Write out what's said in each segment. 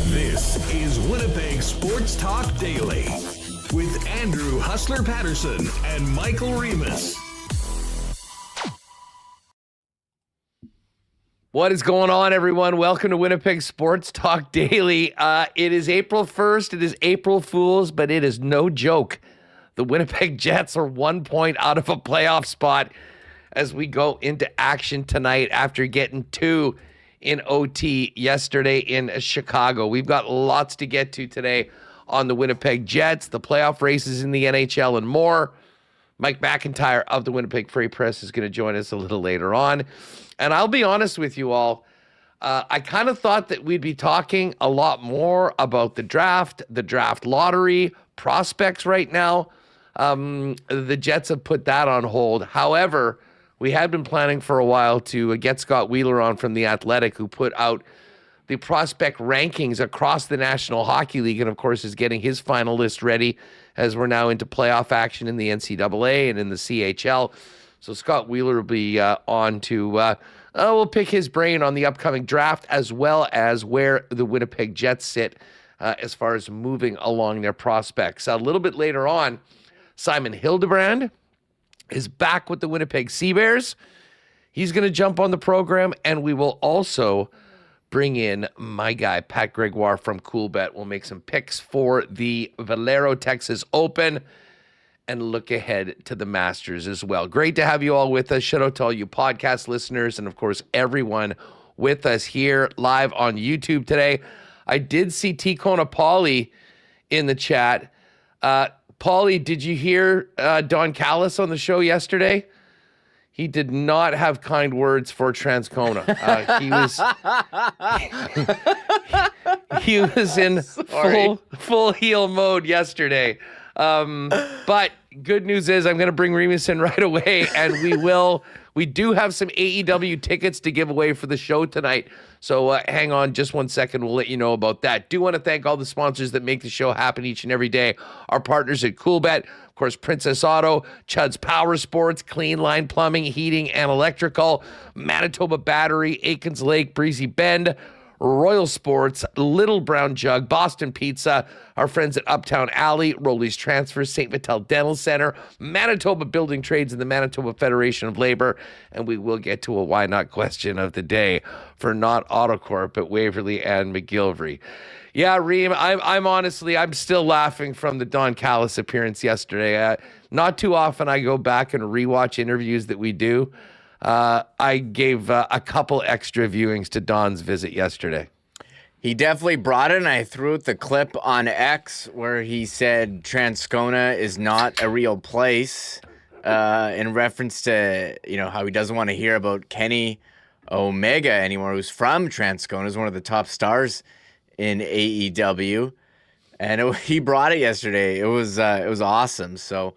This is Winnipeg Sports Talk Daily with Andrew Hustler Paterson and Michael Remis. What is going on, everyone? Welcome to Winnipeg Sports Talk Daily. It is April 1st. It is April Fool's, but it is no joke. The Winnipeg Jets are 1 point out of a playoff spot as we go into action tonight after getting 2 in OT yesterday in Chicago. We've got lots to get to today on the Winnipeg Jets, the playoff races in the NHL, and more. Mike McIntyre of the Winnipeg Free Press is going to join us a little later on. And I'll be honest with you all, I kind of thought that we'd be talking a lot more about the draft lottery, prospects right now. The Jets have put that on hold. However, we had been planning for a while to get Scott Wheeler on from The Athletic, who put out the prospect rankings across the National Hockey League, and of course is getting his final list ready as we're now into playoff action in the NCAA and in the CHL. So Scott Wheeler will be on to, we'll pick his brain on the upcoming draft as well as where the Winnipeg Jets sit as far as moving along their prospects. A little bit later on, Simon Hildebrand is back with the Winnipeg Sea Bears. He's going to jump on the program, and we will also bring in my guy, Pat Gregoire from CoolBet. We'll make some picks for the Valero Texas Open and look ahead to the Masters as well. Great to have you all with us. Shout out to all you podcast listeners and, of course, everyone with us here live on YouTube today. I did see T-Kona Pauly in the chat. Pauly, did you hear Don Callis on the show yesterday? He did not have kind words for Transcona. He was in full heel mode yesterday. But good news is I'm going to bring Remis in right away, and we do have some AEW tickets to give away for the show tonight. So hang on just 1 second. We'll let you know about that. Do want to thank all the sponsors that make the show happen each and every day. Our partners at CoolBet, of course, Princess Auto, Chud's Power Sports, Clean Line Plumbing, Heating, and Electrical, Manitoba Battery, Aikens Lake, Breezy Bend, Royal Sports, Little Brown Jug, Boston Pizza, our friends at Uptown Alley, Rowley's Transfer, St. Vital Dental Center, Manitoba Building Trades, and the Manitoba Federation of Labor. And we will get to a why not question of the day for not AutoCorp at Waverly and McGillivray. Yeah, Reem, I'm honestly, I'm still laughing from the Don Callis appearance yesterday. Not too often I go back and rewatch interviews that we do. I gave a couple extra viewings to Don's visit yesterday. He definitely brought it, and I threw out the clip on X where he said Transcona is not a real place in reference to, how he doesn't want to hear about Kenny Omega anymore, who's from Transcona, is one of the top stars in AEW. And he brought it yesterday. It was awesome. So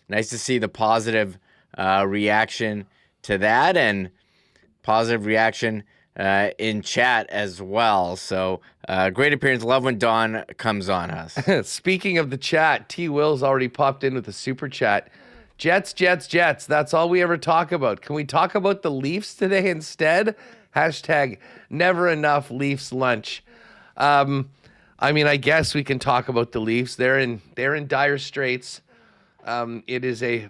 nice to see the positive reaction to that, and positive reaction in chat as well. So great appearance. Love when Don comes on us. Speaking of the chat, T. Will's already popped in with a super chat. Jets, Jets, Jets. That's all we ever talk about. Can we talk about the Leafs today instead? Hashtag never enough Leafs lunch. I guess we can talk about the Leafs. They're in dire straits. It is a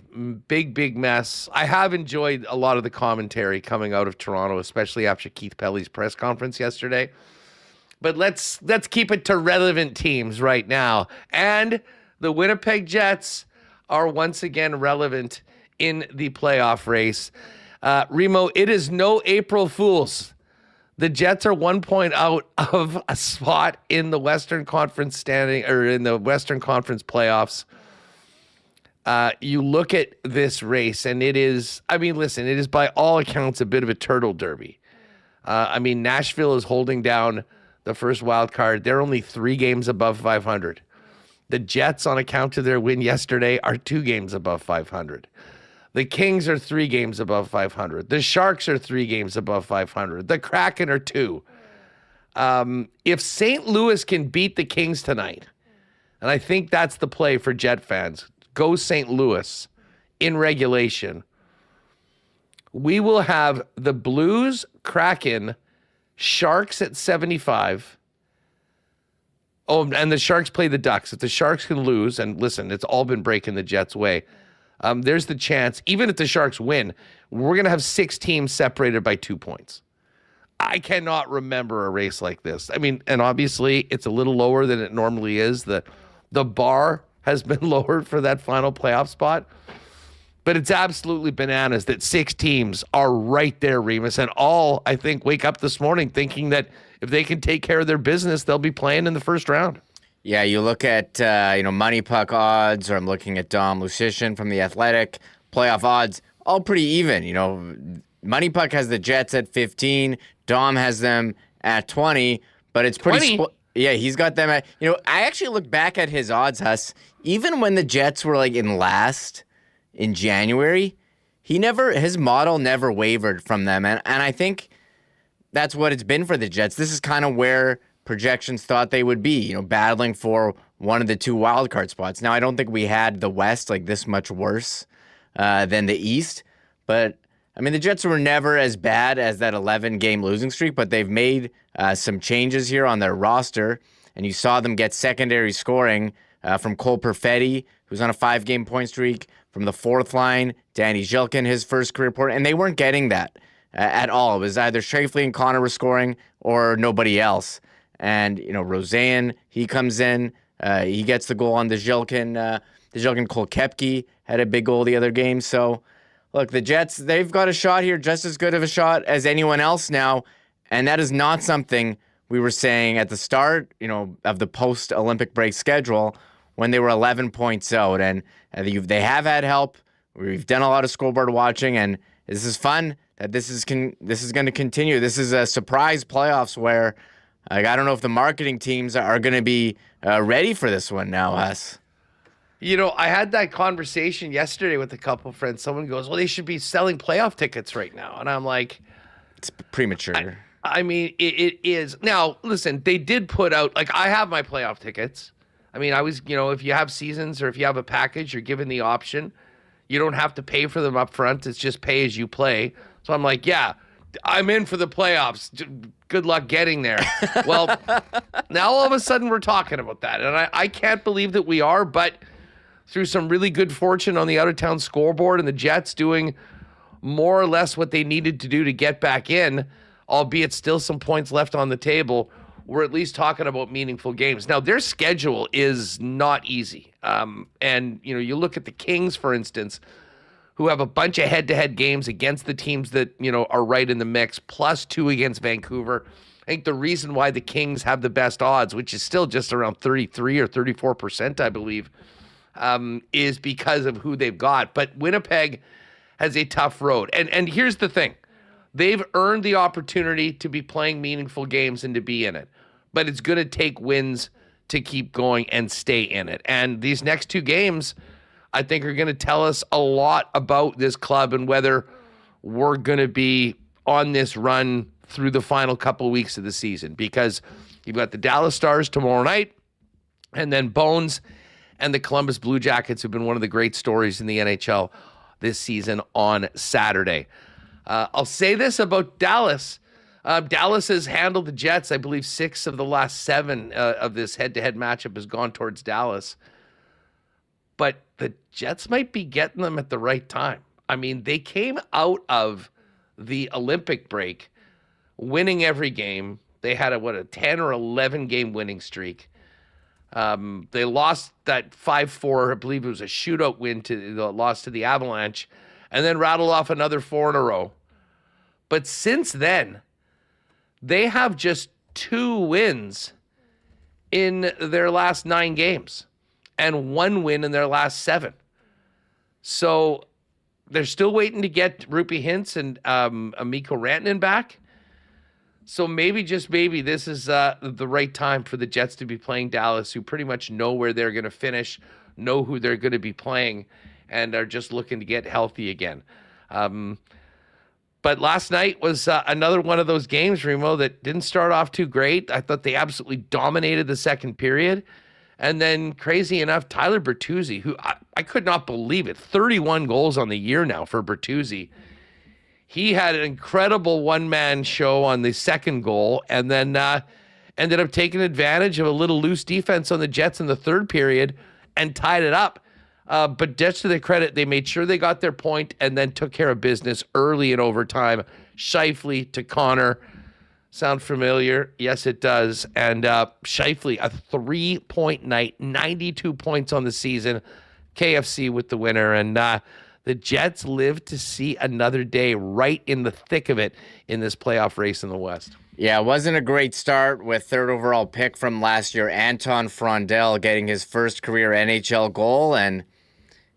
big mess. I have enjoyed a lot of the commentary coming out of Toronto, especially after Keith Pelly's press conference yesterday. But let's keep it to relevant teams right now. And the Winnipeg Jets are once again relevant in the playoff race. Remo, it is no April Fools. The Jets are 1 point out of a spot in the Western Conference standing, or in the Western Conference playoffs. You look at this race, and it is, listen, it is by all accounts a bit of a turtle derby. Nashville is holding down the first wild card. They're only 3 games above 500. The Jets, on account of their win yesterday, are 2 games above 500. The Kings are 3 games above 500. The Sharks are 3 games above 500. The Kraken are 2. If St. Louis can beat the Kings tonight, and I think that's the play for Jet fans, go St. Louis in regulation, we will have the Blues, Kraken, Sharks at 75. Oh, and the Sharks play the Ducks. If the Sharks can lose, and listen, it's all been breaking the Jets' way, there's the chance, even if the Sharks win, we're going to have 6 teams separated by 2 points. I cannot remember a race like this. And obviously it's a little lower than it normally is. The bar has been lowered for that final playoff spot. But it's absolutely bananas that 6 teams are right there, Remis, and all, I think, wake up this morning thinking that if they can take care of their business, they'll be playing in the first round. Yeah, you look at, Money Puck odds, or I'm looking at Dom Lucian from The Athletic, playoff odds, all pretty even. Money Puck has the Jets at 15, Dom has them at 20, but it's pretty... Yeah, he's got them at... I actually look back at his odds, Huss, even when the Jets were, in last in January, his model never wavered from them, and I think that's what it's been for the Jets. This is kind of where projections thought they would be, battling for one of the 2 wildcard spots. Now, I don't think we had the West this much worse than the East, but the Jets were never as bad as that 11-game losing streak, but they've made some changes here on their roster, and you saw them get secondary scoring from Cole Perfetti, who's on a 5-game point streak, from the 4th line, Danny Zhilkin, his first career point, and they weren't getting that at all. It was either Scheifele and Connor were scoring or nobody else. And, Roseanne, he comes in, he gets the goal on the Zhilkin. Cole Koepke had a big goal the other game. So, look, the Jets, they've got a shot here, just as good of a shot as anyone else now, and that is not something we were saying at the start, of the post-Olympic break schedule when they were 11 points out. And they have had help. We've done a lot of scoreboard watching, and this is fun that this is going to continue. This is a surprise playoffs where I don't know if the marketing teams are going to be ready for this one now, Huss. I had that conversation yesterday with a couple of friends. Someone goes, well, they should be selling playoff tickets right now. And I'm like... It's premature. It is. Now, listen, they did put out... I have my playoff tickets. I was, if you have seasons or if you have a package, you're given the option. You don't have to pay for them up front. It's just pay as you play. So I'm like, yeah, I'm in for the playoffs. Good luck getting there. Well, now all of a sudden we're talking about that. And I can't believe that we are, but through some really good fortune on the out-of-town scoreboard and the Jets doing more or less what they needed to do to get back in, albeit still some points left on the table, we're at least talking about meaningful games. Now, their schedule is not easy. And, you look at the Kings, for instance, who have a bunch of head-to-head games against the teams that, are right in the mix, plus 2 against Vancouver. I think the reason why the Kings have the best odds, which is still just around 33 or 34%, I believe, is because of who they've got. But Winnipeg has a tough road. And here's the thing. They've earned the opportunity to be playing meaningful games and to be in it. But it's going to take wins to keep going and stay in it. And these next 2 games, I think, are going to tell us a lot about this club and whether we're going to be on this run through the final couple of weeks of the season. Because you've got the Dallas Stars tomorrow night, and then Bones and the Columbus Blue Jackets, who've been one of the great stories in the NHL this season, on Saturday. I'll say this about Dallas. Dallas has handled the Jets. I believe 6 of the last 7 of this head-to-head matchup has gone towards Dallas. But the Jets might be getting them at the right time. They came out of the Olympic break winning every game. They had a 10 or 11 game winning streak. They lost that 5-4, I believe it was a shootout win to the loss to the Avalanche, and then rattled off another 4 in a row. But since then, they have just 2 wins in their last 9 games and 1 win in their last 7. So they're still waiting to get Rupi Hintz and Mikko Rantanen back. So maybe, just maybe, this is the right time for the Jets to be playing Dallas, who pretty much know where they're going to finish, know who they're going to be playing, and are just looking to get healthy again. But last night was another one of those games, Remo, that didn't start off too great. I thought they absolutely dominated the second period. And then, crazy enough, Tyler Bertuzzi, who I could not believe it, 31 goals on the year now for Bertuzzi. He had an incredible one-man show on the second goal, and then ended up taking advantage of a little loose defense on the Jets in the third period and tied it up. But just to their credit, they made sure they got their point and then took care of business early in overtime. Scheifele to Connor. Sound familiar? Yes, it does. And Scheifele, a 3-point night, 92 points on the season. KFC with the winner. And the Jets live to see another day right in the thick of it in this playoff race in the West. Yeah, it wasn't a great start with third overall pick from last year, Anton Frondel, getting his first career NHL goal. And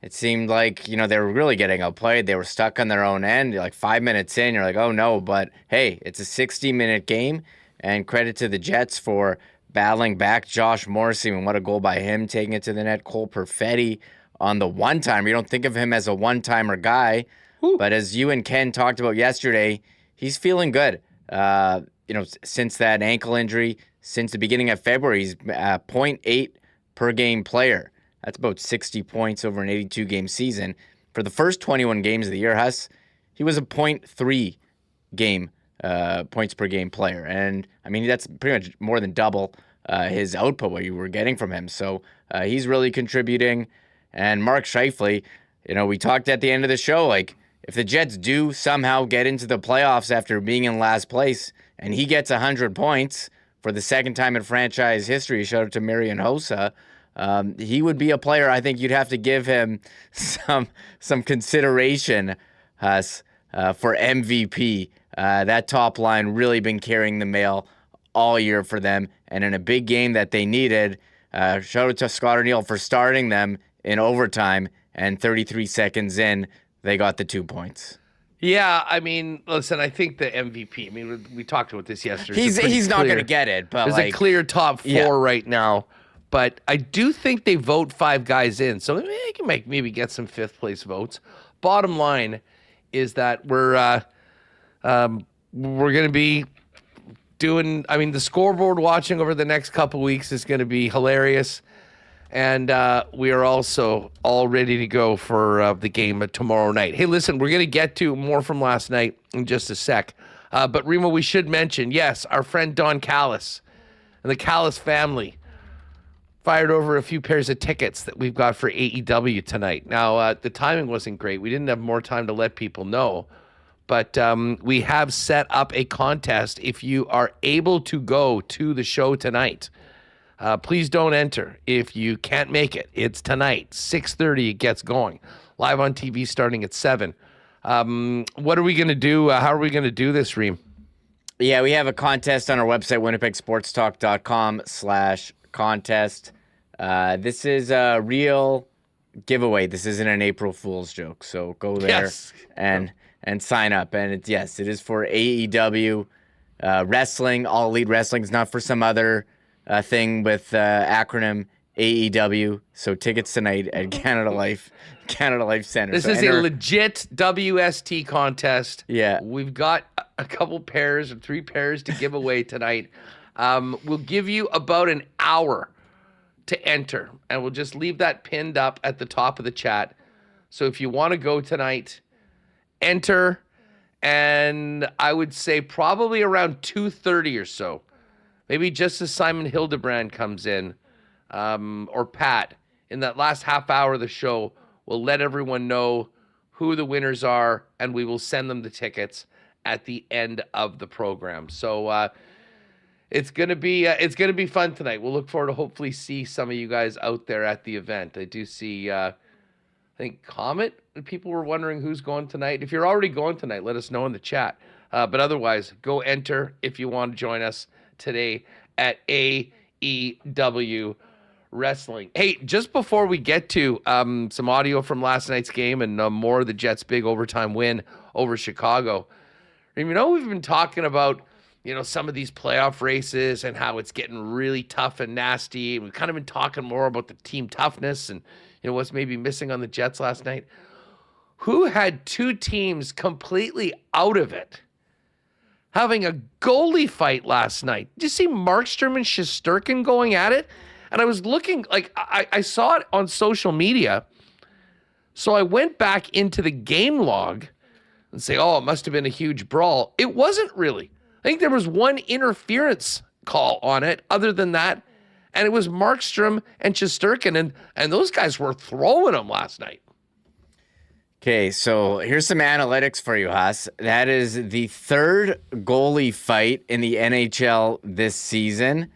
it seemed like, they were really getting outplayed. They were stuck on their own end. Like 5 minutes in, you're like, oh no. But hey, it's a 60-minute game. And credit to the Jets for battling back. Josh Morrissey, and what a goal by him, taking it to the net. Cole Perfetti on the one-timer. You don't think of him as a one-timer guy. Woo. But as you and Ken talked about yesterday, he's feeling good. Since that ankle injury, since the beginning of February, he's 0.8 per game player. That's about 60 points over an 82-game season. For the first 21 games of the year, Huss, he was a 0.3 game points per game player. And, that's pretty much more than double his output, what you were getting from him. So he's really contributing. And Mark Scheifele, we talked at the end of the show, like, if the Jets do somehow get into the playoffs after being in last place and he gets 100 points for the second time in franchise history, shout out to Marian Hossa, he would be a player I think you'd have to give him some consideration, Huss, for MVP. That top line really been carrying the mail all year for them. And in a big game that they needed, shout out to Scott O'Neill for starting them in overtime, and 33 seconds in, they got the 2 points. Yeah, listen, I think the MVP, we talked about this yesterday. He's not going to get it, but there's a clear top four right now. But I do think they vote 5 guys in, so they can maybe get some fifth place votes. Bottom line is that we're going to be doing, the scoreboard watching over the next couple weeks is going to be hilarious. And we are also all ready to go for the game tomorrow night. Hey, listen, we're going to get to more from last night in just a sec. But, Remo, we should mention, yes, our friend Don Callis and the Callis family fired over a few pairs of tickets that we've got for AEW tonight. Now, the timing wasn't great. We didn't have more time to let people know. But we have set up a contest. If you are able to go to the show tonight, please don't enter if you can't make it. It's tonight, 6:30. It gets going. Live on TV starting at 7. What are we going to do? How are we going to do this, Reem? Yeah, we have a contest on our website, winnipegsportstalk.com/contest. This is a real giveaway. This isn't an April Fool's joke. So go there and sign up. And it is for AEW wrestling, All Elite Wrestling. It's not for some other thing with acronym AEW. So tickets tonight at Canada Life Center. This is a legit WST contest. Yeah. We've got a couple pairs or 3 pairs to give away tonight. We'll give you about an hour to enter, and we'll just leave that pinned up at the top of the chat. So if you want to go tonight, enter, and I would say probably around 2:30 or so. Maybe just as Simon Hildebrand comes in, or Pat, in that last half hour of the show, we'll let everyone know who the winners are, and we will send them the tickets at the end of the program. So it's gonna be fun tonight. We'll look forward to hopefully see some of you guys out there at the event. I do see, I think Comet. People were wondering who's going tonight. If you're already going tonight, let us know in the chat. But otherwise, go enter if you want to join us today at AEW wrestling. Hey, just before we get to some audio from last night's game and more of the Jets' big overtime win over Chicago, we've been talking about, some of these playoff races and how it's getting really tough and nasty. We've kind of been talking more about the team toughness and, what's maybe missing on the Jets last night. Who had two teams completely out of it having a goalie fight last night? Did you see Markstrom and Shesterkin going at it? And I was looking, I saw it on social media. So I went back into the game log and say, it must have been a huge brawl. It wasn't really. I think there was one interference call on it other than that. And it was Markstrom and Shesterkin, and those guys were throwing them last night. Okay, so here's some analytics for you, Huss. That is the third goalie fight in the NHL this season.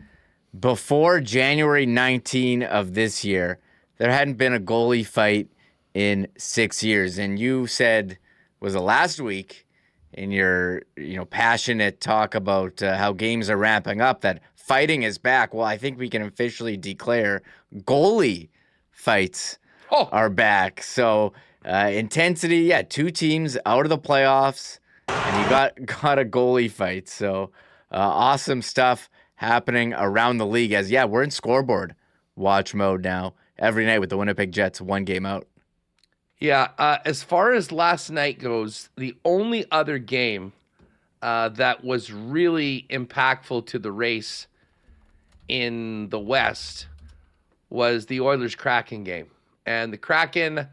Before January 19 of this year, there hadn't been a goalie fight in 6 years. And you said, was it last week, in your passionate talk about how games are ramping up, that fighting is back. Well, I think we can officially declare goalie fights are back. So intensity, two teams out of the playoffs, and you got a goalie fight. So awesome stuff happening around the league as, we're in scoreboard watch mode now every night with the Winnipeg Jets 1 game out. Yeah, as far as last night goes, the only other game that was really impactful to the race in the West was the Oilers-Kraken game. And the Kraken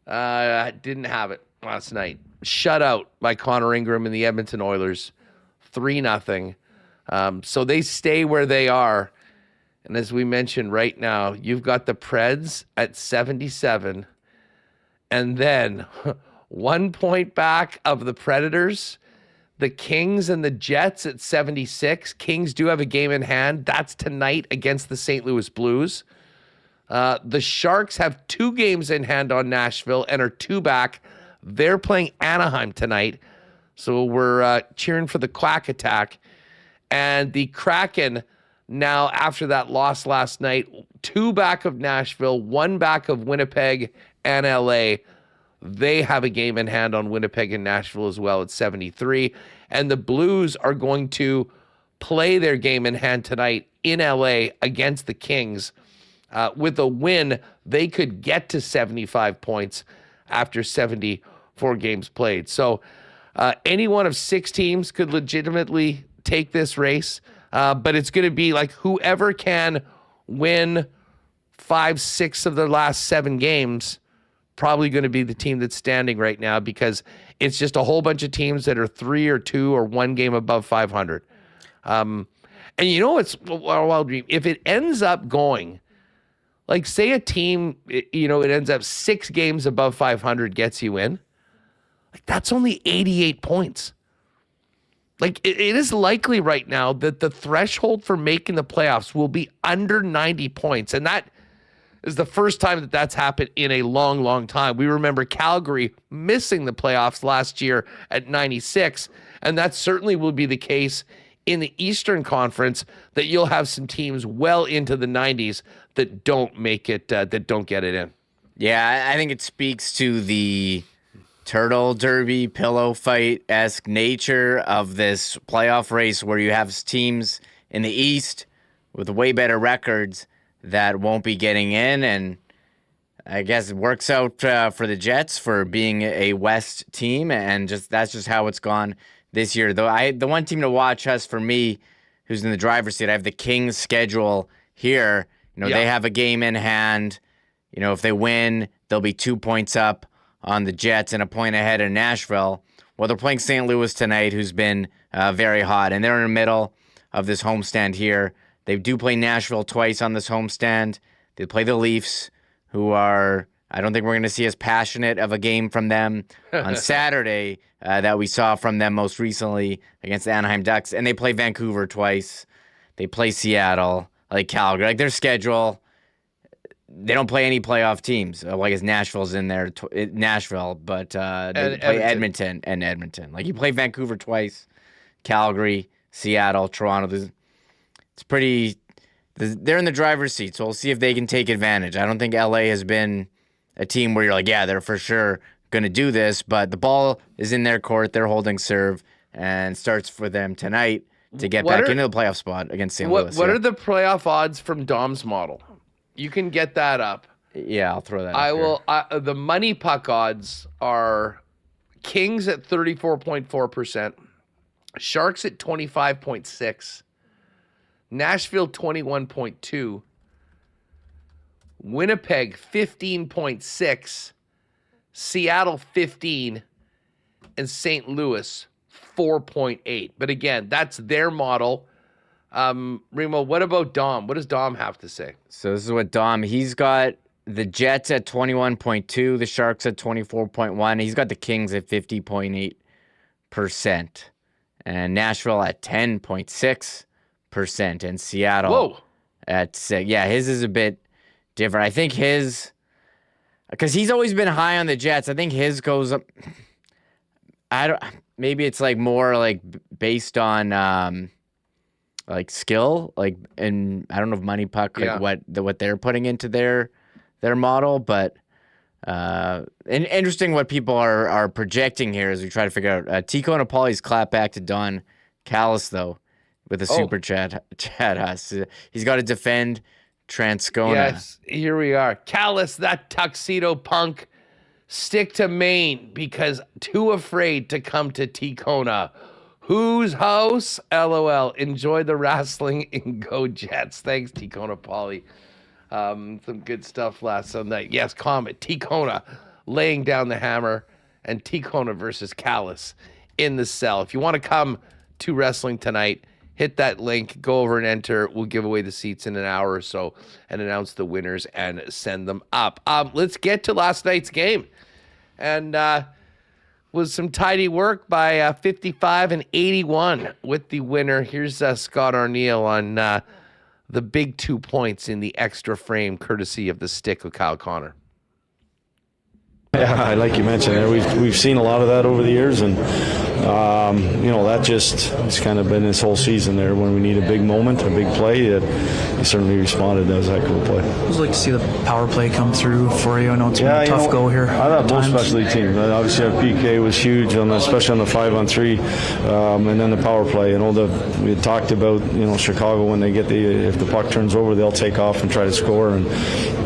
didn't have it last night. Shut out by Connor Ingram and the Edmonton Oilers, 3-0. So they stay where they are. And as we mentioned right now, you've got the Preds at 77. And then 1 point back of the Predators, the Kings and the Jets at 76. Kings do have a game in hand. That's tonight against the St. Louis Blues. The Sharks have 2 games in hand on Nashville and are 2 back. They're playing Anaheim tonight. So we're cheering for the Quack Attack. And the Kraken, now after that loss last night, 2 back of Nashville, 1 back of Winnipeg and LA. They have a game in hand on Winnipeg and Nashville as well at 73. And the Blues are going to play their game in hand tonight in LA against the Kings. With a win, they could get to 75 points after 74 games played. So any one of 6 teams could legitimately take this race. But it's going to be like whoever can win 5-6 of their last 7 games, probably going to be the team that's standing right now, because it's just a whole bunch of teams that are 3 or 2 or 1 game above 500. And it's a wild dream. If it ends up going, like say a team, it ends up 6 games above 500 gets you in, like that's only 88 points. Like it is likely right now that the threshold for making the playoffs will be under 90 points. And that is the first time that that's happened in a long, long time. We remember Calgary missing the playoffs last year at 96, and that certainly will be the case in the Eastern Conference, that you'll have some teams well into the 90s that don't make it, that don't get it in. Yeah, I think it speaks to the turtle derby, pillow fight-esque nature of this playoff race, where you have teams in the East with way better records that won't be getting in, and I guess it works out for the Jets for being a West team, and that's just how it's gone this year. Though the one team to watch has, for me, who's in the driver's seat, I have the Kings schedule here. They have a game in hand. If they win, they'll be 2 points up on the Jets and a point ahead of Nashville. Well, they're playing St. Louis tonight, who's been very hot, and they're in the middle of this homestand here. They do play Nashville twice on this homestand. They play the Leafs, who are, I don't think we're going to see as passionate of a game from them on Saturday that we saw from them most recently against the Anaheim Ducks. And they play Vancouver twice. They play Seattle, like Calgary. Like their schedule, they don't play any playoff teams. Well, I guess Nashville's in there, Nashville, but they play Edmonton. Like you play Vancouver twice, Calgary, Seattle, Toronto. It's pretty they're in the driver's seat, so we'll see if they can take advantage. I don't think LA has been a team where you're like, yeah, they're for sure going to do this, but the ball is in their court. They're holding serve and starts for them tonight to get back into the playoff spot against St. Louis. What are the playoff odds from Dom's model? You can get that up. Yeah, I'll throw that up. The money puck odds are Kings at 34.4%, Sharks at 25.6%, Nashville 21.2%, Winnipeg 15.6%, Seattle 15%, and St. Louis 4.8%. But again, that's their model. Remo, what about Dom? What does Dom have to say? So this is what he's got the Jets at 21.2%, the Sharks at 24.1%. He's got the Kings at 50.8%, and Nashville at 10.6%, and Seattle at 6%. Yeah, his is a bit different. I think because he's always been high on the Jets. I think his goes up. Maybe it's like more like based on like skill, like, and I don't know if money puck, like what they're putting into their model, but and interesting what people are projecting here as we try to figure out. Tico and Pauly's clap back to Don Callis though with a super chat us. He's got to defend Transcona. Yes, here we are. Callis, that tuxedo punk, stick to Maine because too afraid to come to Ticona. Whose house? LOL. Enjoy the wrestling and go Jets. Thanks, Ticona Pauly. Some good stuff last Sunday. Yes, comment. Ticona laying down the hammer and Ticona versus Callis in the cell. If you want to come to wrestling tonight, hit that link, go over and enter. We'll give away the seats in an hour or so and announce the winners and send them up. Let's get to last night's game. And was some tidy work by 55 and 81 with the winner. Here's Scott Arneal on the big 2 points in the extra frame, courtesy of the stick of Kyle Connor. Yeah, like you mentioned, we've seen a lot of that over the years, and that just it's kind of been this whole season there. When we need a big moment, a big play, that he certainly responded. That was a heck of a play. It was like to see the power play come through for you. I know it's been a tough go here. I thought both specialty teams. Obviously, our PK was huge, especially on the 5-on-3, and then the power play. We had talked about Chicago when they get if the puck turns over, they'll take off and try to score, and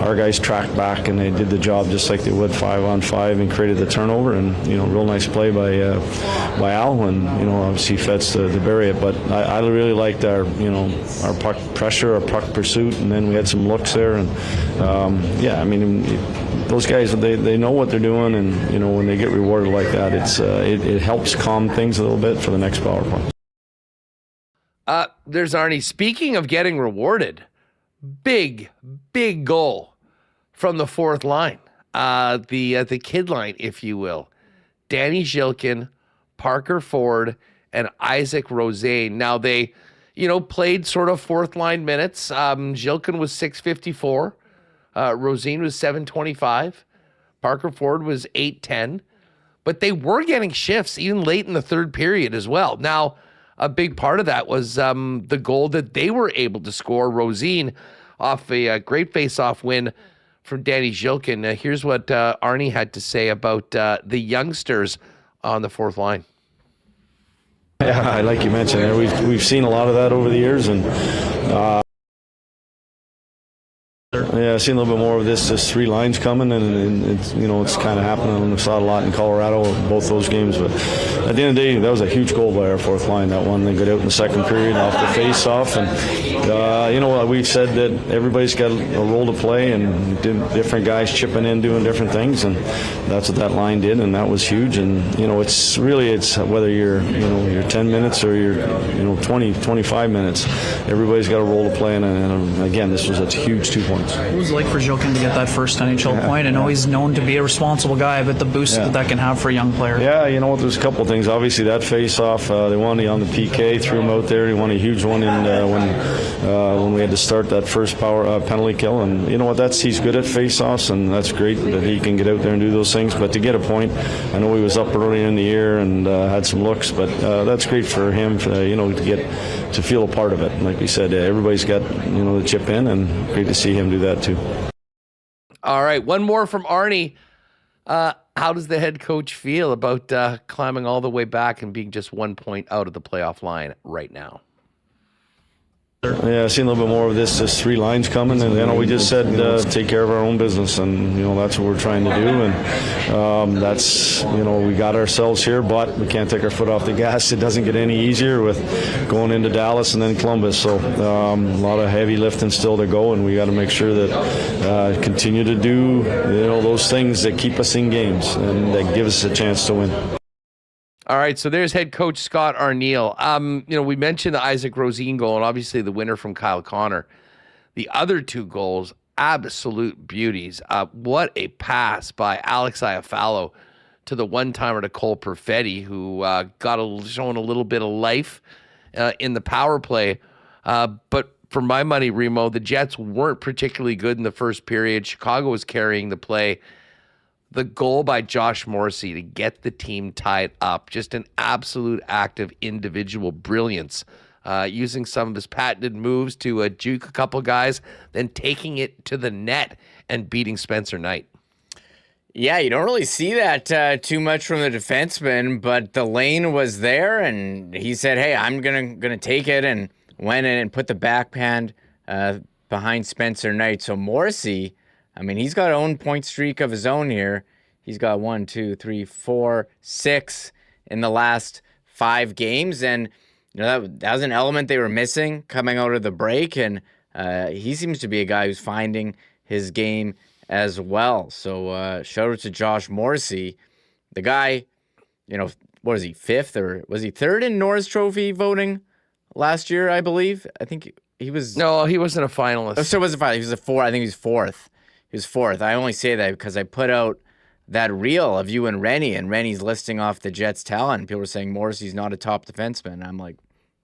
our guys tracked back and they did the job just like they would 5-on-5 and created the turnover. And real nice play by Al, and obviously Feds to bury it. But I really liked our puck pressure, our puck pursuit, and then we had some looks there. And those guys, they know what they're doing, and when they get rewarded like that, it helps calm things a little bit for the next power play. There's Arnie. Speaking of getting rewarded, big goal from the fourth line, the kid line, if you will. Danny Zhilkin, Parker Ford, and Isaac Rosén. Now they, played sort of fourth line minutes. Zhilkin was 654. Rosén was 725. Parker Ford was 810. But they were getting shifts even late in the third period as well. Now, a big part of that was the goal that they were able to score. Rosén off a great face-off win from Danny Zhilkin. Here's what Arnie had to say about the youngsters on the fourth line. Yeah, like you mentioned, we've seen a lot of that over the years, and I've seen a little bit more of this three lines coming, and it's kind of happening. We saw it a lot in Colorado, both those games. But at the end of the day, that was a huge goal by our fourth line. That one, they got out in the second period off the face-off, and we've said that everybody's got a role to play, and different guys chipping in, doing different things, and that's what that line did, and that was huge. And it's whether you're 10 minutes or you're 20, 25 minutes, everybody's got a role to play, and again, this was a huge 2 points. chance. What was it like for Joakim to get that first NHL point? I know he's known to be a responsible guy, but the boost that can have for a young player. Yeah, you know what? There's a couple of things. Obviously, that face-off, they won on the PK, threw him out there. He won a huge one when we had to start that first power penalty kill. And you know what? He's good at face-offs, and that's great that he can get out there and do those things. But to get a point, I know he was up early in the year and had some looks, but that's great for him, to feel a part of it. And like we said, everybody's got the chip in, and great to see him do that too. All right, one more from Arnie. How does the head coach feel about climbing all the way back and being just 1 point out of the playoff line right now? Yeah, I've seen a little bit more of this. There's 3 lines coming, and we just said take care of our own business, and that's what we're trying to do. And that's we got ourselves here, but we can't take our foot off the gas. It doesn't get any easier with going into Dallas and then Columbus. So a lot of heavy lifting still to go, and we got to make sure that continue to do those things that keep us in games and that give us a chance to win. All right, so there's head coach Scott Arniel. We mentioned the Isaac Rosén goal and obviously the winner from Kyle Connor. The other 2 goals, absolute beauties. What a pass by Alex Iafallo to the one-timer to Cole Perfetti, who shown a little bit of life in the power play. But for my money, Remo, the Jets weren't particularly good in the first period. Chicago was carrying the play. The goal by Josh Morrissey to get the team tied up, just an absolute act of individual brilliance, using some of his patented moves to juke a couple guys, then taking it to the net and beating Spencer Knight. Yeah, you don't really see that too much from the defenseman, but the lane was there, and he said, hey, I'm gonna take it, and went in and put the backhand behind Spencer Knight. So Morrissey, he's got his own point streak of his own here. He's got 1, 2, 3, 4, 6 in the last 5 games. And that was an element they were missing coming out of the break. And he seems to be a guy who's finding his game as well. So shout out to Josh Morrissey. The guy, what is he, 5th or was he 3rd in Norris Trophy voting last year, I believe? I think he was. No, he wasn't a finalist. Oh, so was a finalist. He was a 4. I think he was 4th. He was 4th. I only say that because I put out that reel of you and Rennie, and Rennie's listing off the Jets' talent. People were saying Morrissey's not a top defenseman. I'm like,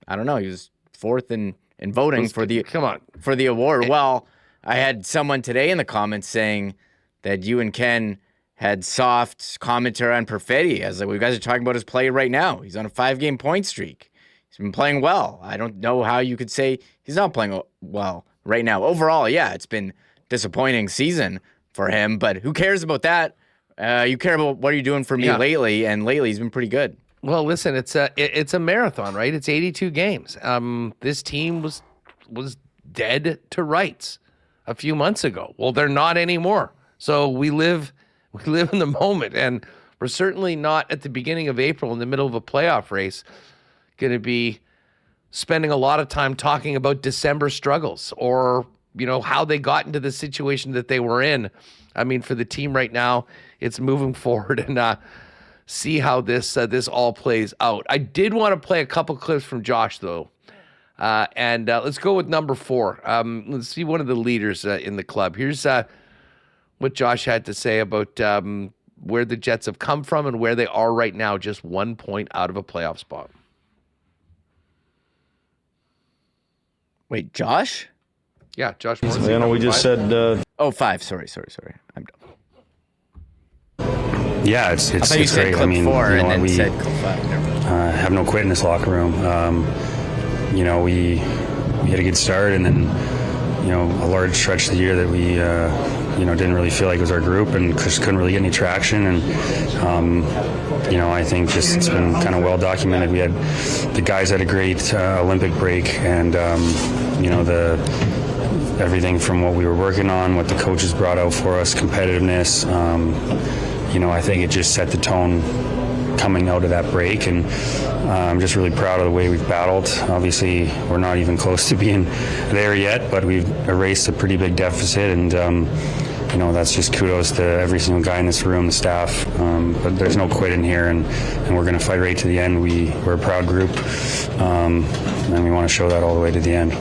I don't know. He was 4th in voting for the award. Well, I had someone today in the comments saying that you and Ken had soft commentary on Perfetti. I was like, well, you guys are talking about his play right now. He's on a 5-game point streak. He's been playing well. I don't know how you could say he's not playing well right now. Overall, yeah, it's been disappointing season for him, but who cares about that? You care about what are you doing for me lately, and lately he's been pretty good. Well, listen, it's a marathon, right? It's 82 games. This team was dead to rights a few months ago. Well, they're not anymore. So we live in the moment, and we're certainly not at the beginning of April in the middle of a playoff race going to be spending a lot of time talking about December struggles or how they got into the situation that they were in. For the team right now, it's moving forward and see how this all plays out. I did want to play a couple clips from Josh, though. And let's go with number 4. Let's see one of the leaders in the club. Here's what Josh had to say about where the Jets have come from and where they are right now, just 1 point out of a playoff spot. Wait, Josh? Yeah, Josh Morrissey. We just said... 5. Sorry. I'm done. Yeah, it's I thought you said great. clip 4 and then said clip 5. Have no quit in this locker room. We had a good start, and then a large stretch of the year that we didn't really feel like it was our group and just couldn't really get any traction. And I think just it's been kind of well documented. We had the guys had a great Olympic break, and everything from what we were working on, what the coaches brought out for us, competitiveness. I think it just set the tone coming out of that break, and I'm just really proud of the way we've battled. Obviously, we're not even close to being there yet, but we've erased a pretty big deficit, and that's just kudos to every single guy in this room, the staff. But there's no quit in here, and we're going to fight right to the end. We're a proud group, and we want to show that all the way to the end.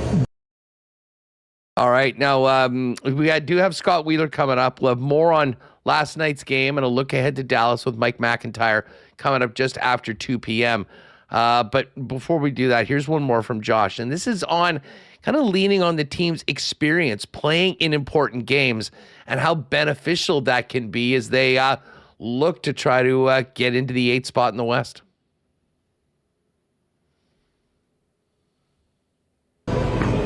All right. Now, do have Scott Wheeler coming up. We'll have more on last night's game and a look ahead to Dallas with Mike McIntyre coming up just after 2 p.m. But before we do that, here's one more from Josh. And this is on kind of leaning on the team's experience playing in important games and how beneficial that can be as they look to try to get into the 8th spot in the West.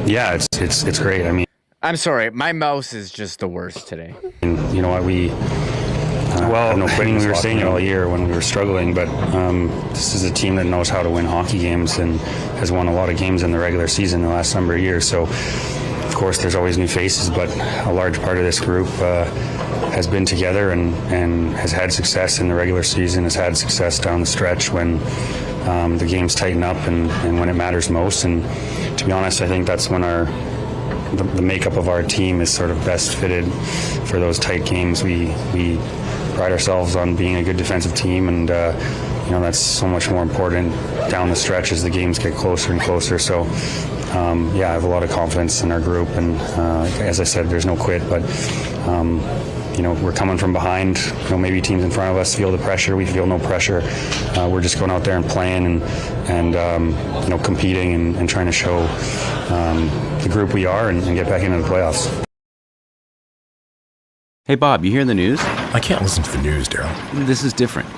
Yeah, it's great. I mean, I'm sorry, my mouse is just the worst today. you know what, we were saying it all year when we were struggling, but this is a team that knows how to win hockey games and has won a lot of games in the regular season the last number of years. So, of course, there's always new faces, but a large part of this group has been together and has had success in the regular season, has had success down the stretch when the games tighten up and when it matters most. And to be honest, I think that's when the makeup of our team is sort of best fitted for those tight games. We pride ourselves on being a good defensive team, and that's so much more important down the stretch as the games get closer and closer. So I have a lot of confidence in our group, and as I said, there's no quit, but we're coming from behind. Maybe teams in front of us feel the pressure. We feel no pressure. We're just going out there and playing and competing and trying to show the group we are and get back into the playoffs. Hey, Bob, you hear the news? I can't listen to the news, Daryl. This is different.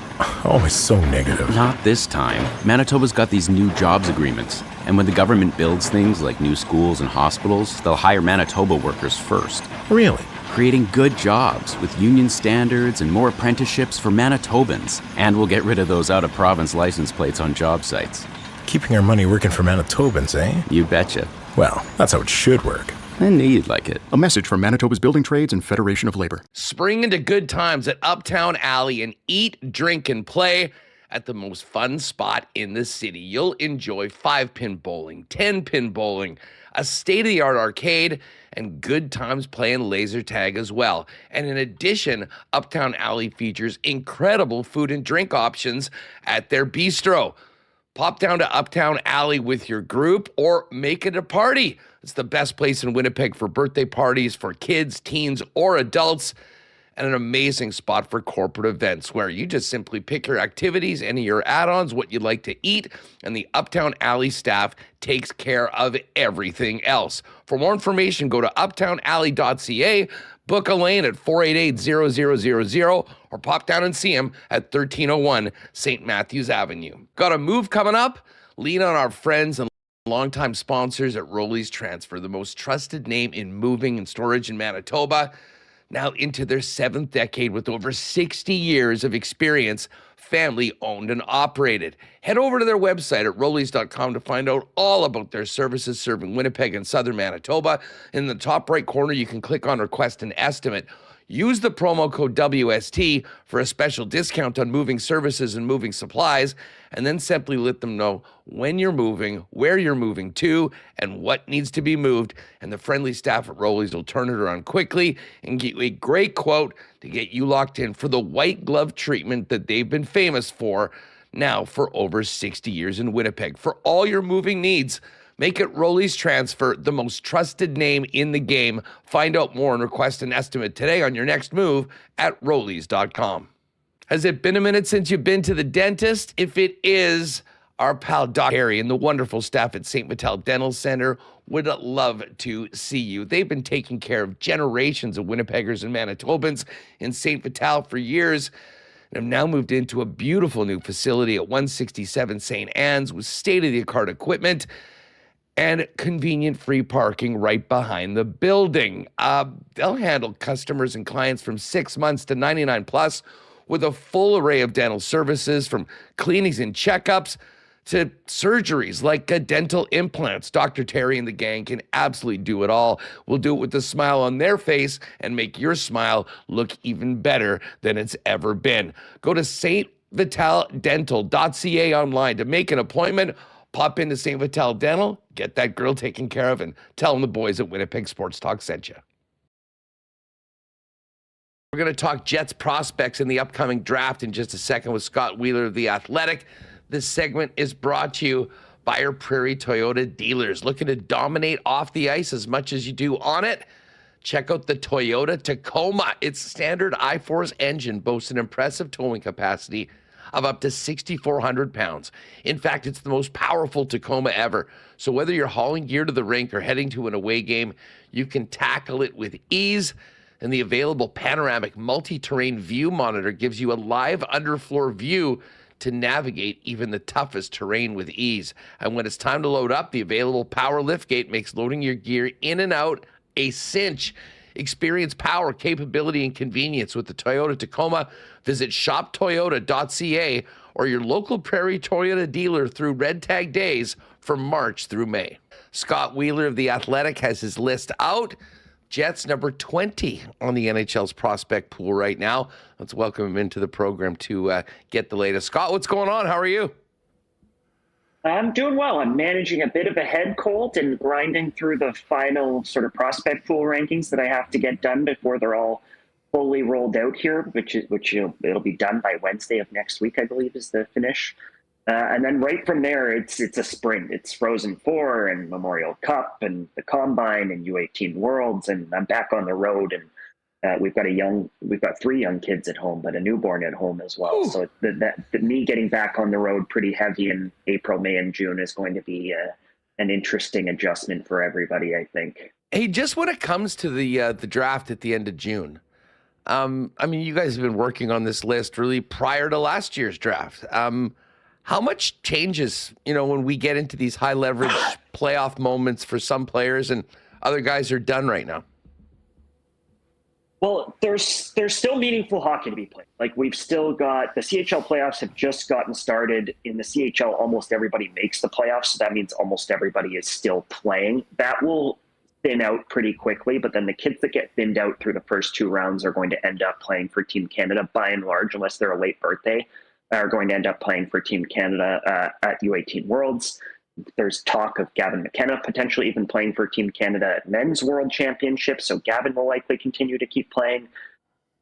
Oh, it's so negative. Not this time. Manitoba's got these new jobs agreements. And when the government builds things like new schools and hospitals, they'll hire Manitoba workers first. Really? Creating good jobs with union standards and more apprenticeships for Manitobans. And we'll get rid of those out-of-province license plates on job sites. Keeping our money working for Manitobans, eh? You betcha. Well, that's how it should work. I knew you'd like it. A message from Manitoba's Building Trades and Federation of Labor. Spring into good times at Uptown Alley and eat, drink, and play at the most fun spot in the city. You'll enjoy 5-pin bowling, 10-pin bowling, a state-of-the-art arcade, and good times playing laser tag as well. And in addition, Uptown Alley features incredible food and drink options at their bistro. Pop down to Uptown Alley with your group or make it a party. It's the best place in Winnipeg for birthday parties for kids, teens, or adults, and an amazing spot for corporate events where you just simply pick your activities, any of your add-ons, what you'd like to eat, and the Uptown Alley staff takes care of everything else. For more information, go to uptownalley.ca, book a lane at 488-0000, or pop down and see him at 1301 St. Matthews Avenue. Got a move coming up? Lean on our friends and longtime sponsors at Rolly's Transfer, the most trusted name in moving and storage in Manitoba. Now into their 7th decade with over 60 years of experience, family owned and operated. Head over to their website at rollys.com to find out all about their services serving Winnipeg and southern Manitoba. In the top right corner, you can click on Request an Estimate. Use the promo code WST for a special discount on moving services and moving supplies, and then simply let them know when you're moving, where you're moving to, and what needs to be moved. And the friendly staff at Rolly's will turn it around quickly and get you a great quote to get you locked in for the white glove treatment that they've been famous for now for over 60 years in Winnipeg. For all your moving needs, make it Rolly's Transfer, the most trusted name in the game. Find out more and request an estimate today on your next move at rollys.com. Has it been a minute since you've been to the dentist? If it is, our pal Doc Carey and the wonderful staff at St. Vital Dental Center would love to see you. They've been taking care of generations of Winnipeggers and Manitobans in St. Vital for years, and have now moved into a beautiful new facility at 167 St. Anne's with state-of-the-art equipment and convenient free parking right behind the building. They'll handle customers and clients from 6 months to 99 plus with a full array of dental services, from cleanings and checkups to surgeries like dental implants. Dr. Terry and the gang can absolutely do it all. We'll do it with a smile on their face and make your smile look even better than it's ever been. Go to stvitaldental.ca online to make an appointment. Pop into St. Vital Dental, get that girl taken care of, and tell them the boys at Winnipeg Sports Talk sent you. We're going to talk Jets prospects in the upcoming draft in just a second with Scott Wheeler of The Athletic. This segment is brought to you Fire Prairie Toyota dealers. Looking to dominate off the ice as much as you do on it? Check out the Toyota Tacoma. Its standard I-Force engine boasts an impressive towing capacity of up to 6,400 pounds. In fact, it's the most powerful Tacoma ever. So whether you're hauling gear to the rink or heading to an away game, you can tackle it with ease. And the available panoramic multi-terrain view monitor gives you a live underfloor view to navigate even the toughest terrain with ease. And when it's time to load up, the available power liftgate makes loading your gear in and out a cinch. Experience power, capability, and convenience with the Toyota Tacoma. Visit shoptoyota.ca or your local Prairie Toyota dealer through Red Tag Days from March through May. Scott Wheeler of The Athletic has his list out. Jets number 20 on the NHL's prospect pool right now. Let's welcome him into the program to get the latest. Scott, what's going on? How are you? I'm doing well. I'm managing a bit of a head cold and grinding through the final sort of prospect pool rankings that I have to get done before they're all fully rolled out here, which it'll be done by Wednesday of next week, I believe, is the finish. And then right from there, it's a sprint. It's Frozen Four and Memorial Cup and the Combine and U18 Worlds, and I'm back on the road. And we've got 3 young kids at home, but a newborn at home as well. Ooh. So me getting back on the road pretty heavy in April, May, and June is going to be an interesting adjustment for everybody, I think. Hey, just when it comes to the draft at the end of June, I mean, you guys have been working on this list really prior to last year's draft. How much changes, when we get into these high leverage playoff moments for some players and other guys are done right now? Well, there's still meaningful hockey to be played. Like, we've still got the CHL playoffs have just gotten started. In the CHL, almost everybody makes the playoffs, so that means almost everybody is still playing. That will thin out pretty quickly, but then the kids that get thinned out through the first 2 rounds are going to end up playing for Team Canada by and large, unless they're a late birthday, are going to end up playing for Team Canada at U18 Worlds. There's talk of Gavin McKenna potentially even playing for Team Canada at Men's World Championship, so Gavin will likely continue to keep playing.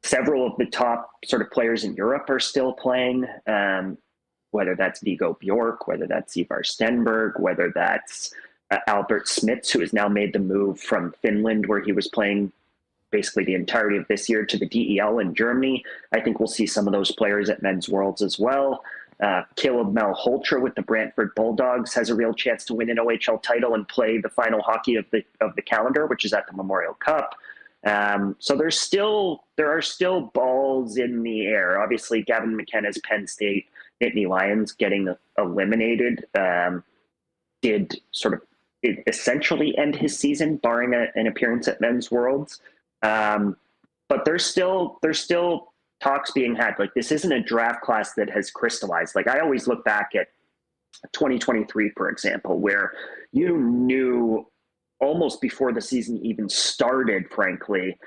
Several of the top sort of players in Europe are still playing, whether that's Viggo Bjork, whether that's Ivar Stenberg, whether that's Albert Smits, who has now made the move from Finland, where he was playing basically the entirety of this year, to the DEL in Germany. I think we'll see some of those players at Men's Worlds as well. Caleb Malhotra with the Brantford Bulldogs has a real chance to win an OHL title and play the final hockey of the calendar, which is at the Memorial Cup. So there are still balls in the air. Obviously, Gavin McKenna's Penn State Nittany Lions getting eliminated did sort of essentially end his season, barring an appearance at Men's Worlds. But there's still talks being had. Like, this isn't a draft class that has crystallized. Like, I always look back at 2023, for example, where you knew almost before the season even started, frankly,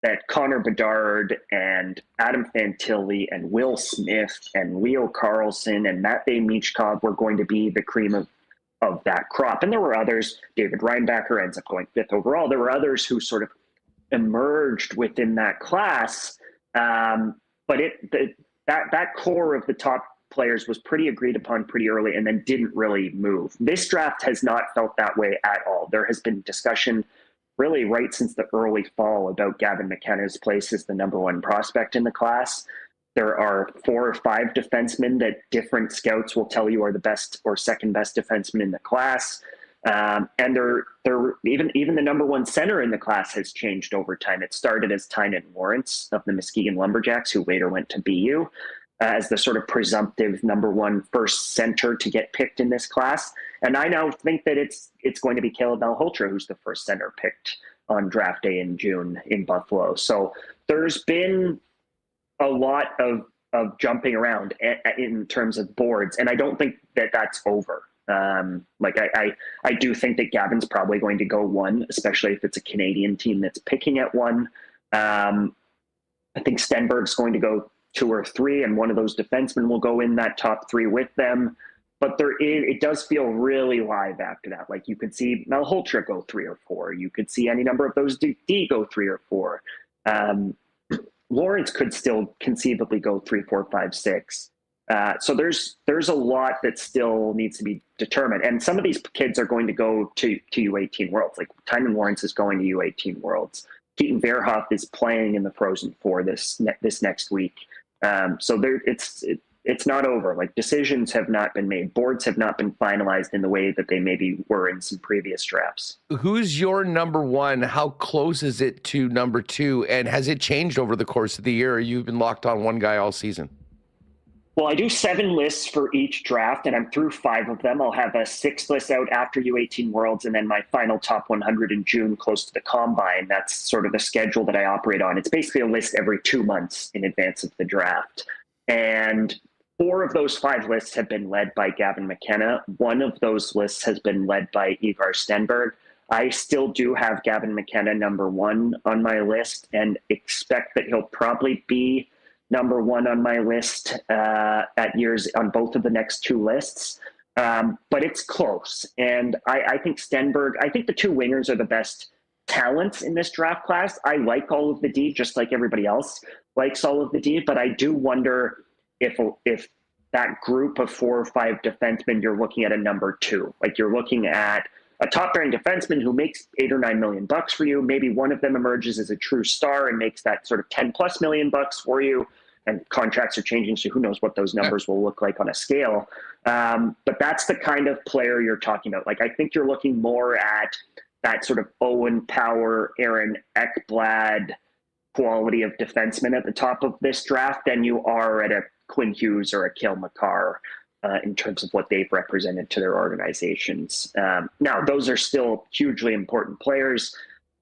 that Connor Bedard and Adam Fantilli and Will Smith and Leo Carlson and Matvei Michkov were going to be the cream of that crop. And there were others. David Reinbacher ends up going 5th overall. There were others who sort of emerged within that class. But that core of the top players was pretty agreed upon pretty early and then didn't really move. This draft has not felt that way at all. There has been discussion really right since the early fall about Gavin McKenna's place as the number 1 prospect in the class. There are 4 or 5 defensemen that different scouts will tell you are the best or second best defenseman in the class. And they're even the number 1 center in the class has changed over time. It started as Tynan Lawrence of the Muskegon Lumberjacks, who later went to BU, as the sort of presumptive number 1 first center to get picked in this class. And I now think that it's going to be Caleb Malhotra, who's the first center picked on draft day in June in Buffalo. So there's been a lot of jumping around in terms of boards, and I don't think that that's over. I do think that Gavin's probably going to go 1, especially if it's a Canadian team that's picking at 1. I think Stenberg's going to go 2 or 3, and one of those defensemen will go in that top 3 with them. But it does feel really live after that. Like, you could see Malhotra go 3 or 4. You could see any number of those D go 3 or 4. Lawrence could still conceivably go 3, 4, 5, 6. So there's a lot that still needs to be determined. And some of these kids are going to go to U18 Worlds. Like Timon Lawrence is going to U18 Worlds. Keaton Verhoff is playing in the Frozen Four this next week. So it's not over. Like, decisions have not been made. Boards have not been finalized in the way that they maybe were in some previous drafts. Who's your number one? How close is it to number two? And has it changed over the course of the year? Or you've been locked on one guy all season? Well, I do 7 lists for each draft, and I'm through 5 of them. I'll have a 6th list out after U18 Worlds, and then my final top 100 in June, close to the Combine. That's sort of the schedule that I operate on. It's basically a list every 2 months in advance of the draft. And 4 of those 5 lists have been led by Gavin McKenna. 1 of those lists has been led by Ivar Stenberg. I still do have Gavin McKenna number 1 on my list, and expect that he'll probably be number 1 on my list at years on both of the next 2 lists. But it's close. And I think Stenberg, I think the 2 wingers are the best talents in this draft class. I like all of the D, just like everybody else likes all of the D, but I do wonder if that group of 4 or 5 defensemen, you're looking at a number 2. Like, you're looking at a top-pairing defenseman who makes $8 or $9 million for you. Maybe one of them emerges as a true star and makes that sort of $10+ million for you. And contracts are changing, so who knows what those numbers will look like on a scale. But that's the kind of player you're talking about. Like, I think you're looking more at that sort of Owen Power, Aaron Ekblad quality of defenseman at the top of this draft than you are at a Quinn Hughes or a Cale Makar in terms of what they've represented to their organizations. Now, those are still hugely important players.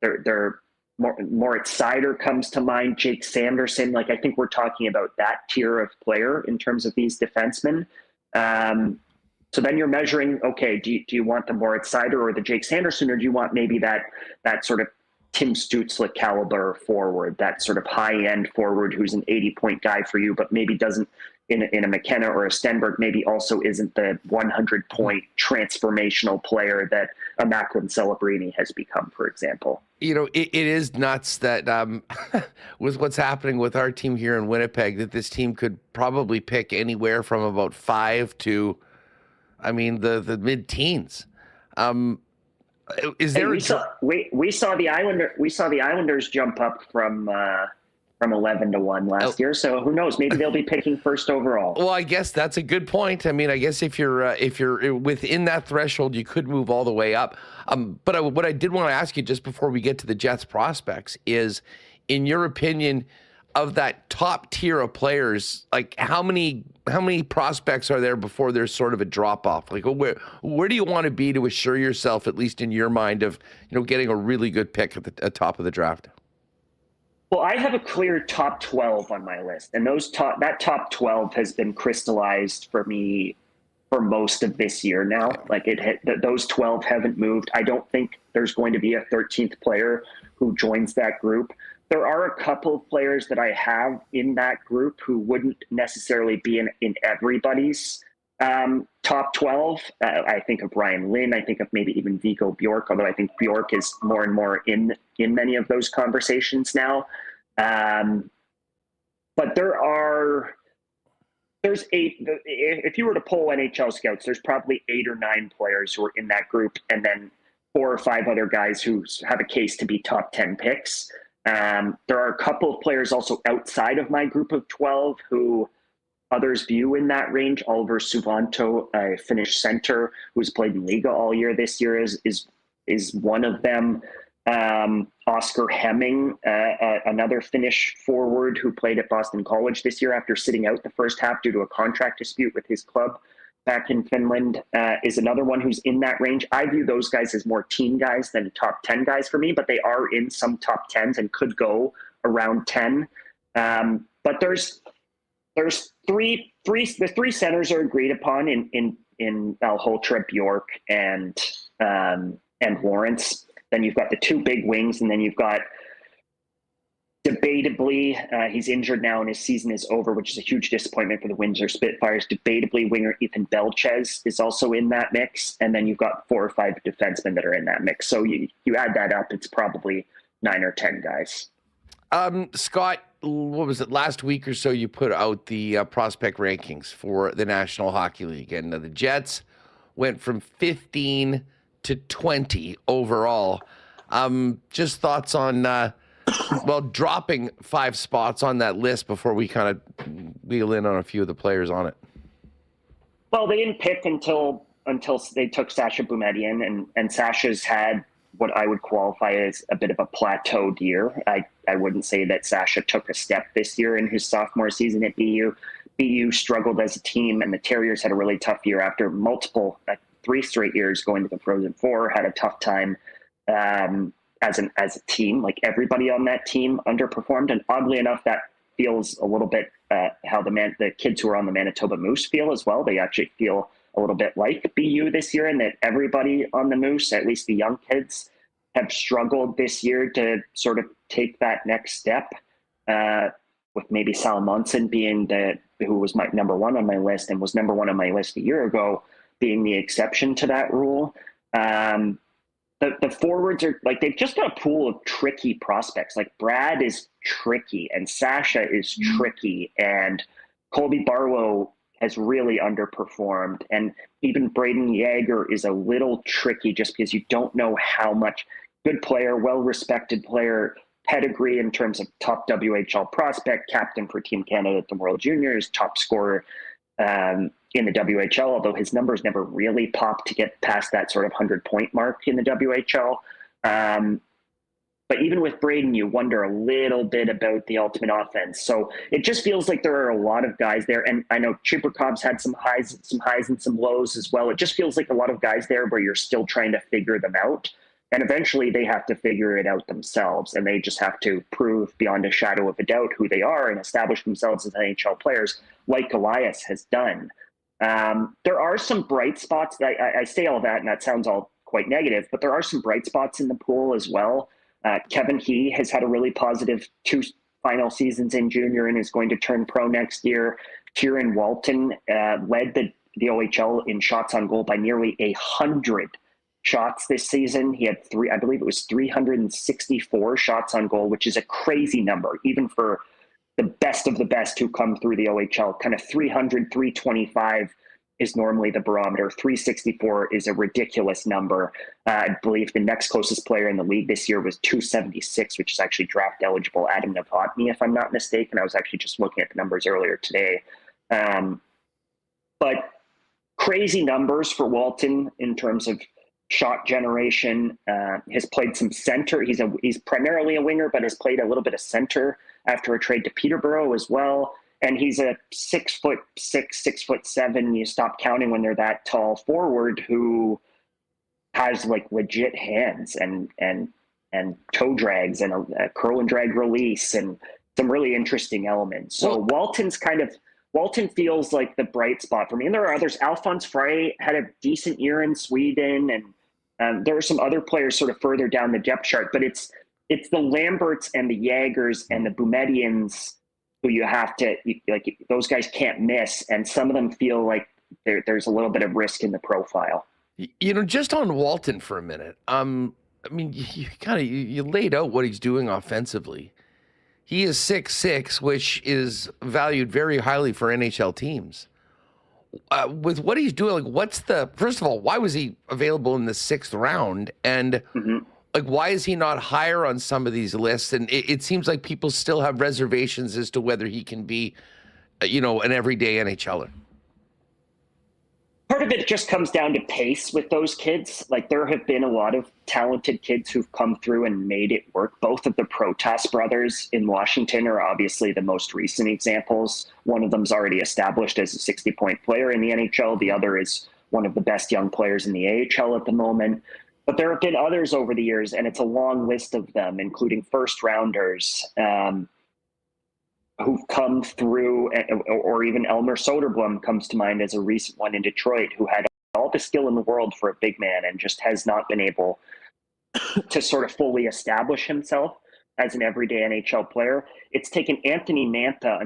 They're Moritz Seider comes to mind, Jake Sanderson. Like, I think we're talking about that tier of player in terms of these defensemen. So then you're measuring, okay, do you want the Moritz Seider or the Jake Sanderson, or do you want maybe that sort of Tim Stützle caliber forward, that sort of high-end forward who's an 80-point guy for you, but maybe doesn't, in a McKenna or a Stenberg, maybe also isn't the 100-point transformational player that a Macklin Celebrini has become, for example. You know, it is nuts that with what's happening with our team here in Winnipeg, that this team could probably pick anywhere from about 5 to, I mean, the mid-teens. Is there? We saw the Islanders jump up from 11-1 last year. So who knows? Maybe they'll be picking first overall. Well, I guess that's a good point. I mean, I guess if you're within that threshold, you could move all the way up. But what I did want to ask you just before we get to the Jets prospects is, in your opinion, of that top tier of players, like how many prospects are there before there's sort of a drop off? Like, where do you want to be to assure yourself, at least in your mind, of getting a really good pick at the top of the draft? Well, I have a clear top 12 on my list, and that top 12 has been crystallized for me for most of this year now. Like, those 12 haven't moved. I don't think there's going to be a 13th player who joins that group. There are a couple of players that I have in that group who wouldn't necessarily be in everybody's top 12. I think of Ryan Lynn. I think of maybe even Viggo Bjork, although I think Bjork is more and more in many of those conversations now. But there's 8. If you were to poll NHL scouts, there's probably 8 or 9 players who are in that group, and then 4 or 5 other guys who have a case to be top 10 picks. There are a couple of players also outside of my group of 12 who others view in that range. Oliver Suvanto, a Finnish center who's played in Liga all year this year, is one of them. Oscar Hemming, another Finnish forward who played at Boston College this year after sitting out the first half due to a contract dispute with his club back in Finland, is another one who's in that range. I view those guys as more team guys than top 10 guys for me, but they are in some top 10s and could go around 10. But there's the 3 centers are agreed upon in Malhotra, Bjork, and Lawrence. Then you've got the 2 big wings, and then you've got, debatably, he's injured now and his season is over, which is a huge disappointment for the Windsor Spitfires. Debatably, winger Ethan Belchez is also in that mix. And then you've got 4 or 5 defensemen that are in that mix. So you add that up, it's probably 9 or 10 guys. Scott, what was it, last week or so, you put out the prospect rankings for the National Hockey League, and the Jets went from 15 to 20 overall. Just thoughts on, dropping 5 spots on that list before we kind of wheel in on a few of the players on it. Well, they didn't pick until they took Sasha Boumediene, and Sasha's had what I would qualify as a bit of a plateaued year. I wouldn't say that Sasha took a step this year in his sophomore season at BU. BU struggled as a team, and the Terriers had a really tough year after multiple, 3 straight years going to the Frozen Four, had a tough time as a team. Like, everybody on that team underperformed, and oddly enough, that feels a little bit how the kids who are on the Manitoba Moose feel as well. They actually feel a little bit like BU this year, and that everybody on the Moose, at least the young kids, have struggled this year to sort of take that next step, with maybe Sal Monson being who was my number 1 on my list and was number 1 on my list a year ago, being the exception to that rule. The forwards are like, they've just got a pool of tricky prospects. Like, Brad is tricky, and Sasha is tricky, and Colby Barlow has really underperformed, and even Braden Yager is a little tricky just because you don't know how much. Good player, well-respected player, pedigree in terms of top WHL prospect, captain for Team Canada at the World Juniors, top scorer in the WHL, although his numbers never really popped to get past that sort of 100-point mark in the WHL. But even with Braden, you wonder a little bit about the ultimate offense. So it just feels like there are a lot of guys there. And I know Chibrakov's had some highs and some lows as well. It just feels like a lot of guys there where you're still trying to figure them out. And eventually they have to figure it out themselves. And they just have to prove beyond a shadow of a doubt who they are and establish themselves as NHL players, like Elias has done. There are some bright spots. I say all that, and that sounds all quite negative, but there are some bright spots in the pool as well. Kevin He has had a really positive 2 final seasons in junior and is going to turn pro next year. Kieran Walton led the OHL in shots on goal by nearly 100 shots this season. He had I believe it was 364 shots on goal, which is a crazy number, even for the best of the best who come through the OHL. Kind of 300, 325 is normally the barometer. 364 is a ridiculous number. I believe the next closest player in the league this year was 276, which is actually draft eligible Adam Novotny, if I'm not mistaken. I was actually just looking at the numbers earlier today. But crazy numbers for Walton in terms of shot generation. Has played some center. He's primarily a winger, but has played a little bit of center after a trade to Peterborough as well. And he's a 6'6", 6'7". You stop counting when they're that tall forward who has like legit hands and toe drags and a curl and drag release and some really interesting elements. So Walton feels like the bright spot for me. And there are others. Alphonse Frey had a decent year in Sweden, and there are some other players sort of further down the depth chart. But it's the Lamberts and the Jagers and the Boumediens who you have to, like, those guys can't miss. And some of them feel like there's a little bit of risk in the profile. You know, just on Walton for a minute. I mean, you laid out what he's doing offensively. He is 6'6", which is valued very highly for NHL teams. With what he's doing, like, first of all, why was he available in the 6th round? And like, why is he not higher on some of these lists? And it seems like people still have reservations as to whether he can be, an everyday NHLer. Part of it just comes down to pace with those kids. Like, there have been a lot of talented kids who've come through and made it work. Both of the Protas brothers in Washington are obviously the most recent examples. One of them's already established as a 60-point player in the NHL. The other is one of the best young players in the AHL at the moment. But there have been others over the years, and it's a long list of them, including first-rounders who've come through, or even Elmer Soderblom comes to mind as a recent one in Detroit, who had all the skill in the world for a big man and just has not been able to sort of fully establish himself as an everyday NHL player. It's taken Anthony Mantha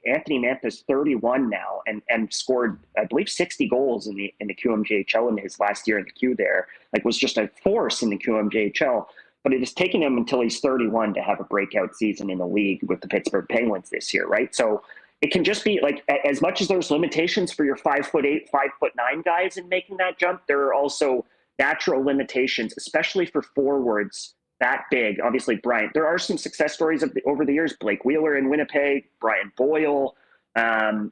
Anthony Mantha's 31 now and scored, I believe, 60 goals in the QMJHL in his last year in the Q there. Like, was just a force in the QMJHL. but it has taken him until he's 31 to have a breakout season in the league with the Pittsburgh Penguins this year, right? So it can just be like, as much as there's limitations for your 5'8", 5'9" guys in making that jump, there are also natural limitations, especially for forwards that big. Obviously, Brian, there are some success stories over the years. Blake Wheeler in Winnipeg, Brian Boyle, the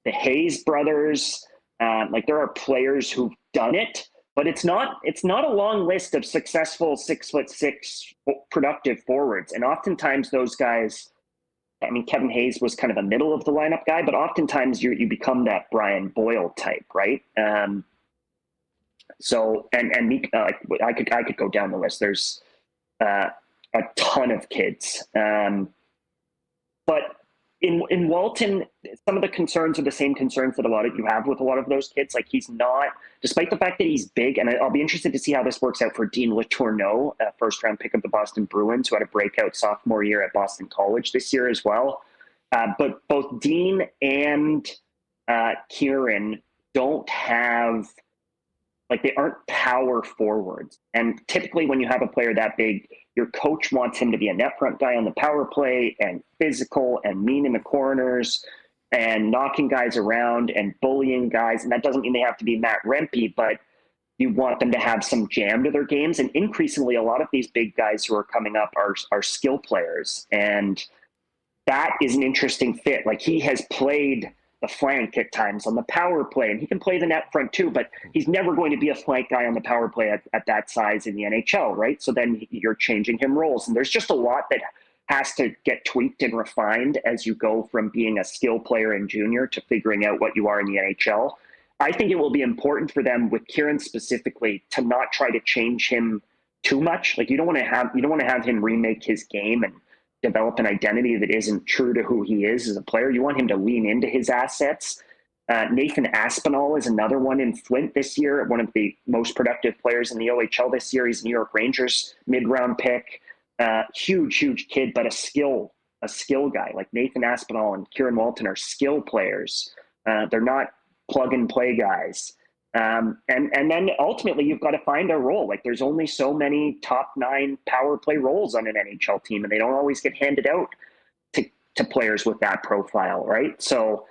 Hayes brothers. Like, there are players who've done it, but it's not a long list of successful 6'6" productive forwards. And oftentimes those guys, I mean, Kevin Hayes was kind of a middle of the lineup guy, but oftentimes you become that Brian Boyle type, right? So I could go down the list. There's a ton of kids, but in Walton, some of the concerns are the same concerns that you have with a lot of those kids. Like, he's not, despite the fact that he's big, and I'll be interested to see how this works out for Dean Letourneau, a first-round pick of the Boston Bruins, who had a breakout sophomore year at Boston College this year as well. But both Dean and Kieran don't have, like, they aren't power forwards. And typically when you have a player that big, your coach wants him to be a net front guy on the power play and physical and mean in the corners and knocking guys around and bullying guys. And that doesn't mean they have to be Matt Rempe, but you want them to have some jam to their games. And increasingly, a lot of these big guys who are coming up are skill players. And that is an interesting fit. Like, he has played the flank at times on the power play, and he can play the net front too, but he's never going to be a flank guy on the power play at that size in the NHL, right? So then you're changing him roles, and there's just a lot that has to get tweaked and refined as you go from being a skill player in junior to figuring out what you are in the NHL. I think it will be important for them, with Kieran specifically, to not try to change him too much. Like, you don't want to have him remake his game and develop an identity that isn't true to who he is as a player. You want him to lean into his assets. Nathan Aspinall is another one in Flint this year, one of the most productive players in the OHL this year. He's a New York Rangers mid-round pick. Huge kid, but a skill guy. Like, Nathan Aspinall and Kieran Walton are skill players. They're not plug-and-play guys. And then ultimately you've got to find a role. Like, there's only so many top 9 power play roles on an NHL team, and they don't always get handed out to players with that profile, right? So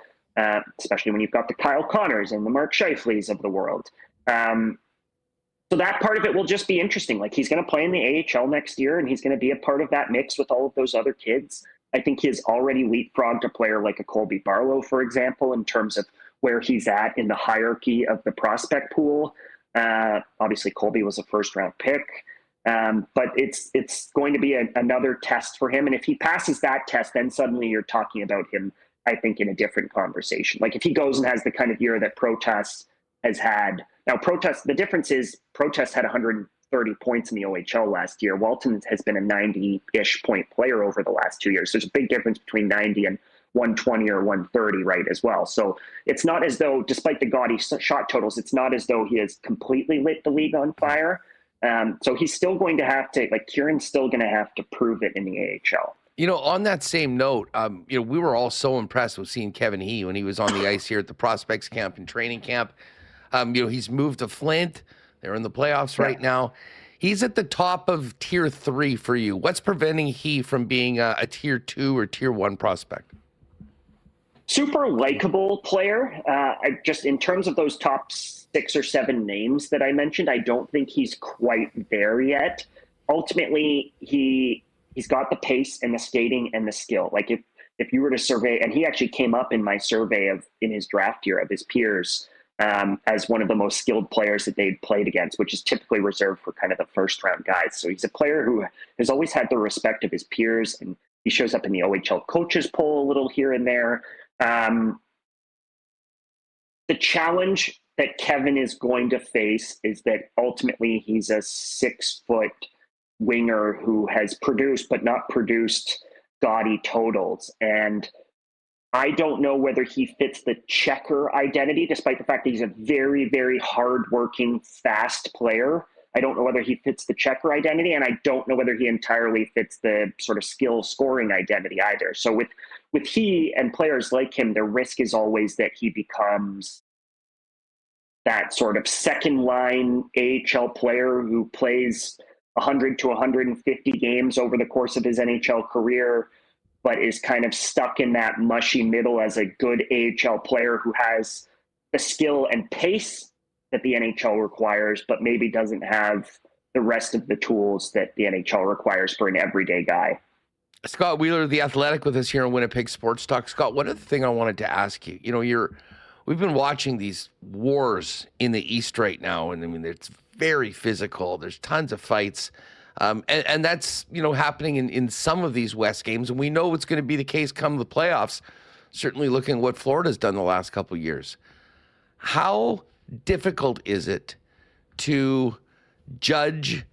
especially when you've got the Kyle Connors and the Mark Scheifele's of the world. So that part of it will just be interesting. Like, he's going to play in the AHL next year, and he's going to be a part of that mix with all of those other kids. I think he's already leapfrogged a player like a Colby Barlow, for example, in terms of where he's at in the hierarchy of the prospect pool. Obviously, Colby was a first-round pick, but it's going to be another test for him. And if he passes that test, then suddenly you're talking about him, I think, in a different conversation. Like, if he goes and has the kind of year that Protas has had. Now, the difference is Protas had 130 points in the OHL last year. Walton has been a 90-ish point player over the last 2 years. There's a big difference between 90 and 120 or 130, right, as well. So it's not as though, despite the gaudy shot totals, it's not as though he has completely lit the league on fire. So he's still going to have to, like, Kieran's still going to have to prove it in the AHL. You know, on that same note, we were all so impressed with seeing Kevin He when he was on the ice here at the prospects camp and training camp. He's moved to Flint. They're in the playoffs right now. He's at the top of tier 3 for you. What's preventing he from being a tier 2 or tier 1 prospect? Super likable player. Just in terms of those top 6 or 7 names that I mentioned, I don't think he's quite there yet. Ultimately, he's got the pace and the skating and the skill. Like, if you were to survey, and he actually came up in my survey in his draft year of his peers as one of the most skilled players that they'd played against, which is typically reserved for kind of the first round guys. So he's a player who has always had the respect of his peers, and he shows up in the OHL coaches poll a little here and there. The challenge that Kevin is going to face is that ultimately he's a 6-foot winger who has produced but not produced gaudy totals. And I don't know whether he fits the checker identity, despite the fact that he's a very, very hardworking, fast player. I don't know whether he fits the checker identity, and I don't know whether he entirely fits the sort of skill scoring identity either. So with he and players like him, the risk is always that he becomes that sort of second line AHL player who plays 100 to 150 games over the course of his NHL career, but is kind of stuck in that mushy middle as a good AHL player who has the skill and pace that the NHL requires, but maybe doesn't have the rest of the tools that the NHL requires for an everyday guy. Scott Wheeler, The Athletic, with us here on Winnipeg Sports Talk. Scott, one other thing I wanted to ask you. We've been watching these wars in the East right now, and I mean, it's very physical. There's tons of fights. And that's, happening in some of these West games. And we know it's going to be the case come the playoffs, certainly looking at what Florida's done the last couple of years. How difficult is it to judge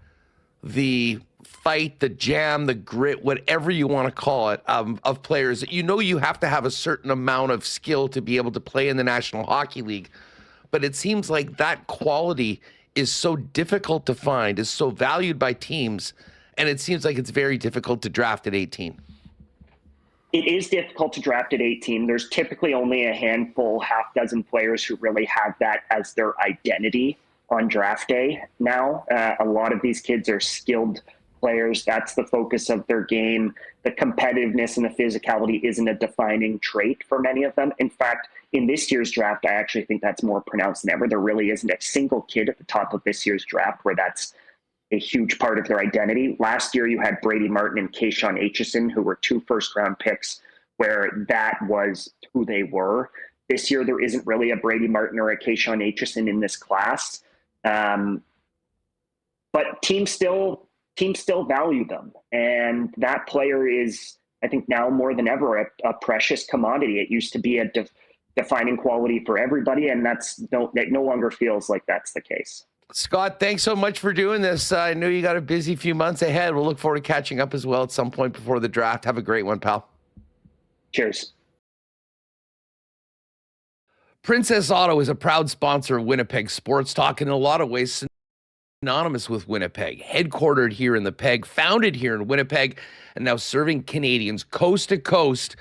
the fight, the jam, the grit, whatever you want to call it, of players that you have to have a certain amount of skill to be able to play in the National Hockey League? But it seems like that quality is so difficult to find, is so valued by teams, and it seems like it's very difficult to draft at 18. It is difficult to draft at 18. There's typically only a handful, half dozen players who really have that as their identity on draft day now. A lot of these kids are skilled players. That's the focus of their game. The competitiveness and the physicality isn't a defining trait for many of them. In fact, in this year's draft, I actually think that's more pronounced than ever. There really isn't a single kid at the top of this year's draft where that's a huge part of their identity. Last year, you had Brady Martin and Kayshawn Aitchison, who were 2 first-round picks, where that was who they were. This year, there isn't really a Brady Martin or a Kayshawn Aitchison in this class. But teams still value them. And that player is, I think now more than ever, a precious commodity. It used to be a defining quality for everybody, and that no longer feels like that's the case. Scott, thanks so much for doing this. I know you got a busy few months ahead. We'll look forward to catching up as well at some point before the draft. Have a great one, pal. Cheers. Princess Auto is a proud sponsor of Winnipeg Sports Talk, and in a lot of ways synonymous with Winnipeg. Headquartered here in the Peg, founded here in Winnipeg, and now serving Canadians coast to coast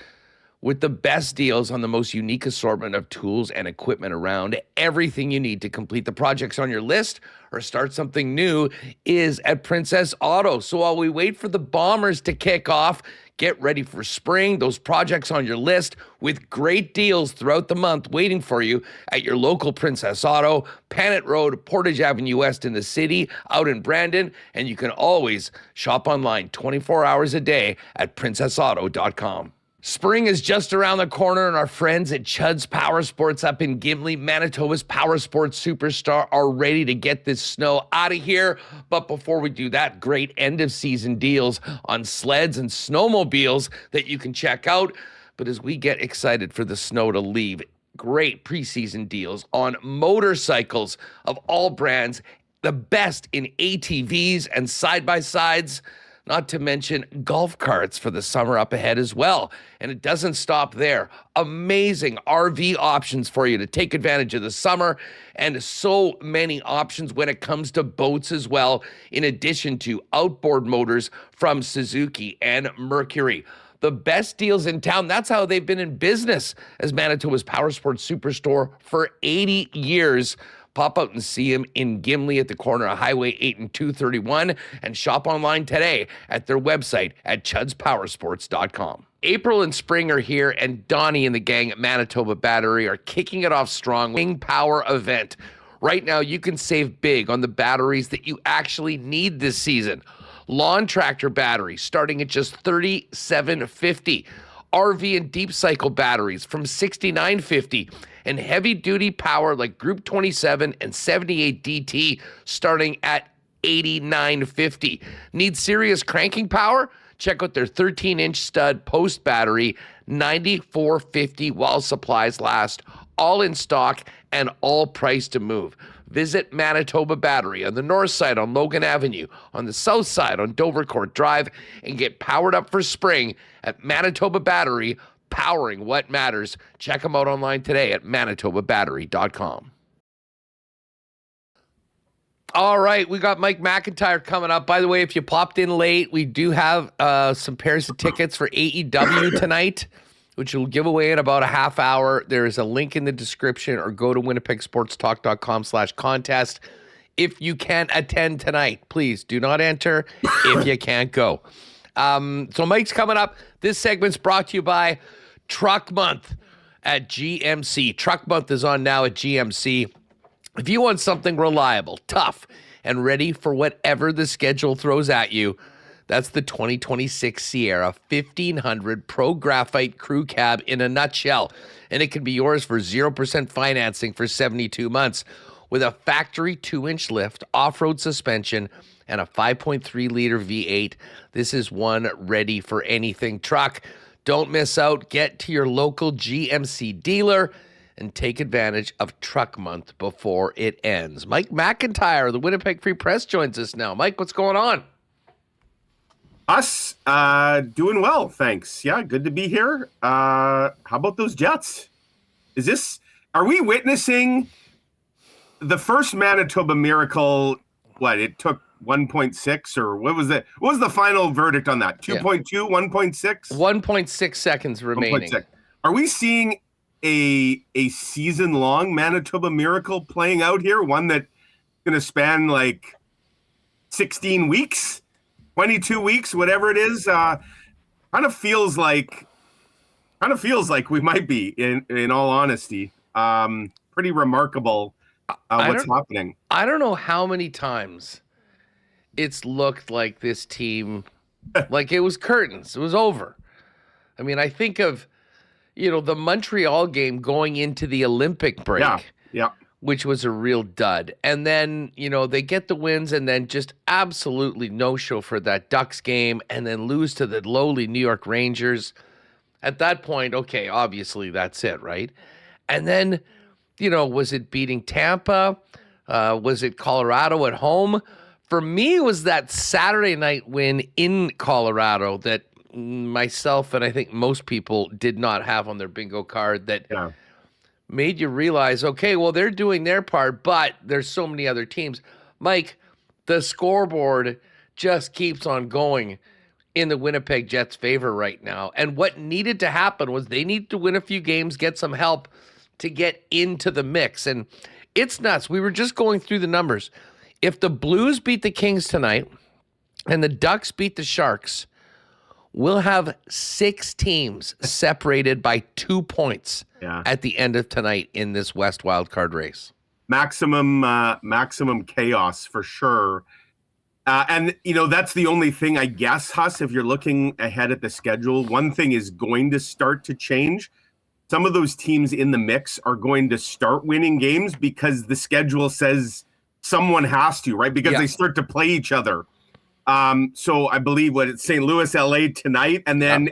with the best deals on the most unique assortment of tools and equipment around. Everything you need to complete the projects on your list or start something new is at Princess Auto. So while we wait for the Bombers to kick off, get ready for spring. Those projects on your list with great deals throughout the month waiting for you at your local Princess Auto, Panet Road, Portage Avenue West in the city, out in Brandon. And you can always shop online 24 hours a day at princessauto.com. Spring is just around the corner, and our friends at Chud's Power Sports up in Gimli, Manitoba's power sports superstar, are ready to get this snow out of here. But before we do that, great end-of-season deals on sleds and snowmobiles that you can check out. But as we get excited for the snow to leave, great preseason deals on motorcycles of all brands, the best in ATVs and side-by-sides, not to mention golf carts for the summer up ahead as well. And it doesn't stop there. Amazing RV options for you to take advantage of the summer, and so many options when it comes to boats as well, in addition to outboard motors from Suzuki and Mercury. The best deals in town. That's how they've been in business as Manitoba's power sports superstore for 80 years. Pop out and see him in Gimli at the corner of Highway 8 and 231, and shop online today at their website at chudspowersports.com. April and spring are here, and Donnie and the gang at Manitoba Battery are kicking it off strong. Wing Power event. Right now, you can save big on the batteries that you actually need this season. Lawn tractor batteries starting at just $37.50. RV and deep cycle batteries from $69.50, and heavy duty power like Group 27 and 78 DT starting at $89.50. Need serious cranking power? Check out their 13-inch stud post battery, $94.50 while supplies last. All in stock and all priced to move. Visit Manitoba Battery on the north side on Logan Avenue, on the south side on Dovercourt Drive, and get powered up for spring at Manitoba Battery, powering what matters. Check them out online today at manitobabattery.com. All right, we got Mike McIntyre coming up. By the way, if you popped in late, we do have some pairs of tickets for AEW tonight, which we'll give away in about a half hour. There is a link in the description, or go to winnipegsportstalk.com/contest. if you can attend tonight. Please do not enter if you can't go. So Mike's coming up. This segment's brought to you by Truck Month at GMC. Truck Month is on now at GMC. If you want something reliable, tough, and ready for whatever the schedule throws at you, that's the 2026 Sierra 1500 Pro Graphite Crew Cab in a nutshell. And it can be yours for 0% financing for 72 months with a factory 2-inch lift, off-road suspension, and a 5.3-liter V8. This is one ready for anything truck. Don't miss out. Get to your local GMC dealer and take advantage of Truck Month before it ends. Mike McIntyre, the Winnipeg Free Press, joins us now. Mike, what's going on? Us, doing well, thanks. Yeah, good to be here. How about those Jets? Are we witnessing the first Manitoba miracle? What, it took 1.6 or what was it? What was the final verdict on that? 2.2, 1.6? 1.6 seconds remaining. 1.6. Are we seeing a season-long Manitoba miracle playing out here? One that's going to span like 16 weeks? 22 weeks, whatever it is, kind of feels like we might be, in all honesty. Pretty remarkable what's happening. I don't know how many times it's looked like this team, like it was curtains. It was over. I mean, I think of, the Montreal game going into the Olympic break. Yeah. Which was a real dud. And then, they get the wins and then just absolutely no show for that Ducks game and then lose to the lowly New York Rangers. At that point, okay, obviously that's it, right? And then, was it beating Tampa? Was it Colorado at home? For me, it was that Saturday night win in Colorado that myself and I think most people did not have on their bingo card that made you realize, okay, well, they're doing their part, but there's so many other teams. Mike, the scoreboard just keeps on going in the Winnipeg Jets' favor right now. And what needed to happen was they need to win a few games, get some help to get into the mix. And it's nuts. We were just going through the numbers. If the Blues beat the Kings tonight and the Ducks beat the Sharks, we'll have 6 teams separated by 2 points at the end of tonight in this West wildcard race. Maximum chaos for sure. And, that's the only thing, I guess, Huss, if you're looking ahead at the schedule, one thing is going to start to change. Some of those teams in the mix are going to start winning games because the schedule says someone has to, right? Because they start to play each other. So I believe it's St. Louis, LA tonight, and then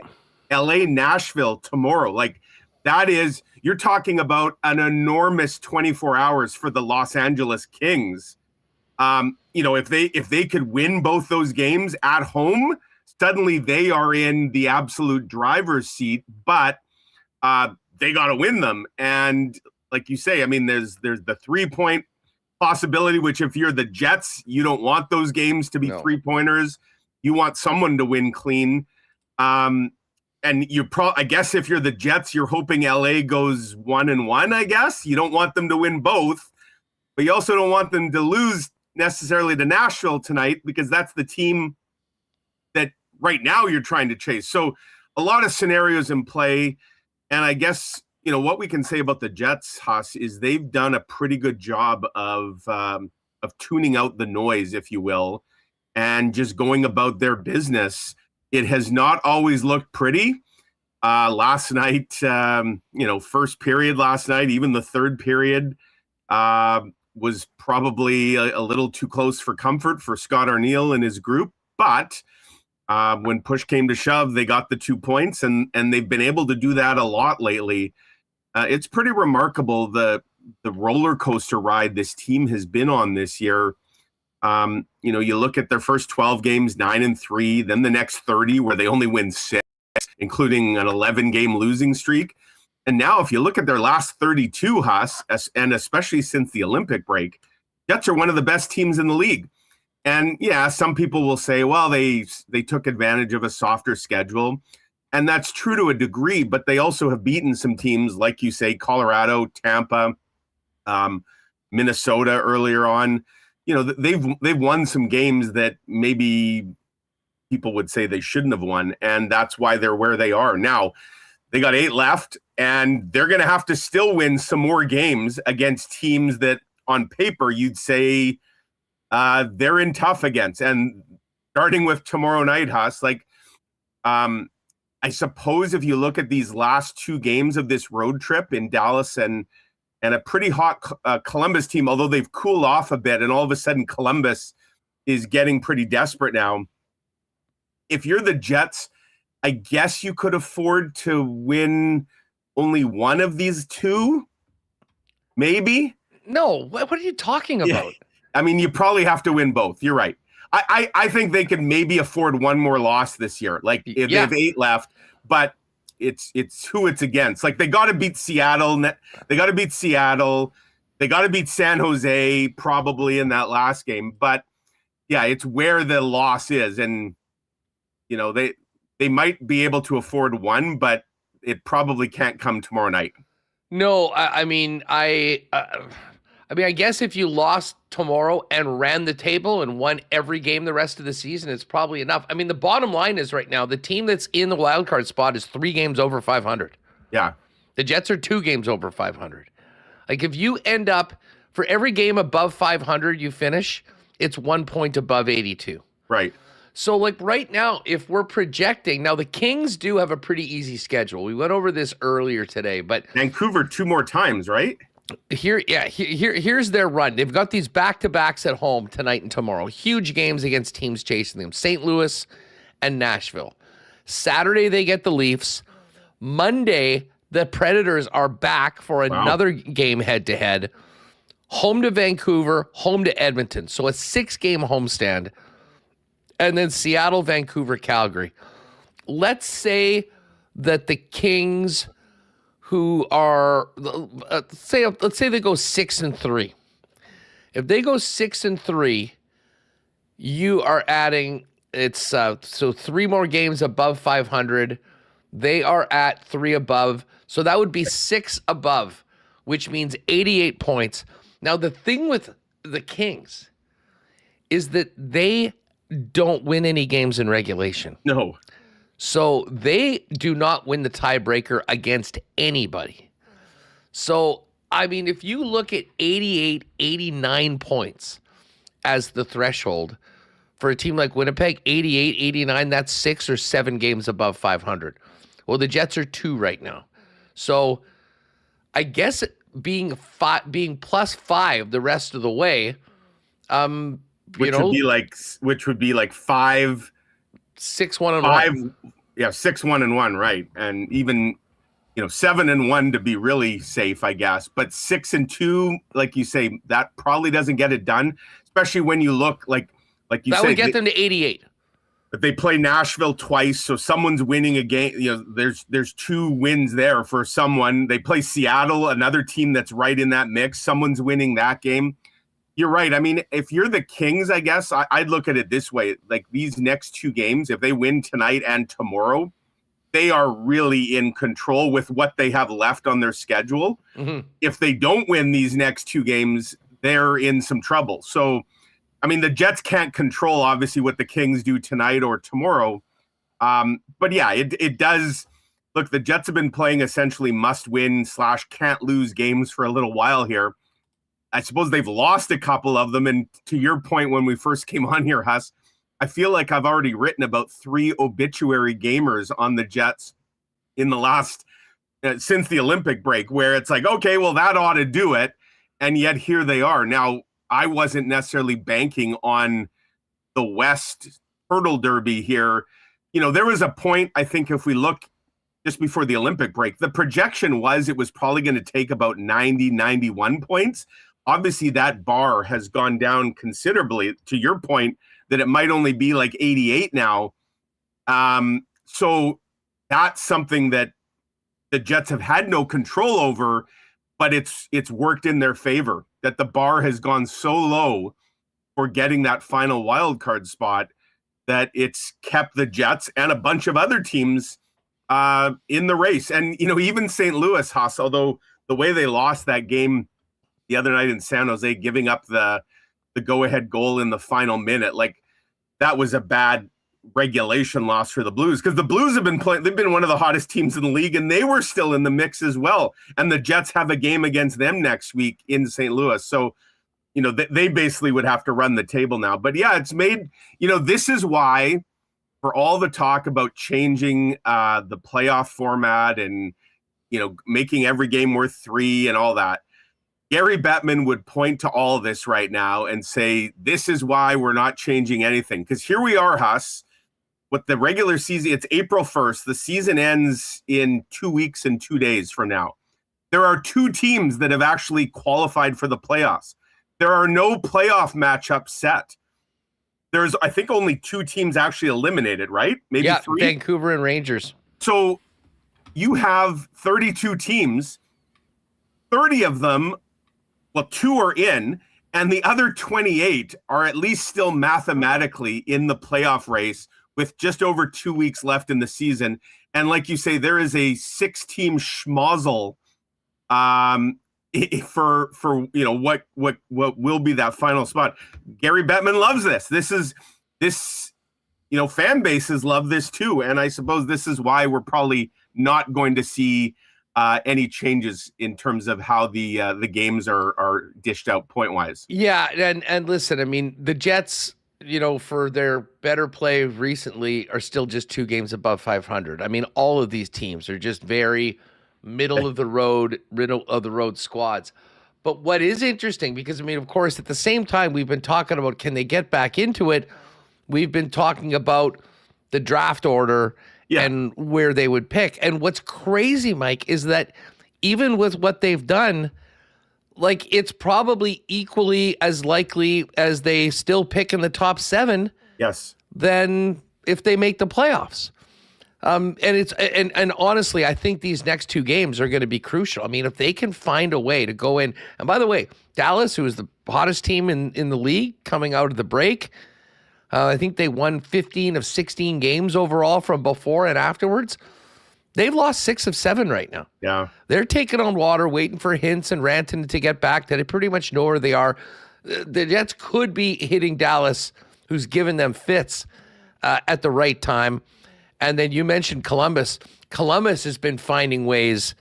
LA, Nashville tomorrow. Like that is, you're talking about an enormous 24 hours for the Los Angeles Kings. If they could win both those games at home, suddenly they are in the absolute driver's seat, but they got to win them. And like you say, I mean, there's the 3-point possibility, which if you're the Jets, you don't want those games to be 3-pointers. You want someone to win clean. And I guess if you're the Jets, you're hoping LA goes 1-1, I guess. You don't want them to win both, but you also don't want them to lose necessarily to Nashville tonight because that's the team that right now you're trying to chase. So a lot of scenarios in play. And I guess, what we can say about the Jets, Huss, is they've done a pretty good job of tuning out the noise, if you will, and just going about their business. It has not always looked pretty. Last night, first period last night, even the third period was probably a little too close for comfort for Scott Arniel and his group. But when push came to shove, they got the 2 points, and they've been able to do that a lot lately. It's pretty remarkable the roller coaster ride this team has been on this year. You look at their first 12 games, 9-3, then the next 30 where they only win 6, including an 11-game losing streak. And now if you look at their last 32, Huss, and especially since the Olympic break, Jets are one of the best teams in the league. And yeah, some people will say, well, they took advantage of a softer schedule. And that's true to a degree, but they also have beaten some teams, like you say, Colorado, Tampa, Minnesota earlier on. they've won some games that maybe people would say they shouldn't have won, and that's why they're where they are now. They got 8 left, and they're going to have to still win some more games against teams that on paper you'd say they're in tough against. And starting with tomorrow night, Huss, I suppose if you look at these last 2 games of this road trip in Dallas and a pretty hot Columbus team, although they've cooled off a bit, and all of a sudden Columbus is getting pretty desperate now. If you're the Jets, I guess you could afford to win only one of these 2, maybe? No, what are you talking about? Yeah. I mean, you probably have to win both. You're right. I think they could maybe afford one more loss this year. If they have 8 left, but it's who it's against. They got to beat Seattle. They got to beat Seattle. They got to beat San Jose probably in that last game. But yeah, it's where the loss is, and they might be able to afford one, but it probably can't come tomorrow night. No, I guess if you lost tomorrow and ran the table and won every game the rest of the season, it's probably enough. I mean, the bottom line is right now, the team that's in the wild card spot is 3 games over 500. Yeah. The Jets are 2 games over 500. If you end up, for every game above 500 you finish, it's 1 point above 82. Right. So, right now, if we're projecting, now the Kings do have a pretty easy schedule. We went over this earlier today, but Vancouver 2 more times, right? Here's their run. They've got these back-to-backs at home tonight and tomorrow. Huge games against teams chasing them. St. Louis and Nashville. Saturday, they get the Leafs. Monday, the Predators are back for another game head-to-head. Home to Vancouver, home to Edmonton. So a 6-game homestand. And then Seattle, Vancouver, Calgary. Let's say that the Kings, who are, let's say they go 6-3. If they go 6-3, you are adding, so 3 more games above 500. They are at 3 above. So that would be 6 above, which means 88 points. Now, the thing with the Kings is that they don't win any games in regulation. No. So they do not win the tiebreaker against anybody. So, I mean, if you look at 88, 89 points as the threshold for a team like Winnipeg, 88, 89, that's 6 or 7 games above 500. Well, the Jets are 2 right now. So I guess being +5 the rest of the way, which would be like 5, 6-1-1. Yeah, 6-1-1, right? And even 7-1 to be really safe, I guess. But 6-2, like you say, that probably doesn't get it done. Especially when you look like you that say, would get them to 88. But they play Nashville twice, so someone's winning a game. There's 2 wins there for someone. They play Seattle, another team that's right in that mix. Someone's winning that game. You're right. I mean, if you're the Kings, I guess I'd look at it this way. These next 2 games, if they win tonight and tomorrow, they are really in control with what they have left on their schedule. Mm-hmm. If they don't win these next 2 games, they're in some trouble. So, I mean, the Jets can't control, obviously, what the Kings do tonight or tomorrow. But yeah, it does. Look, the Jets have been playing essentially must-win / can't-lose games for a little while here. I suppose they've lost a couple of them. And to your point, when we first came on here, Huss, I feel like I've already written about 3 obituary gamers on the Jets in the last, since the Olympic break, where it's like, okay, well, that ought to do it. And yet here they are. Now, I wasn't necessarily banking on the West Hurdle Derby here. There was a point, I think, if we look just before the Olympic break, the projection was it was probably going to take about 90, 91 points. Obviously, that bar has gone down considerably, to your point, that it might only be like 88 now. So that's something that the Jets have had no control over, but it's worked in their favor, that the bar has gone so low for getting that final wild card spot that it's kept the Jets and a bunch of other teams in the race. And, even St. Louis, Huss, although the way they lost that game the other night in San Jose, giving up the the go-ahead goal in the final minute. Like, that was a bad regulation loss for the Blues, because the Blues have been playing. They've been one of the hottest teams in the league, and they were still in the mix as well. And the Jets have a game against them next week in St. Louis. So, they basically would have to run the table now. But yeah, it's made, this is why, for all the talk about changing the playoff format and, making every game worth 3 and all that, Gary Bettman would point to all this right now and say, this is why we're not changing anything. Because here we are, Huss, with the regular season. It's April 1st. The season ends in 2 weeks and 2 days from now. There are 2 teams that have actually qualified for the playoffs. There are no playoff matchups set. There's, I think, only 2 teams actually eliminated, right? Maybe 3? Vancouver and Rangers. So you have 32 teams, 30 of them, 2 are in, and the other 28 are at least still mathematically in the playoff race with just over 2 weeks left in the season. And like you say, there is a 6-team schmozzle for what will be that final spot. Gary Bettman loves this. This fan bases love this too. And I suppose this is why we're probably not going to see any changes in terms of how the games are dished out point wise. Yeah, and listen, I mean, the Jets, for their better play recently, are still just 2 games above 500. I mean, all of these teams are just very middle of the road squads. But what is interesting, because I mean, of course, at the same time we've been talking about, can they get back into it? We've been talking about the draft order and where they would pick. And what's crazy, Mike, is that even with what they've done, like, it's probably equally as likely as they still pick in the top 7. Yes. Than if they make the playoffs. And honestly, I think these next 2 games are going to be crucial. I mean, if they can find a way to go in, and by the way, Dallas, who is the hottest team in the league coming out of the break, I think they won 15 of 16 games overall from before and afterwards. They've lost 6 of 7 right now. Yeah. They're taking on water, waiting for Hintz and Rantanen to get back. They pretty much know where they are. The Jets could be hitting Dallas, who's given them fits at the right time. And then you mentioned Columbus. Columbus has been finding ways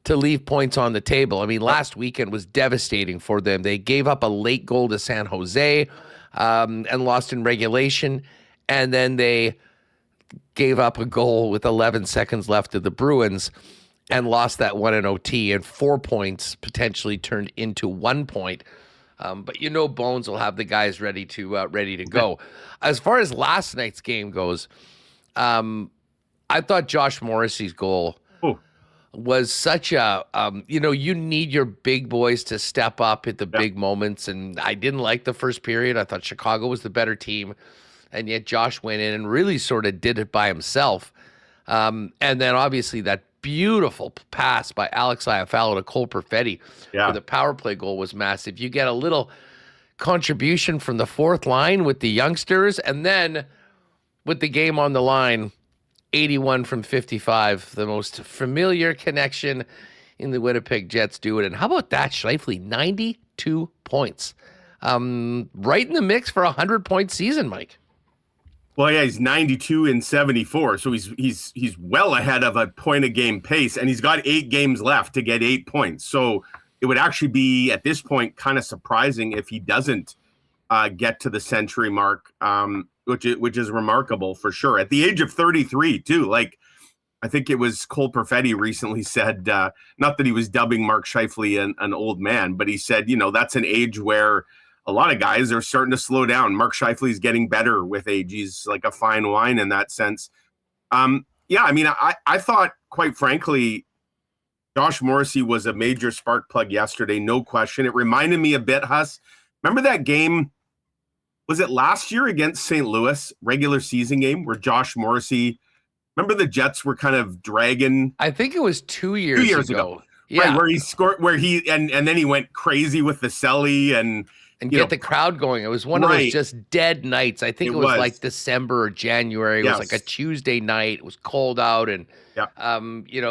to leave points on the table. I mean, last weekend was devastating for them. They gave up a late goal to San Jose and lost in regulation. And then they gave up a goal with 11 seconds left to the Bruins and lost that one in OT, and 4 points potentially turned into 1 point. But Bones will have the guys ready to go. As far as last night's game goes, I thought Josh Morrissey's goal was such a, you need your big boys to step up at the big moments. And I didn't like the first period. I thought Chicago was the better team. And yet Josh went in and really sort of did it by himself. And then obviously that beautiful pass by Alex Iafallo to Cole Perfetti for the power play goal was massive. You get a little contribution from the 4th line with the youngsters, and then with the game on the line, 81 from 55, the most familiar connection in the Winnipeg Jets do it. And how about that, Scheifele? 92 points. Right in the mix for a 100-point season, Mike. Well, yeah, he's 92 in 74, so he's well ahead of a point-a-game pace, and he's got 8 games left to get 8 points. So it would actually be, at this point, kind of surprising if he doesn't get to the century mark, which is remarkable for sure. At the age of 33, too. Like, I think it was Cole Perfetti recently said, not that he was dubbing Mark Scheifele an old man, but he said, that's an age where a lot of guys are starting to slow down. Mark Scheifele is getting better with age. He's like a fine wine in that sense. I mean, I thought, quite frankly, Josh Morrissey was a major spark plug yesterday, no question. It reminded me a bit, Huss. Remember that game? Was it last year against St. Louis, regular season game, where Josh Morrissey, remember the Jets were kind of dragging? I think it was 2 years ago. Yeah. Right, where he scored, and then he went crazy with the celly and get the crowd going. It was one of those just dead nights. I think it was like December or January. It was like a Tuesday night. It was cold out, and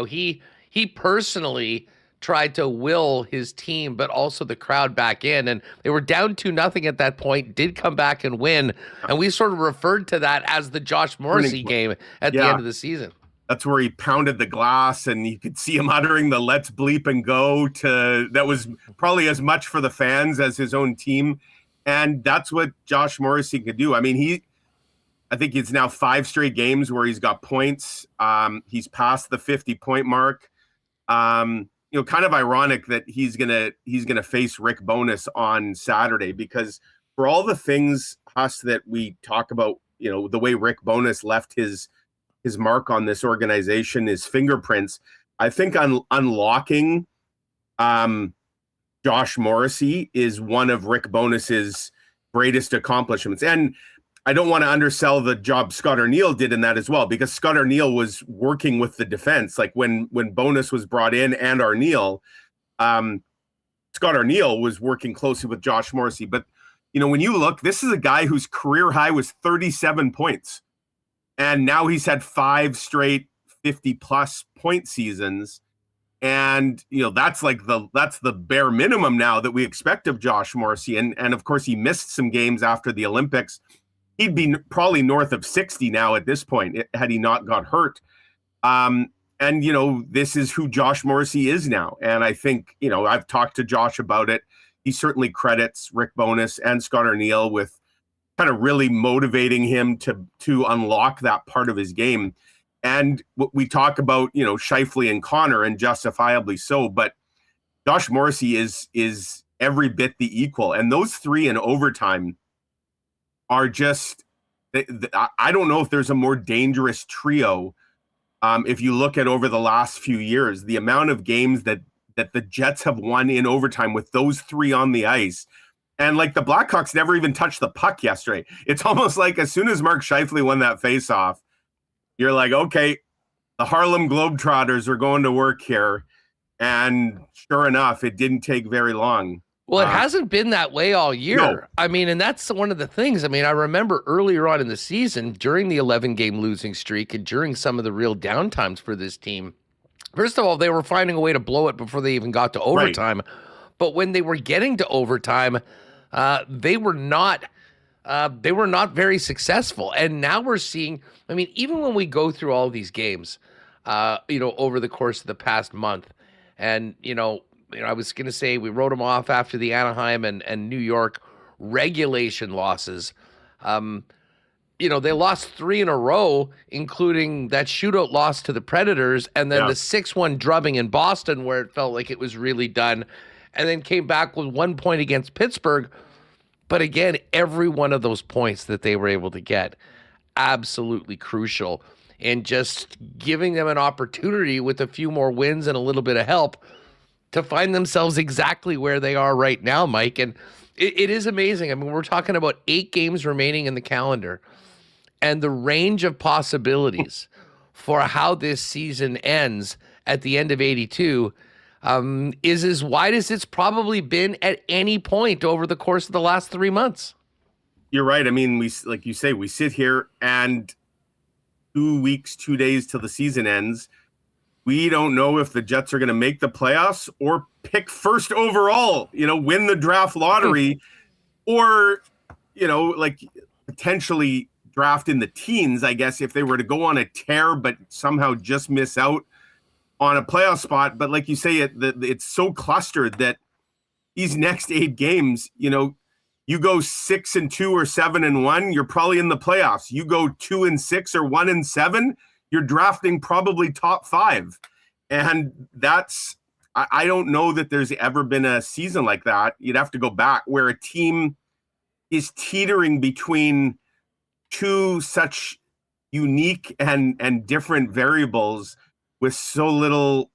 he personally tried to will his team, but also the crowd back in. And they were down 2-0 at that point, did come back and win. And we sort of referred to that as the Josh Morrissey game at the end of the season. That's where he pounded the glass, and you could see him uttering the "let's bleep and go" that was probably as much for the fans as his own team. And that's what Josh Morrissey could do. I mean, I think it's now 5 straight games where he's got points. He's past the 50-point mark. Kind of ironic that he's gonna face Rick Bowness on Saturday, because for all the things, Huss, that we talk about, the way Rick Bowness left his mark on this organization, his fingerprints, I think unlocking Josh Morrissey is one of Rick Bowness's greatest accomplishments. And I don't want to undersell the job Scott Arniel did in that as well, because Scott Arniel was working with the defense. Like when Bowness was brought in and Arniel, Scott Arniel was working closely with Josh Morrissey. But, when you look, this is a guy whose career high was 37 points. And now he's had 5 straight 50-plus point seasons. And, that's the bare minimum now that we expect of Josh Morrissey. And of course, he missed some games after the Olympics. He'd be probably north of 60 now at this point, had he not got hurt. And, this is who Josh Morrissey is now. And I think, I've talked to Josh about it. He certainly credits Rick Bowness and Scott Arniel with kind of really motivating him to unlock that part of his game. And we talk about, Scheifele and Connor, and justifiably so, but Josh Morrissey is every bit the equal. And those 3 in overtime are just, I don't know if there's a more dangerous trio. If you look at over the last few years, the amount of games that the Jets have won in overtime with those 3 on the ice. And like the Blackhawks never even touched the puck yesterday. It's almost like as soon as Mark Scheifele won that faceoff, you're like, okay, the Harlem Globetrotters are going to work here. And sure enough, it didn't take very long. Well, it hasn't been that way all year. No. I mean, and that's one of the things. I mean, I remember earlier on in the season, during the 11-game losing streak and during some of the real downtimes for this team, first of all, they were finding a way to blow it before they even got to overtime. Right. But when they were getting to overtime, they were not very successful. And now we're seeing, I mean, even when we go through all these games, over the course of the past month, and, I was going to say we wrote them off after the Anaheim and New York regulation losses. They lost 3 in a row, including that shootout loss to the Predators, and then the 6-1 drubbing in Boston, where it felt like it was really done, and then came back with 1 point against Pittsburgh. But again, every one of those points that they were able to get, absolutely crucial, and just giving them an opportunity with a few more wins and a little bit of help to find themselves exactly where they are right now, Mike. And it is amazing. I mean, we're talking about 8 games remaining in the calendar, and the range of possibilities for how this season ends at the end of 82 is as wide as it's probably been at any point over the course of the last 3 months. You're right. I mean, like you say, we sit here and 2 weeks, 2 days till the season ends. We don't know if the Jets are going to make the playoffs or pick first overall, win the draft lottery, or, like potentially draft in the teens, I guess, if they were to go on a tear, but somehow just miss out on a playoff spot. But like you say, it's so clustered that these next 8 games, you go 6-2 or 7-1, you're probably in the playoffs. You go 2-6 or 1-7, you're drafting probably top 5. And I don't know that there's ever been a season like that. You'd have to go back where a team is teetering between 2 such unique and different variables with so little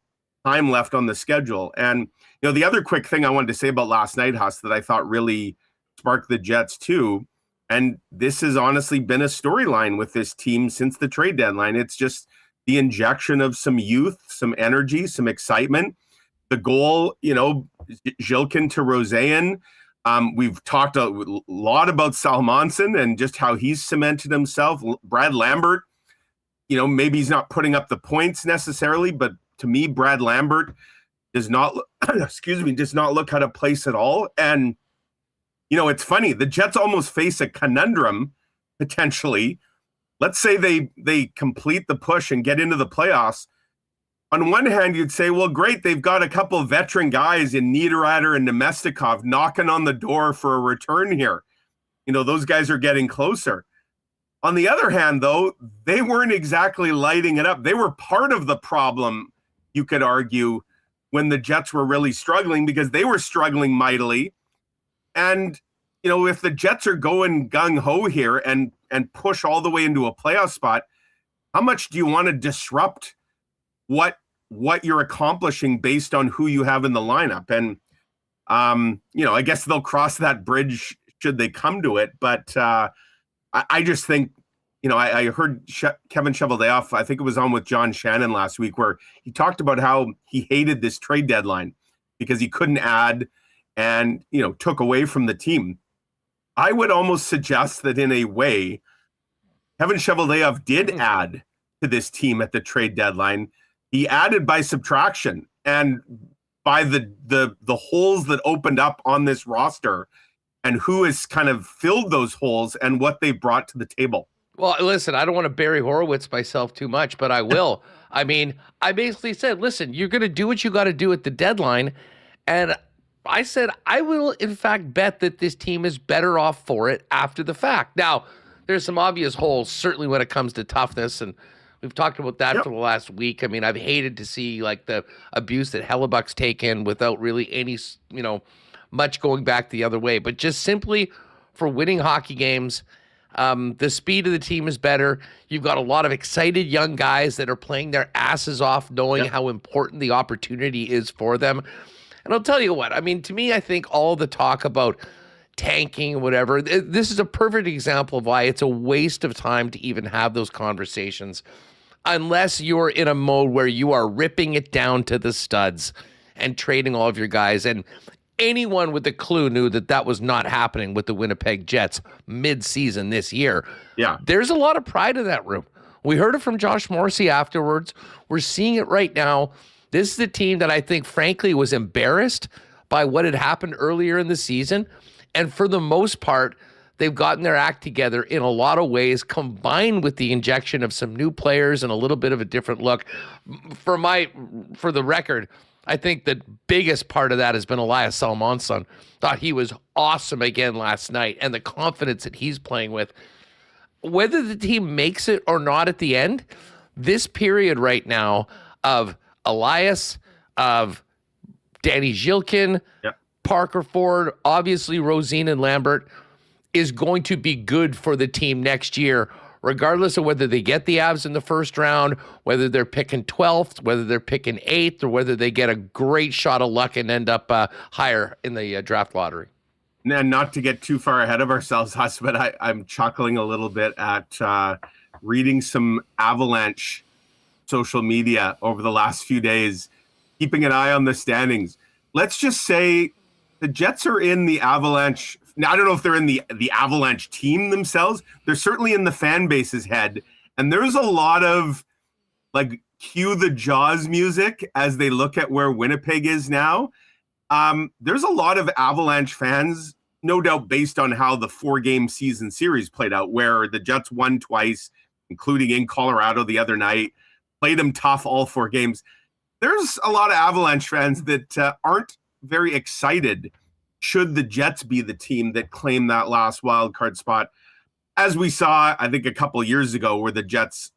time left on the schedule. And, the other quick thing I wanted to say about last night, Huss, that I thought really sparked the Jets too, and this has honestly been a storyline with this team since the trade deadline. It's just the injection of some youth, some energy, some excitement. The goal, Zhilkin to Roseanne. We've talked a lot about Salmonson and just how he's cemented himself. Brad Lambert, maybe he's not putting up the points necessarily, but to me, Brad Lambert, does not does not look out of place at all. And, it's funny. The Jets almost face a conundrum, potentially. Let's say they complete the push and get into the playoffs. On one hand, you'd say, well, great, they've got a couple of veteran guys in Niederreiter and Nemestikov knocking on the door for a return here. Those guys are getting closer. On the other hand, though, they weren't exactly lighting it up. They were part of the problem, you could argue, when the Jets were really struggling, because they were struggling mightily. And, if the Jets are going gung-ho here and push all the way into a playoff spot, how much do you want to disrupt what you're accomplishing based on who you have in the lineup? And, I guess they'll cross that bridge should they come to it. But I just think, I heard Kevin Cheveldayoff, I think it was on with John Shannon last week, where he talked about how he hated this trade deadline because he couldn't add and, took away from the team. I would almost suggest that in a way, Kevin Cheveldayoff did add to this team at the trade deadline. He added by subtraction and by the holes that opened up on this roster and who has kind of filled those holes and what they brought to the table. Well, listen, I don't want to Barry Horowitz myself too much, but I will. I mean, I basically said, listen, you're going to do what you got to do at the deadline. And I said, I will, in fact, bet that this team is better off for it after the fact. Now, there's some obvious holes, certainly when it comes to toughness, and we've talked about that for the last week. I mean, I've hated to see, the abuse that Hellebuyck's taken without really any, much going back the other way. But just simply for winning hockey games, the speed of the team is better. You've got a lot of excited young guys that are playing their asses off, knowing how important the opportunity is for them. And I'll tell you what, I mean, to me, I think all the talk about tanking and whatever, this is a perfect example of why it's a waste of time to even have those conversations unless you're in a mode where you are ripping it down to the studs and trading all of your guys. And anyone with a clue knew that that was not happening with the Winnipeg Jets mid-season this year. Yeah. There's a lot of pride in that room. We heard it from Josh Morrissey afterwards. We're seeing it right now. This is a team that I think, frankly, was embarrassed by what had happened earlier in the season. And for the most part, they've gotten their act together in a lot of ways, combined with the injection of some new players and a little bit of a different look. For the record, I think the biggest part of that has been Elias Salomonsson. Thought he was awesome again last night, and the confidence that he's playing with. Whether the team makes it or not at the end, this period right now of Elias, of Danny Zhilkin, Parker Ford, obviously Rosine and Lambert, is going to be good for the team next year, regardless of whether they get the Avs in the first round, whether they're picking 12th, whether they're picking 8th, or whether they get a great shot of luck and end up higher in the draft lottery. And not to get too far ahead of ourselves, Huss, but I'm chuckling a little bit at reading some Avalanche social media over the last few days, keeping an eye on the standings. Let's just say the Jets are in the Avalanche. Now, I don't know if they're in the Avalanche team themselves. They're certainly in the fan base's head. And there's a lot of, cue the Jaws music as they look at where Winnipeg is now. There's a lot of Avalanche fans, no doubt based on how the 4-game season series played out, where the Jets won twice, including in Colorado the other night, played them tough all 4 games. There's a lot of Avalanche fans that aren't very excited should the Jets be the team that claim that last wild card spot, as we saw, I think, a couple of years ago, where the Jets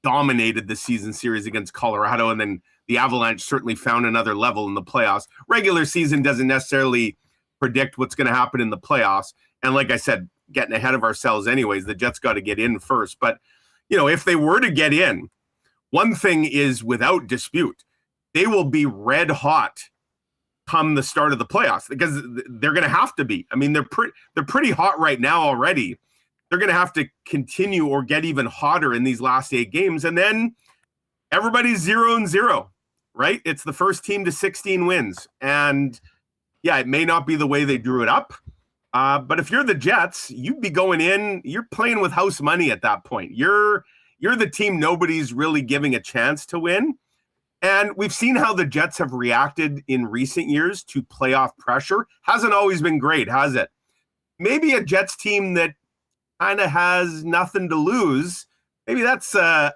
dominated the season series against Colorado, and then the Avalanche certainly found another level in the playoffs. Regular season doesn't necessarily predict what's going to happen in the playoffs. And like I said, getting ahead of ourselves anyways, the Jets got to get in first. But, if they were to get in, one thing is without dispute, they will be red hot come the start of the playoffs, because they're going to have to be. I mean, they're pretty hot right now already. They're going to have to continue or get even hotter in these last 8 games. And then everybody's 0-0, right? It's the first team to 16 wins. And yeah, it may not be the way they drew it up. But if you're the Jets, you'd be going in, you're playing with house money at that point. You're the team nobody's really giving a chance to win. And we've seen how the Jets have reacted in recent years to playoff pressure. Hasn't always been great, has it? Maybe a Jets team that kind of has nothing to lose. Maybe that's a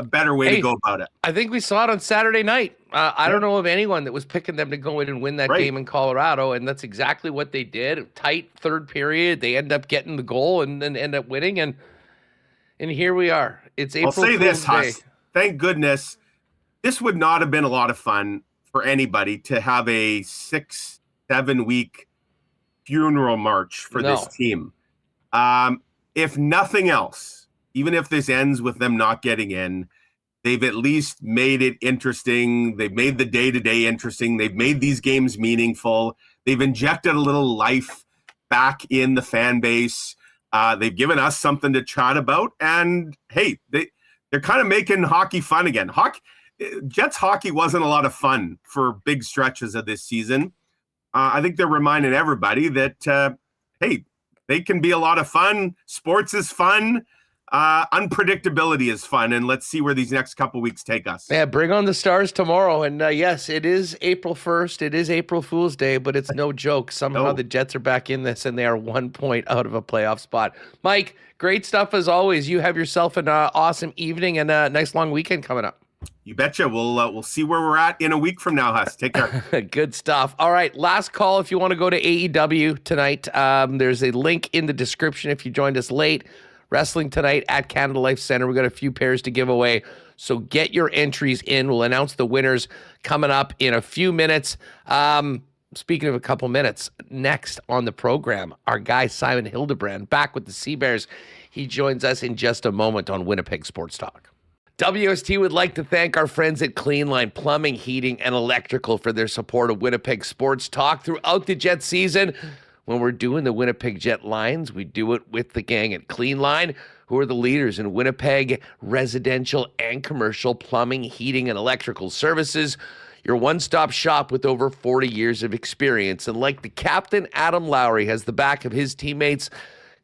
better way to go about it. I think we saw it on Saturday night. I don't know of anyone that was picking them to go in and win that game in Colorado, and that's exactly what they did. Tight third period. They end up getting the goal and then end up winning, and here we are. It's April I'll say Fool's this, Huss. Day. Thank goodness. This would not have been a lot of fun for anybody to have a 6-7 week funeral march for this team. If nothing else, even if this ends with them not getting in, they've at least made it interesting. They've made the day-to-day interesting. They've made these games meaningful. They've injected a little life back in the fan base. They've given us something to chat about. And, hey, they're kind of making hockey fun again. Jets hockey wasn't a lot of fun for big stretches of this season. I think they're reminding everybody that, hey, they can be a lot of fun. Sports is fun. Unpredictability is fun, and let's see where these next couple weeks take us. Yeah, bring on the Stars tomorrow. And yes, it is April 1st. It is April Fool's Day, but it's no joke. Somehow the Jets are back in this, and they are 1 point out of a playoff spot. Mike, great stuff as always. You have yourself an awesome evening and a nice long weekend coming up. You betcha. We'll see where we're at in a week from now, Huss. Take care. Good stuff. All right, last call if you want to go to AEW tonight. There's a link in the description if you joined us late. Wrestling tonight at Canada Life Center. We've got a few pairs to give away, so get your entries in. We'll announce the winners coming up in a few minutes. Speaking of a couple minutes, next on the program, our guy Simon Hildebrand, back with the Sea Bears. He joins us in just a moment on Winnipeg Sports Talk. WST would like to thank our friends at Cleanline Plumbing, Heating, and Electrical for their support of Winnipeg Sports Talk throughout the Jet season. When we're doing the Winnipeg Jet lines, we do it with the gang at Cleanline, who are the leaders in Winnipeg residential and commercial plumbing, heating, and electrical services. Your one-stop shop with over 40 years of experience. And like the captain, Adam Lowry has the back of his teammates,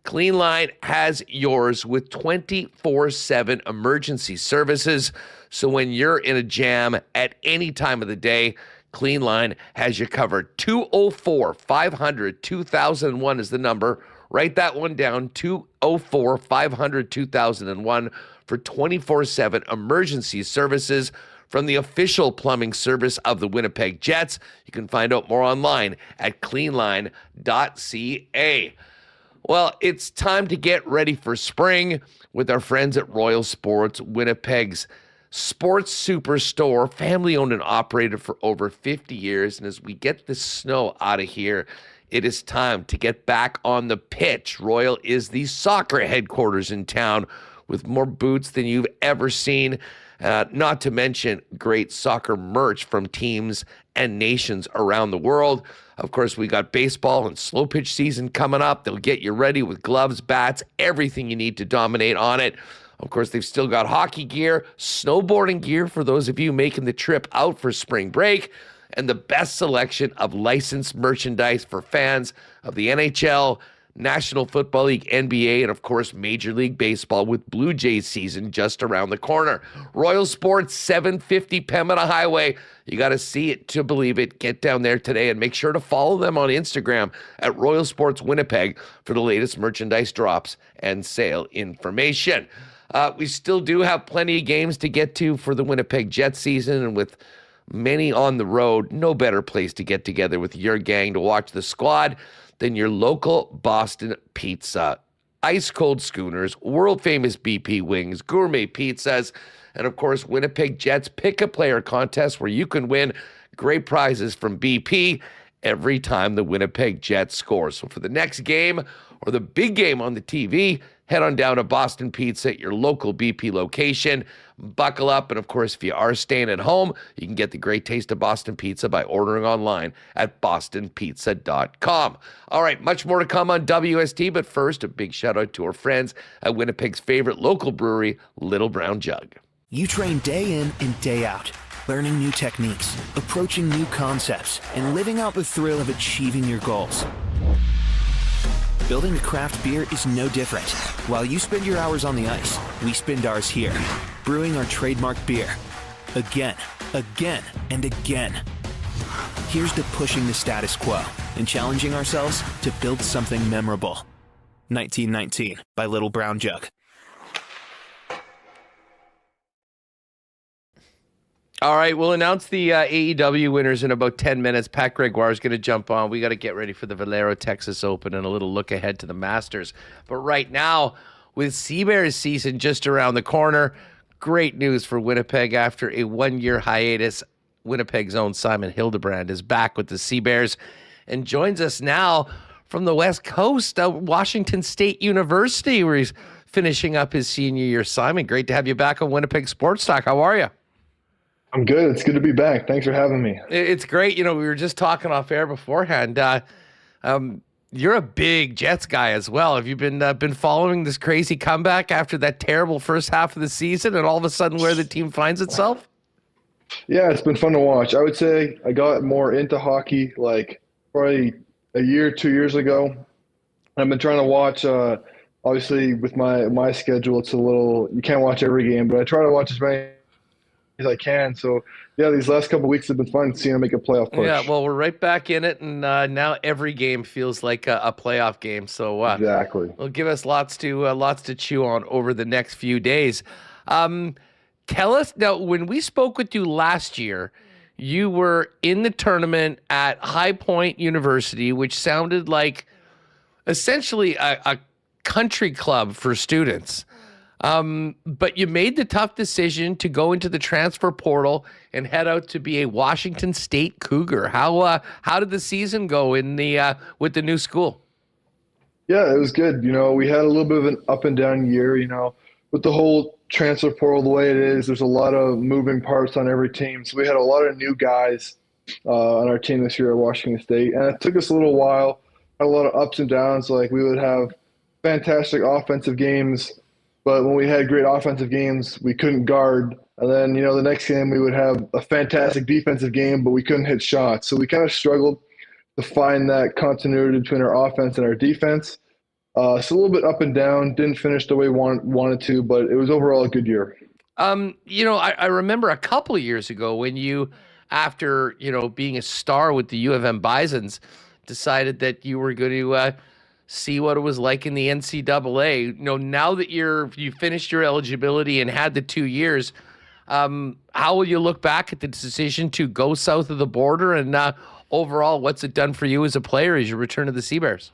Cleanline has yours with 24/7 emergency services. So when you're in a jam at any time of the day, Cleanline has you covered. 204-500-2001 is the number. Write that one down, 204-500-2001 for 24/7 emergency services from the official plumbing service of the Winnipeg Jets. You can find out more online at cleanline.ca. Well, it's time to get ready for spring with our friends at Royal Sports, Winnipeg's sports superstore, family-owned and operated for over 50 years. And as we get the snow out of here, it is time to get back on the pitch. Royal is the soccer headquarters in town with more boots than you've ever seen. Not to mention great soccer merch from teams and nations around the world. Of course, we got baseball and slow pitch season coming up. They'll get you ready with gloves, bats, everything you need to dominate on it. Of course, they've still got hockey gear, snowboarding gear for those of you making the trip out for spring break, and the best selection of licensed merchandise for fans of the NHL, National Football League, NBA, and of course, Major League Baseball with Blue Jays season just around the corner. Royal Sports, 750 Pembina Highway. You got to see it to believe it. Get down there today and make sure to follow them on Instagram at Royal Sports Winnipeg for the latest merchandise drops and sale information. We still do have plenty of games to get to for the Winnipeg Jets season, and with many on the road, no better place to get together with your gang to watch the squad than your local Boston Pizza. Ice-cold schooners, world-famous BP wings, gourmet pizzas, and of course, Winnipeg Jets Pick-a-Player contest where you can win great prizes from BP every time the Winnipeg Jets score. So for the next game or the big game on the TV, head on down to Boston Pizza at your local BP location. Buckle up, and of course, if you are staying at home, you can get the great taste of Boston Pizza by ordering online at bostonpizza.com. All right, much more to come on WST, but first, a big shout out to our friends at Winnipeg's favorite local brewery, Little Brown Jug. You train day in and day out, learning new techniques, approaching new concepts, and living out the thrill of achieving your goals. Building a craft beer is no different. While you spend your hours on the ice, we spend ours here, brewing our trademark beer. Again, again and again. Here's to pushing the status quo and challenging ourselves to build something memorable. 1919 by Little Brown Jug. All right, we'll announce the AEW winners in about 10 minutes. Pat Gregoire is going to jump on. We got to get ready for the Valero Texas Open and a little look ahead to the Masters. But right now, with Sea Bears season just around the corner, great news for Winnipeg. After a one-year hiatus, Winnipeg's own Simon Hildebrand is back with the Sea Bears and joins us now from the West Coast, Washington State University, where he's finishing up his senior year. Simon, great to have you back on Winnipeg Sports Talk. How are you? I'm good. It's good to be back. Thanks for having me. It's great. We were just talking off air beforehand. You're a big Jets guy as well. Have you been following this crazy comeback after that terrible first half of the season and all of a sudden where the team finds itself? Yeah, it's been fun to watch. I would say I got more into hockey like probably a year, 2 years ago. I've been trying to watch, obviously with my schedule, it's a little, you can't watch every game, but I try to watch as many as I can. So yeah, these last couple of weeks have been fun seeing them make a playoff push. Yeah, well, we're right back in it, and now every game feels like a playoff game. So exactly, will give us lots to chew on over the next few days. Tell us now, when we spoke with you last year, you were in the tournament at High Point University, which sounded like essentially a country club for students. But you made the tough decision to go into the transfer portal and head out to be a Washington State Cougar. How did the season go in the with the new school? Yeah, it was good. We had a little bit of an up and down year, with the whole transfer portal the way it is. There's a lot of moving parts on every team. So we had a lot of new guys on our team this year at Washington State. And it took us a little while, had a lot of ups and downs. Like we would have fantastic offensive games, but when we had great offensive games, we couldn't guard. And then, the next game we would have a fantastic defensive game, but we couldn't hit shots. So we kind of struggled to find that continuity between our offense and our defense. So a little bit up and down, didn't finish the way we wanted to, but it was overall a good year. I remember a couple of years ago when you, after, being a star with the U of M Bisons, decided that you were going to see what it was like in the NCAA. Now that you finished your eligibility and had the 2 years, how will you look back at the decision to go south of the border, and overall, what's it done for you as a player as you return to the Sea Bears?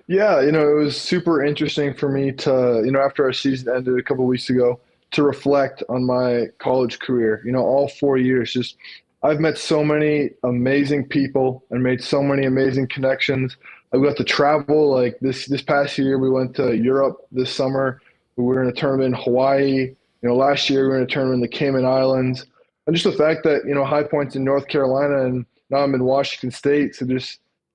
Yeah, it was super interesting for me to, after our season ended a couple of weeks ago, to reflect on my college career. All 4 years, I've met so many amazing people and made so many amazing connections. I got to travel. Like this past year, we went to Europe this summer. We were in a tournament in Hawaii. Last year we were in a tournament in the Cayman Islands. And just the fact that, High Point's in North Carolina and now I'm in Washington State. So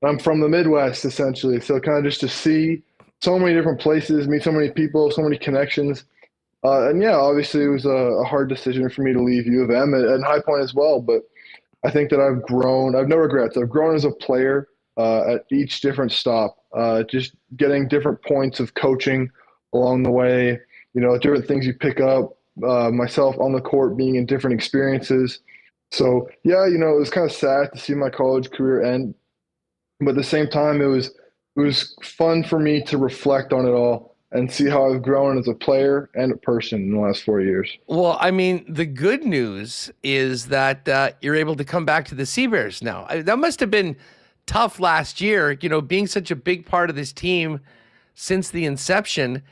I'm from the Midwest essentially. So kind of just to see so many different places, meet so many people, so many connections. And yeah, obviously it was a hard decision for me to leave U of M and High Point as well. But I think that I've grown. I've no regrets. I've grown as a player at each different stop, just getting different points of coaching along the way, different things you pick up, myself on the court being in different experiences. So yeah, it was kind of sad to see my college career end, but at the same time, it was fun for me to reflect on it all and see how I've grown as a player and a person in the last 4 years. Well, I mean, the good news is that you're able to come back to the Sea Bears now. That must have been tough last year, being such a big part of this team since the inception.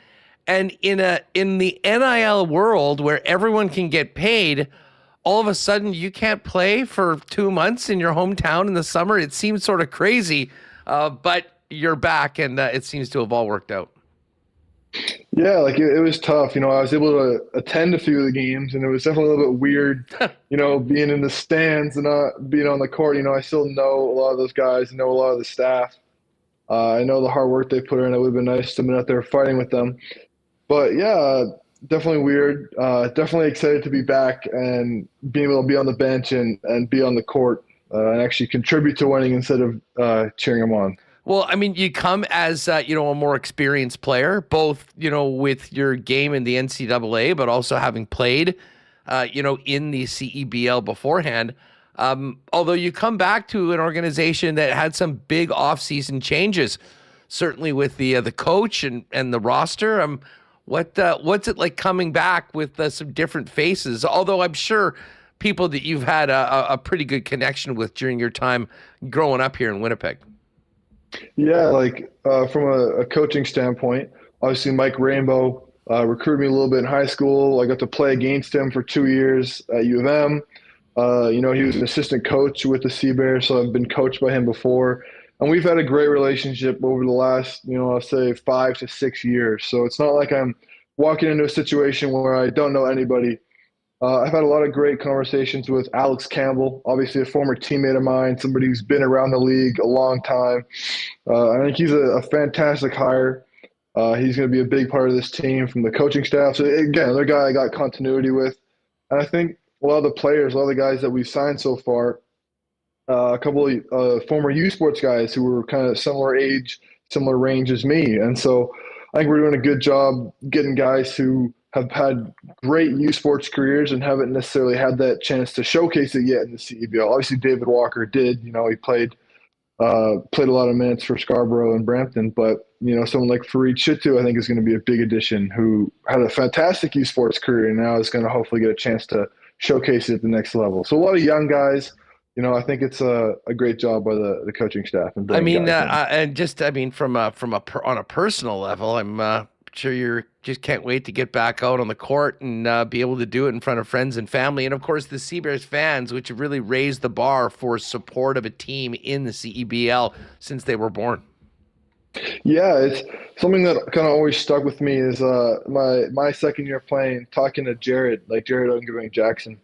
And in the NIL world where everyone can get paid, all of a sudden you can't play for 2 months in your hometown in the summer. It seems sort of crazy, but you're back, and it seems to have all worked out. Yeah, like it was tough. I was able to attend a few of the games, and it was definitely a little bit weird, being in the stands and not being on the court. I still know a lot of those guys, know a lot of the staff. I know the hard work they put in. It would have been nice to be out there fighting with them. But yeah, definitely weird. Definitely excited to be back and being able to be on the bench and be on the court and actually contribute to winning instead of cheering them on. Well, I mean, you come as, a more experienced player, both, with your game in the NCAA, but also having played in the CEBL beforehand. Although you come back to an organization that had some big offseason changes, certainly with the coach and the roster. What's it like coming back with some different faces? Although I'm sure people that you've had a pretty good connection with during your time growing up here in Winnipeg. Yeah, like from a coaching standpoint, obviously Mike Rainbow recruited me a little bit in high school. I got to play against him for 2 years at U of M. He was an assistant coach with the Sea Bears, so I've been coached by him before. And we've had a great relationship over the last, I'll say 5 to 6 years. So it's not like I'm walking into a situation where I don't know anybody. I've had a lot of great conversations with Alex Campbell, obviously a former teammate of mine, somebody who's been around the league a long time. I think he's a fantastic hire. He's going to be a big part of this team from the coaching staff. So, again, another guy I got continuity with. And I think a lot of the players, a lot of the guys that we've signed so far, a couple of former U Sports guys who were kind of similar age, similar range as me. And so I think we're doing a good job getting guys who have had great U Sports careers and haven't necessarily had that chance to showcase it yet in the CEBL. Obviously, David Walker did. He played a lot of minutes for Scarborough and Brampton. But, someone like Fareed Shittu, I think, is going to be a big addition, who had a fantastic U Sports career and now is going to hopefully get a chance to showcase it at the next level. So a lot of young guys. I think it's a great job by the coaching staff. And on a personal level, I'm sure you just can't wait to get back out on the court and be able to do it in front of friends and family. And of course, the Sea Bears fans, which have really raised the bar for support of a team in the CEBL since they were born. Yeah, it's something that kind of always stuck with me is my second year playing, talking to Jared Jackson.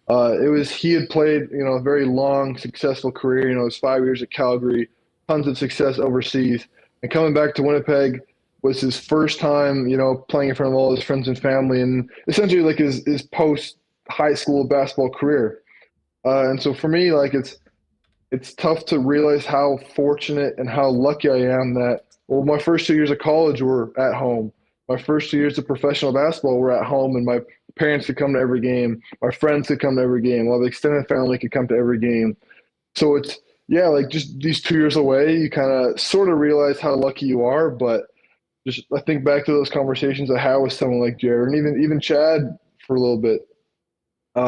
He had played, a very long, successful career. It was 5 years at Calgary, tons of success overseas. And coming back to Winnipeg was his first time, playing in front of all his friends and family, and essentially like his post-high school basketball career. And so for me, like it's tough to realize how fortunate and how lucky I am that, my first 2 years of college were at home. My first 2 years of professional basketball were at home, and my parents could come to every game. My friends could come to every game. Well, the extended family could come to every game. So it's, like just these 2 years away, you kind of sort of realize how lucky you are. But just I think back to those conversations I had with someone like Jared and even Chad for a little bit,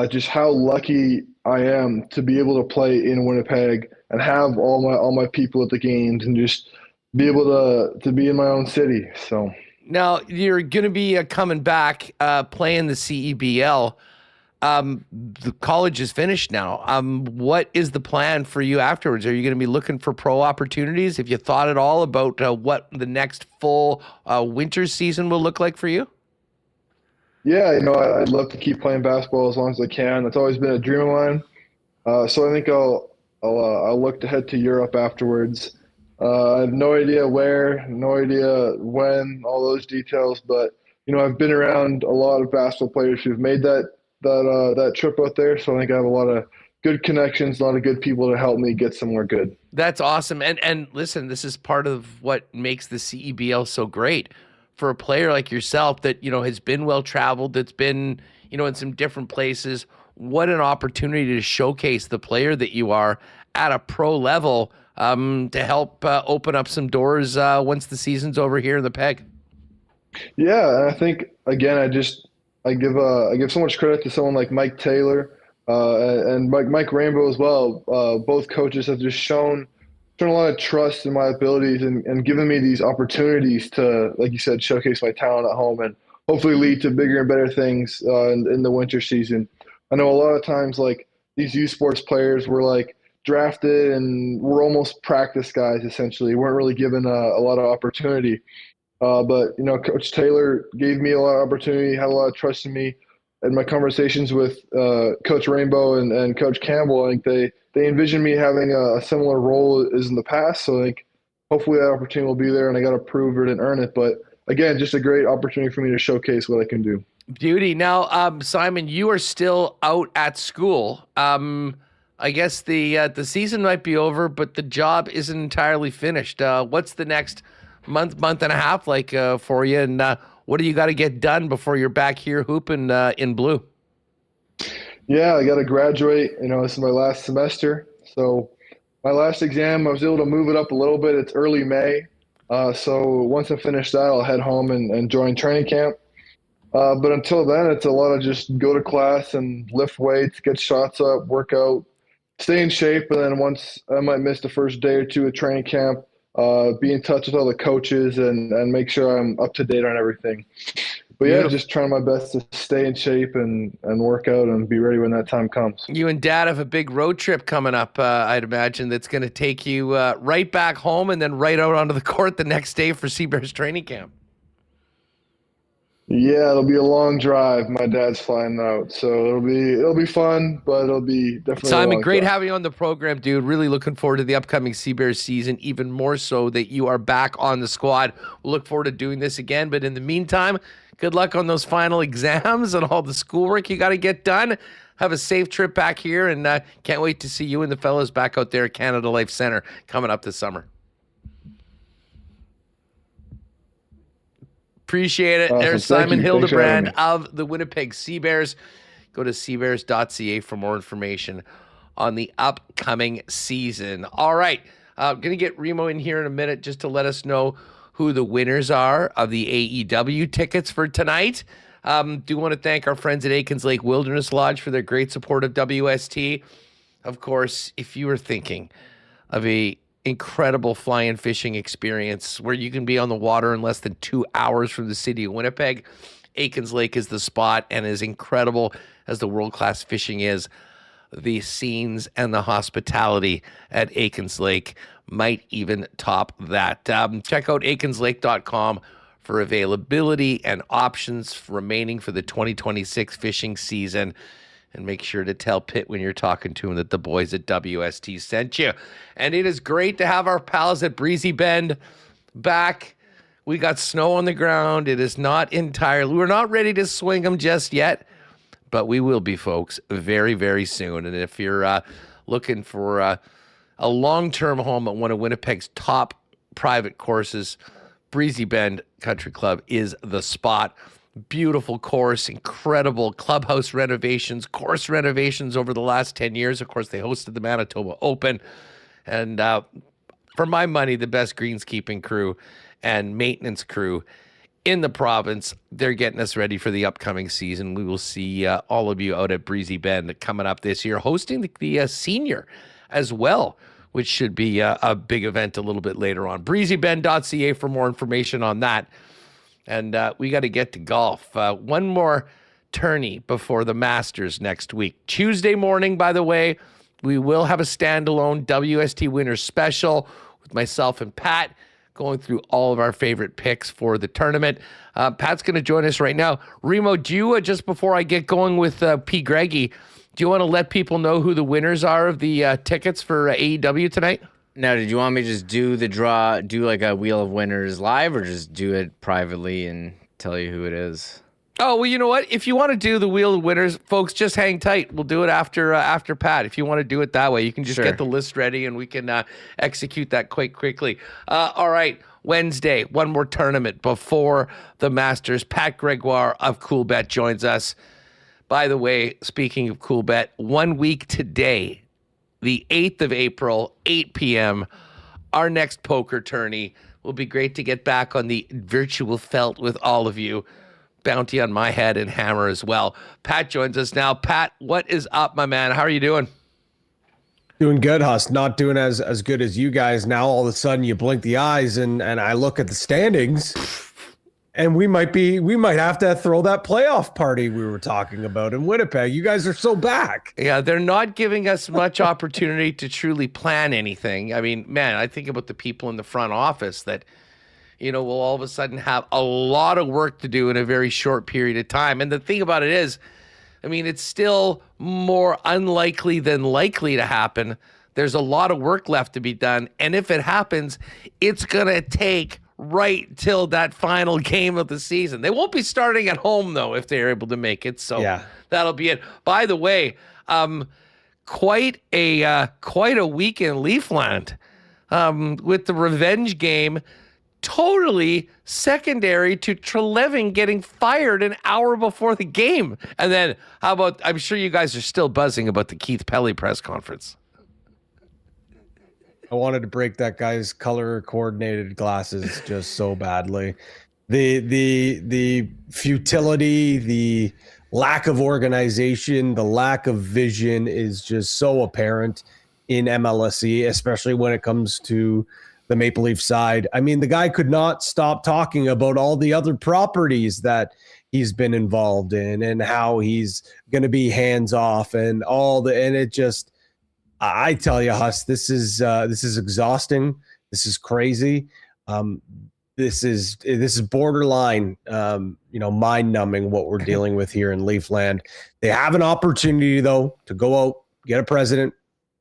just how lucky I am to be able to play in Winnipeg and have all my people at the games and just be able to be in my own city. So. Now, you're going to be coming back, playing the CEBL. The college is finished now. What is the plan for you afterwards? Are you going to be looking for pro opportunities? Have you thought at all about what the next full winter season will look like for you? Yeah, I'd love to keep playing basketball as long as I can. That's always been a dream of mine. So I think I'll look to head to Europe afterwards. I have no idea where, no idea when, all those details. But, I've been around a lot of basketball players who've made that trip out there. So I think I have a lot of good connections, a lot of good people to help me get somewhere good. That's awesome. And listen, this is part of what makes the CEBL so great for a player like yourself that, has been well-traveled, that's been, in some different places. What an opportunity to showcase the player that you are at a pro level, to help open up some doors once the season's over here in the Peg. Yeah, and I think again, I give so much credit to someone like Mike Taylor and Mike Rainbow as well. Both coaches have just shown a lot of trust in my abilities and given me these opportunities to, like you said, showcase my talent at home and hopefully lead to bigger and better things in the winter season. I know a lot of times like these U Sports players were like drafted and were almost practice guys essentially, weren't really given a lot of opportunity. But Coach Taylor gave me a lot of opportunity, had a lot of trust in me. And my conversations with Coach Rainbow and Coach Campbell, I think they envisioned me having a similar role as in the past. So I think hopefully that opportunity will be there, and I got to prove it and earn it. But again, just a great opportunity for me to showcase what I can do. Beauty. Now, Simon, you are still out at school. I guess the season might be over, but the job isn't entirely finished. What's the next month and a half like for you? And what do you got to get done before you're back here hooping in blue? Yeah, I got to graduate. This is my last semester. So my last exam, I was able to move it up a little bit. It's early May. So once I finish that, I'll head home and join training camp. But until then, it's a lot of just go to class and lift weights, get shots up, work out, stay in shape. And then once I might miss the first day or two of training camp, be in touch with all the coaches and make sure I'm up to date on everything. But yeah, just trying my best to stay in shape and work out and be ready when that time comes. You and Dad have a big road trip coming up, I'd imagine, that's going to take you right back home and then right out onto the court the next day for Sea Bears training camp. Yeah, it'll be a long drive. My dad's flying out, so it'll be fun, but it'll be definitely. Simon, great having you on the program, dude. Really looking forward to the upcoming Sea Bears season, even more so that you are back on the squad. We'll look forward to doing this again, but in the meantime, good luck on those final exams and all the schoolwork you got to get done. Have a safe trip back here, and can't wait to see you and the fellas back out there at Canada Life Center coming up this summer. Appreciate it. Awesome. There's Simon Thanks for having Hildebrand of the Winnipeg Sea Bears. Go to seabears.ca for more information on the upcoming season. All right. I'm going to get Remo in here in a minute just to let us know who the winners are of the AEW tickets for tonight. Do want to thank our friends at Aikens Lake Wilderness Lodge for their great support of WST. Of course, if you were thinking of a incredible fly-in fishing experience where you can be on the water in less than 2 hours from the city of Winnipeg, Aikens Lake is the spot. And as incredible as the world-class fishing is, the scenes and the hospitality at Aikens Lake might even top that. Check out aikenslake.com for availability and options remaining for the 2026 fishing season. And make sure to tell Pitt when you're talking to him that the boys at WST sent you. And it is great to have our pals at Breezy Bend back. We got snow on the ground. It is not entirely, we're not ready to swing them just yet, but we will be, folks, very, very soon. And if you're looking for a long-term home at one of Winnipeg's top private courses, Breezy Bend Country Club is the spot. Beautiful course, incredible clubhouse renovations, course renovations over the last 10 years. Of course, they hosted the Manitoba Open. And for my money, the best greenskeeping crew and maintenance crew in the province. They're getting us ready for the upcoming season. We will see all of you out at Breezy Bend coming up this year, hosting the senior as well, which should be a big event a little bit later on. breezybend.ca for more information on that. And we got to get to golf. One more tourney before the Masters next week. Tuesday morning, by the way, we will have a standalone WST Winners special with myself and Pat going through all of our favorite picks for the tournament. Pat's going to join us right now. Remo, do you, just before I get going with P. Greggy, do you want to let people know who the winners are of the tickets for AEW tonight? Now, did you want me to just do the draw, do like a Wheel of Winners live, or just do it privately and tell you who it is? Oh, well, you know what? If you want to do the Wheel of Winners, folks, just hang tight. We'll do it after Pat. If you want to do it that way, you can just get the list ready and we can execute that quite quickly. All right, Wednesday, one more tournament before the Masters. Pat Gregoire of CoolBet joins us. By the way, speaking of CoolBet, 1 week today, the 8th of April, 8 p.m., our next poker tourney. Will be great to get back on the virtual felt with all of you. Bounty on my head and hammer as well. Pat joins us now. Pat, what is up, my man? How are you doing? Doing good, Huss. Not doing as good as you guys. Now all of a sudden you blink the eyes and I look at the standings and we might have to throw that playoff party we were talking about in Winnipeg. You guys are so back. Yeah, they're not giving us much opportunity to truly plan anything. I mean, man, I think about the people in the front office that, you know, will all of a sudden have a lot of work to do in a very short period of time. And the thing about it is, I mean, it's still more unlikely than likely to happen. There's a lot of work left to be done. And if it happens, it's going to take right till that final game of the season. They won't be starting at home, though, if they're able to make it. So that'll be it. By the way, quite a week in Leafland with the revenge game totally secondary to Treleving getting fired an hour before the game. And then how about, I'm sure you guys are still buzzing about the Keith Pelly press conference. I wanted to break that guy's color coordinated glasses just so badly. The futility, the lack of organization, the lack of vision is just so apparent in MLSE, especially when it comes to the Maple Leaf side. I mean, the guy could not stop talking about all the other properties that he's been involved in and how he's going to be hands off and it just, I tell you, Huss, this is exhausting. This is crazy. This is borderline, mind numbing what we're dealing with here in Leafland. They have an opportunity though to go out, get a president,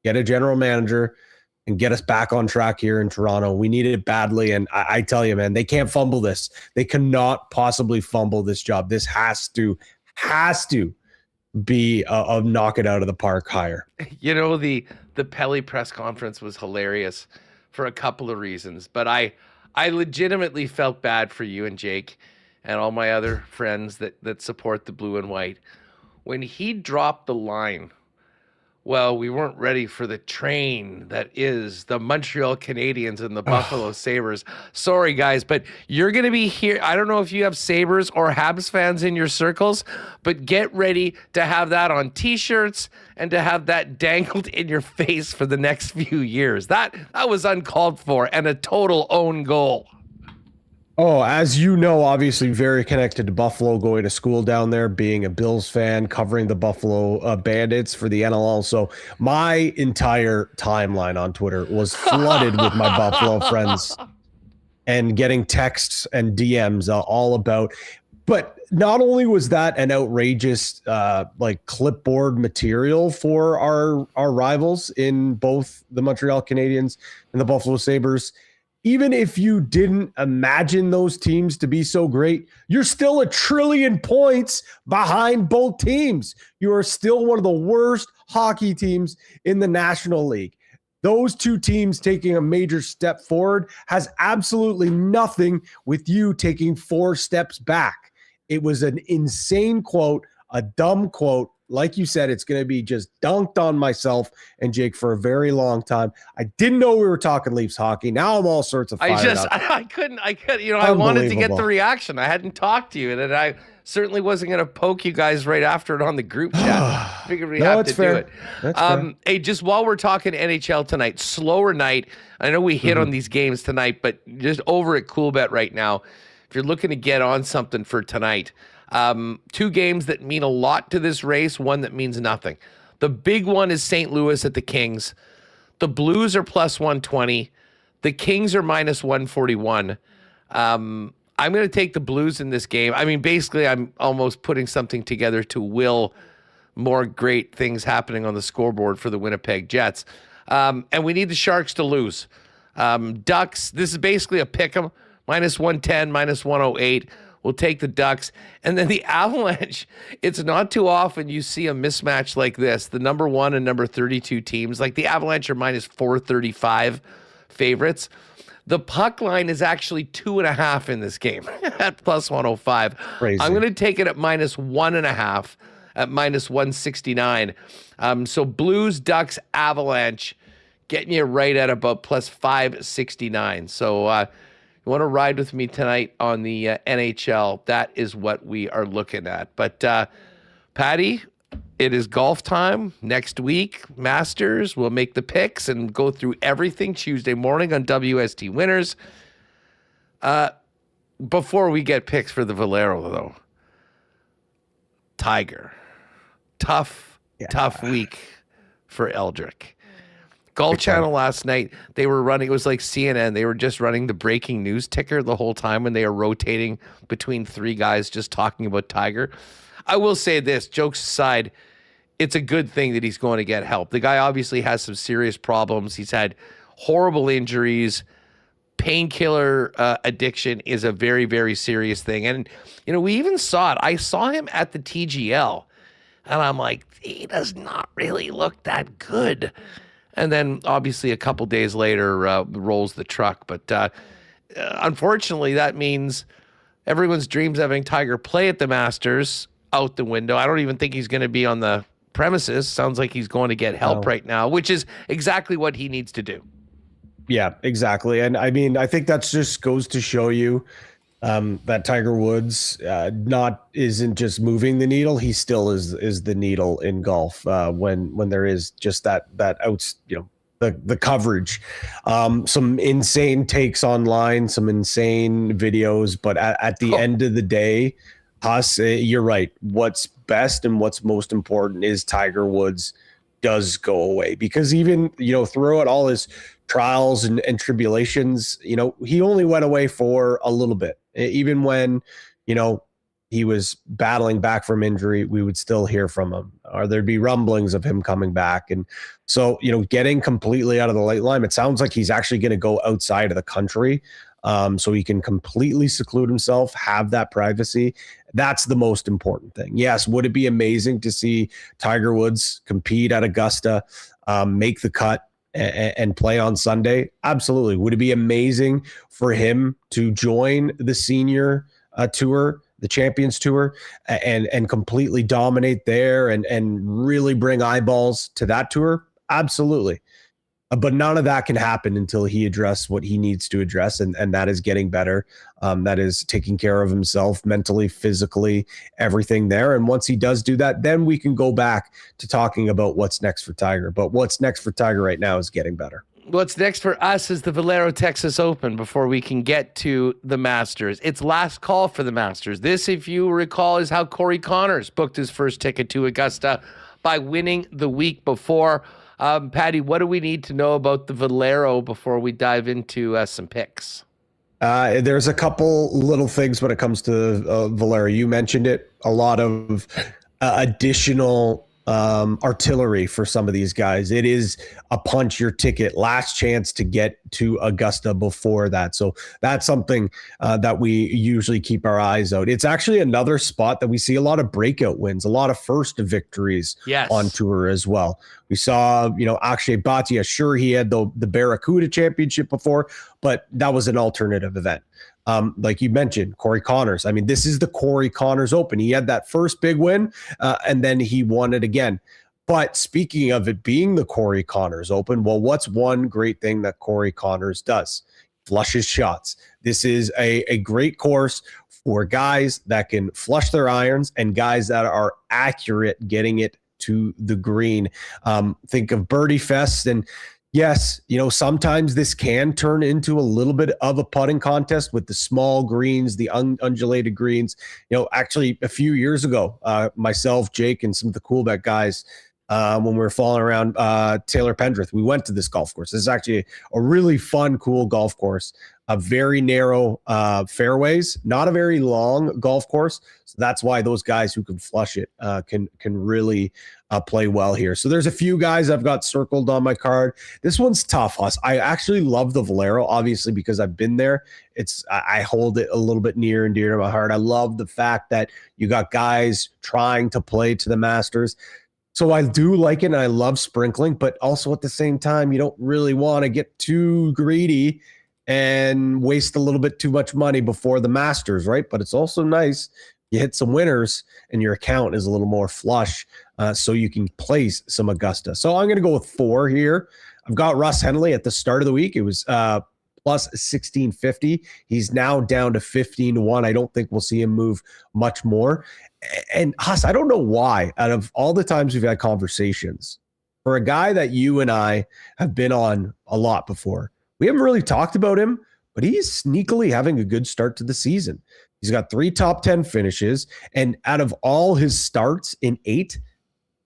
get a general manager, and get us back on track here in Toronto. We need it badly. And I tell you, man, they can't fumble this. They cannot possibly fumble this job. This has to be a knock it out of the park hire. The Pelly press conference was hilarious for a couple of reasons, but I legitimately felt bad for you and Jake and all my other friends that support the blue and white. When he dropped the line, well, we weren't ready for the train that is the Montreal Canadiens and the Buffalo Sabres. Sorry, guys, but you're going to be here. I don't know if you have Sabres or Habs fans in your circles, but get ready to have that on T-shirts and to have that dangled in your face for the next few years. That was uncalled for and a total own goal. Oh, as you know, obviously very connected to Buffalo, going to school down there, being a Bills fan, covering the Buffalo Bandits for the NLL. So my entire timeline on Twitter was flooded with my Buffalo friends and getting texts and DMs all about. But not only was that an outrageous clipboard material for our rivals in both the Montreal Canadiens and the Buffalo Sabres, even if you didn't imagine those teams to be so great, you're still 1 trillion points behind both teams. You are still one of the worst hockey teams in the National League. Those two teams taking a major step forward has absolutely nothing with you taking 4 steps back. It was an insane quote, a dumb quote. Like you said, it's going to be just dunked on myself and Jake for a very long time. I didn't know we were talking Leafs hockey. Now I'm all sorts of fired up. I couldn't, I wanted to get the reaction. I hadn't talked to you, and I certainly wasn't going to poke you guys right after it on the group chat. Figured we have to do it. That's fair. Hey, just while we're talking NHL tonight, slower night. I know we hit on these games tonight, but just over at CoolBet right now, if you're looking to get on something for tonight, 2 games that mean a lot to this race, one that means nothing. The big one is St. Louis at the Kings. The Blues are plus 120. The Kings are minus 141. I'm going to take the Blues in this game. I mean, basically, I'm almost putting something together to will more great things happening on the scoreboard for the Winnipeg Jets. And we need the Sharks to lose. Ducks, this is basically a pick 'em, minus 110, minus 108. We'll take the Ducks. And then the Avalanche, it's not too often you see a mismatch like this. The number 1 and number 32 teams, like the Avalanche are minus 435 favorites. The puck line is actually 2.5 in this game at plus 105. Crazy. I'm going to take it at minus 1.5 at minus 169. So Blues, Ducks, Avalanche getting you right at about plus 569. So, you want to ride with me tonight on the NHL, that is what we are looking at. But, Patty, it is golf time next week. Masters, we'll make the picks and go through everything Tuesday morning on WST Winners. Before we get picks for the Valero, though, Tiger. Tough week for Eldrick. Golf Channel last night, they were running, it was like CNN, they were just running the breaking news ticker the whole time when they were rotating between 3 guys just talking about Tiger. I will say this, jokes aside, it's a good thing that he's going to get help. The guy obviously has some serious problems. He's had horrible injuries. Painkiller addiction is a very, very serious thing. And, we even saw it. I saw him at the TGL, and I'm like, he does not really look that good. And then obviously a couple days later rolls the truck. But unfortunately, that means everyone's dreams of having Tiger play at the Masters out the window. I don't even think he's going to be on the premises. Sounds like he's going to get help right now, which is exactly what he needs to do. Yeah, exactly. And I mean, I think that just goes to show you that Tiger Woods isn't just moving the needle. He still is the needle in golf when there is just that the coverage. Some insane takes online, some insane videos, but at the end of the day, you're right. What's best and what's most important is Tiger Woods does go away, because even, throughout all his trials and tribulations, he only went away for a little bit. Even when, he was battling back from injury, we would still hear from him, or there'd be rumblings of him coming back. And so, getting completely out of the light line, it sounds like he's actually going to go outside of the country. So he can completely seclude himself, have that privacy. That's the most important thing. Yes, would it be amazing to see Tiger Woods compete at Augusta, make the cut, and play on Sunday? Absolutely. Would it be amazing for him to join the senior tour, the Champions Tour, and completely dominate there and really bring eyeballs to that tour? Absolutely. But none of that can happen until he addresses what he needs to address, and that is getting better. That is taking care of himself mentally, physically, everything there. And once he does do that, then we can go back to talking about what's next for Tiger. But what's next for Tiger right now is getting better. What's next for us is the Valero Texas Open before we can get to the Masters. It's last call for the Masters. This, if you recall, is how Corey Connors booked his first ticket to Augusta by winning the week before. Patty, what do we need to know about the Valero before we dive into some picks? There's a couple little things when it comes to Valero. You mentioned it, a lot of additional artillery for some of these guys. It is a punch your ticket, last chance to get to Augusta before that. So that's something that we usually keep our eyes out. It's actually another spot that we see a lot of breakout wins, a lot of first victories on tour as well. We saw, Akshay Bhatia, sure, he had the Barracuda Championship before, but that was an alternative event. Like you mentioned, Corey Connors. I mean, this is the Corey Connors Open. He had that first big win, and then he won it again. But speaking of it being the Corey Connors Open, well, what's one great thing that Corey Connors does? Flushes shots. This is a great course for guys that can flush their irons and guys that are accurate getting it to the green. Think of Birdie Fest, and yes, sometimes this can turn into a little bit of a putting contest with the small greens, the undulated greens. Actually, a few years ago, myself, Jake, and some of the Coolbeck guys, when we were following around Taylor Pendrith, we went to this golf course. This is actually a really fun, cool golf course. A very narrow fairways, not a very long golf course. So that's why those guys who can flush it can really play well here. So there's a few guys I've got circled on my card. This one's tough, Huss. I actually love the Valero, obviously, because I've been there. I hold it a little bit near and dear to my heart. I love the fact that you got guys trying to play to the Masters. So I do like it, and I love sprinkling, but also at the same time, you don't really want to get too greedy and waste a little bit too much money before the Masters, right? But it's also nice you hit some winners and your account is a little more flush, so you can place some Augusta. So I'm going to go with 4 here. I've got Russ Henley at the start of the week. It was plus 1650. He's now down to 15-1. I don't think we'll see him move much more. And Huss, I don't know why, out of all the times we've had conversations, for a guy that you and I have been on a lot before, we haven't really talked about him, but he's sneakily having a good start to the season. He's got 3 top 10 finishes, and out of all his starts in 8,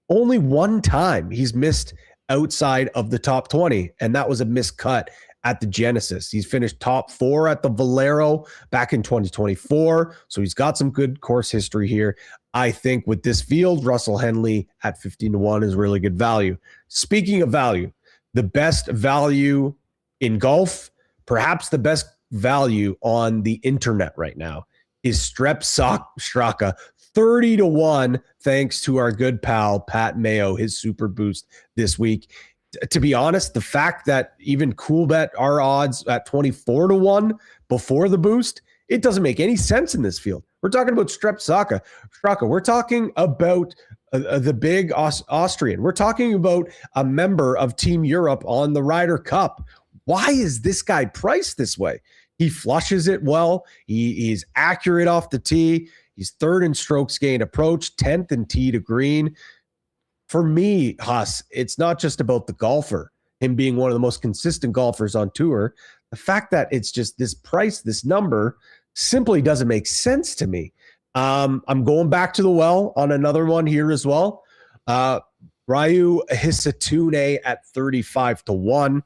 only one time he's missed outside of the top 20, and that was a missed cut at the Genesis. He's finished top 4 at the Valero back in 2024, so he's got some good course history here. I think with this field, Russell Henley at 15-1 is really good value. Speaking of value, the best value in golf, perhaps the best value on the internet right now, is Straka, 30-1, thanks to our good pal Pat Mayo, his super boost this week. to be honest, the fact that even Coolbet, our odds at 24-1 before the boost, it doesn't make any sense in this field. We're talking about Straka. We're talking about the big Austrian. We're talking about a member of Team Europe on the Ryder Cup. Why is this guy priced this way? He flushes it well. He's accurate off the tee. He's third in strokes gained approach, 10th in tee to green. For me, Huss, it's not just about the golfer, him being one of the most consistent golfers on tour. The fact that it's just this price, this number, simply doesn't make sense to me. I'm going back to the well on another one here as well. Ryu Hisatune at 35-1.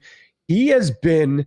He has been,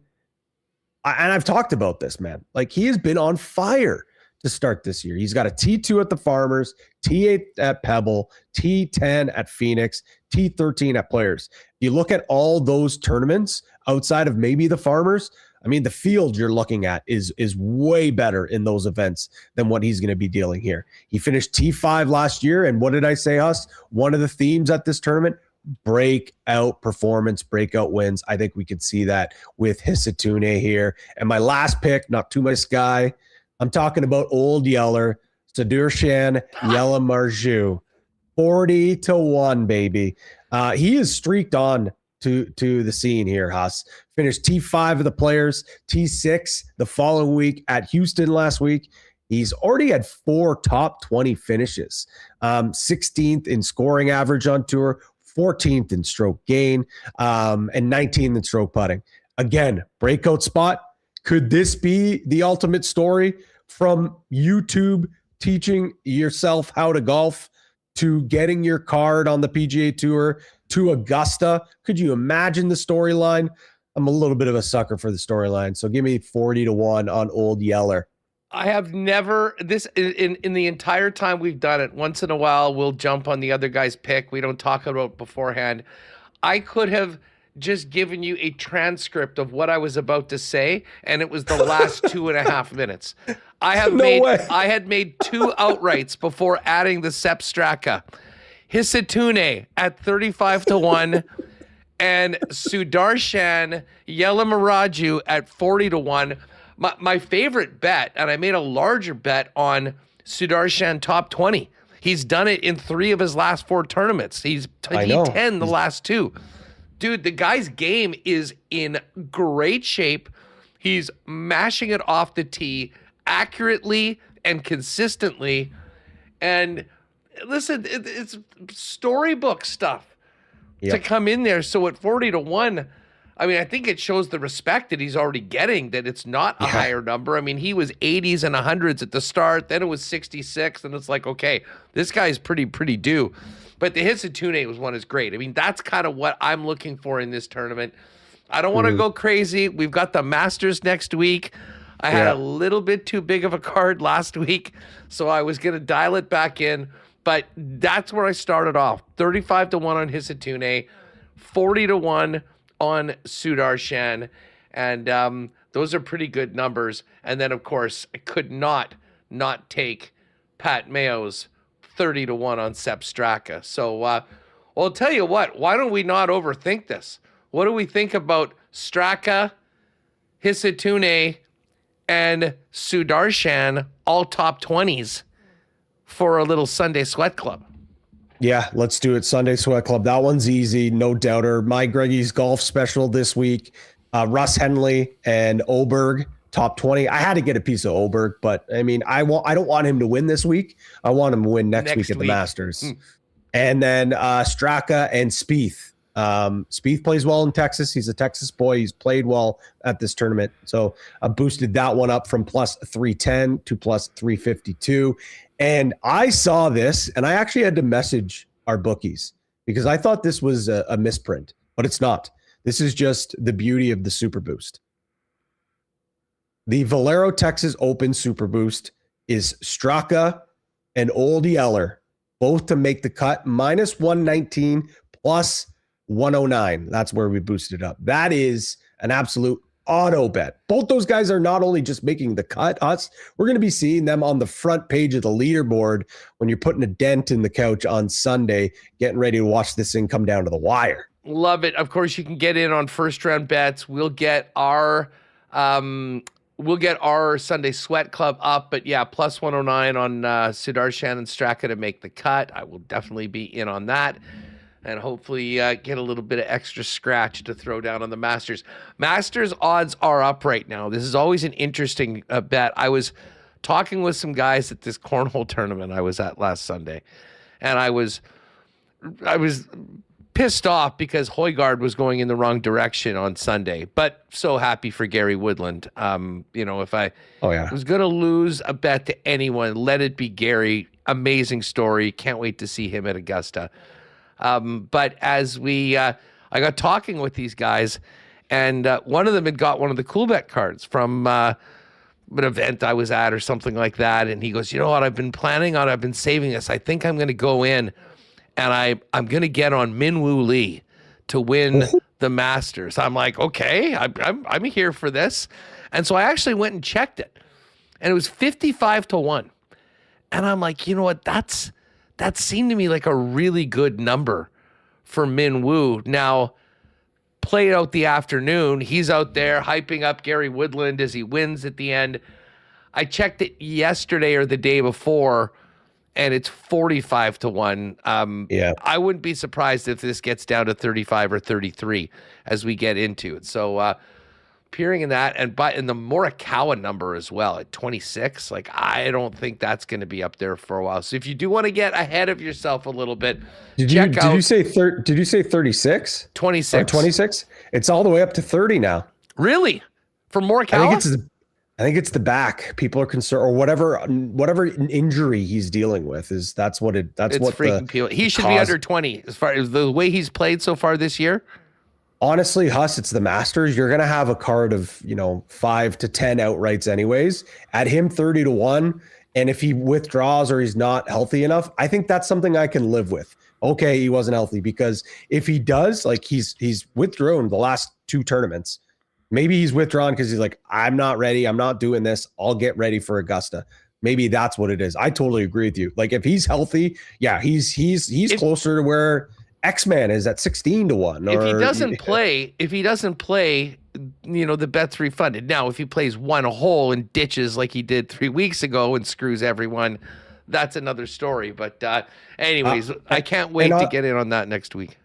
and I've talked about this, man, like he has been on fire to start this year. He's got a T2 at the Farmers, T8 at Pebble, T10 at Phoenix, T13 at Players. If you look at all those tournaments outside of maybe the Farmers, I mean, the field you're looking at is way better in those events than what he's going to be dealing here. He finished T5 last year, and what did I say, Huss? One of the themes at this tournament, breakout performance, breakout wins. I think we could see that with Hisatune here. And my last pick, not too much guy, I'm talking about Old Yeller, Sudarshan Yelamarju, 40-1, baby. He is streaked on to the scene here, Huss. Finished T5 of the Players, T6 the following week at Houston last week. He's already had 4 top 20 finishes, 16th in scoring average on tour, 14th in stroke gain, and 19th in stroke putting. Again, breakout spot. Could this be the ultimate story from YouTube teaching yourself how to golf to getting your card on the PGA Tour to Augusta? Could you imagine the storyline? I'm a little bit of a sucker for the storyline, so give me 40-1 on Old Yeller. I have never, this in the entire time we've done it, once in a while we'll jump on the other guy's pick. We don't talk about it beforehand. I could have just given you a transcript of what I was about to say, and it was the last 2.5 minutes. I had made 2 outrights before adding the Sepp Straka. Hisatune at 35-1 and Sudarshan Yelamaraju at 40-1. My favorite bet, and I made a larger bet on Sudarshan top 20. He's done it in 3 of his last 4 tournaments. He's T10 the last 2. Dude, the guy's game is in great shape. He's mashing it off the tee accurately and consistently. And listen, it's storybook stuff to come in there. So at 40-1, I mean, I think it shows the respect that he's already getting, that it's not a higher number. I mean, he was 80s and 100s at the start. Then it was 66. And it's like, okay, this guy's pretty due. But the Hisatune one is great. I mean, that's kind of what I'm looking for in this tournament. I don't want to go crazy. We've got the Masters next week. I had a little bit too big of a card last week, so I was going to dial it back in. But that's where I started off. 35-1 on Hisatune, 40-1 on Sudarshan. And those are pretty good numbers. And then, of course, I could not take Pat Mayo's 30-1 on Sepp Straka. So, well, I'll tell you what, why don't we not overthink this? What do we think about Straka, Hisatune, and Sudarshan, all top 20s for a little Sunday Sweat Club? Yeah, let's do it. Sunday Sweat Club. That one's easy, no doubter. My Greggy's golf special this week. Russ Henley and Oberg, top 20. I had to get a piece of Oberg, but I mean, I don't want him to win this week. I want him to win next week at the Masters. And then Straka and Spieth. Spieth plays well in Texas. He's a Texas boy. He's played well at this tournament. So I boosted that one up from plus 310 to plus 352. And I saw this, and I actually had to message our bookies because I thought this was a misprint, but it's not. This is just the beauty of the Super Boost. The Valero Texas Open Super Boost is Straka and Old Yeller, both to make the cut, minus 119 plus 109. That's where we boosted up. That is an absolute auto bet. Both those guys are not only just making the cut, we're going to be seeing them on the front page of the leaderboard when you're putting a dent in the couch on Sunday, getting ready to watch this thing come down to the wire. Love it. Of course, you can get in on first round bets. We'll get our Sunday Sweat Club up, but yeah, plus 109 on Sudarshan and Straka to make the cut. I will definitely be in on that, and hopefully get a little bit of extra scratch to throw down on the Masters. Masters odds are up right now. This is always an interesting bet. I was talking with some guys at this cornhole tournament I was at last Sunday, and I was pissed off because Højgaard was going in the wrong direction on Sunday, but so happy for Gary Woodland. If I was going to lose a bet to anyone, let it be Gary. Amazing story. Can't wait to see him at Augusta. But as I got talking with these guys, and one of them had got one of the Coolbet cards from an event I was at or something like that. And he goes, you know what, I've been saving this. I think I'm going to go in and I'm going to get on Min-Woo Lee to win the Masters. I'm like, okay, I'm here for this. And so I actually went and checked it, and it was 55-1. And I'm like, you know what? That seemed to me like a really good number for Min-Woo. Now, play out the afternoon. He's out there hyping up Gary Woodland as he wins at the end. I checked it yesterday or the day before, and it's 45-1. I wouldn't be surprised if this gets down to 35 or 33 as we get into it. So appearing in that, and the Morikawa number as well at 26, like I don't think that's going to be up there for a while. So if you do want to get ahead of yourself a little bit, did you say 36? 26. 26? It's all the way up to 30 now. Really? For Morikawa? I think it's the back. People are concerned, or whatever injury he's dealing with is that's what freaking people. He should be under 20 as far as the way he's played so far this year. Honestly, Huss, it's the Masters. You're going to have a card of, 5 to 10 outrights anyways. At him 30-1, and if he withdraws or he's not healthy enough, I think that's something I can live with. Okay, he wasn't healthy, because if he does, like he's withdrawn the last 2 tournaments. Maybe he's withdrawn because he's like, I'm not ready. I'm not doing this. I'll get ready for Augusta. Maybe that's what it is. I totally agree with you. Like if he's healthy, yeah, he's closer to where X-Man is at 16-1. If he doesn't play, the bet's refunded. Now, if he plays one hole and ditches like he did 3 weeks ago and screws everyone, that's another story. But anyways, I can't wait to get in on that next week.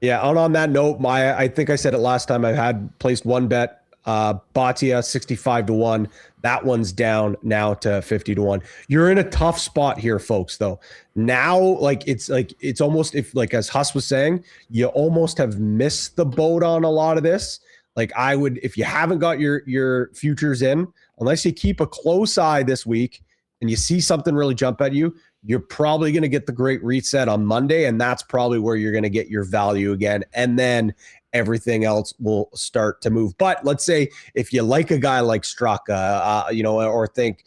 Yeah, on that note, I think I said it last time. I had placed one bet, Bhatia 65-1. That one's down now to 50-1. You're in a tough spot here, folks, though. Now, it's almost, as Huss was saying, you almost have missed the boat on a lot of this. Like I would, if you haven't got your futures in, unless you keep a close eye this week and you see something really jump at you, you're probably going to get the great reset on Monday, and that's probably where you're going to get your value again. And then everything else will start to move. But let's say if you like a guy like Straka, or think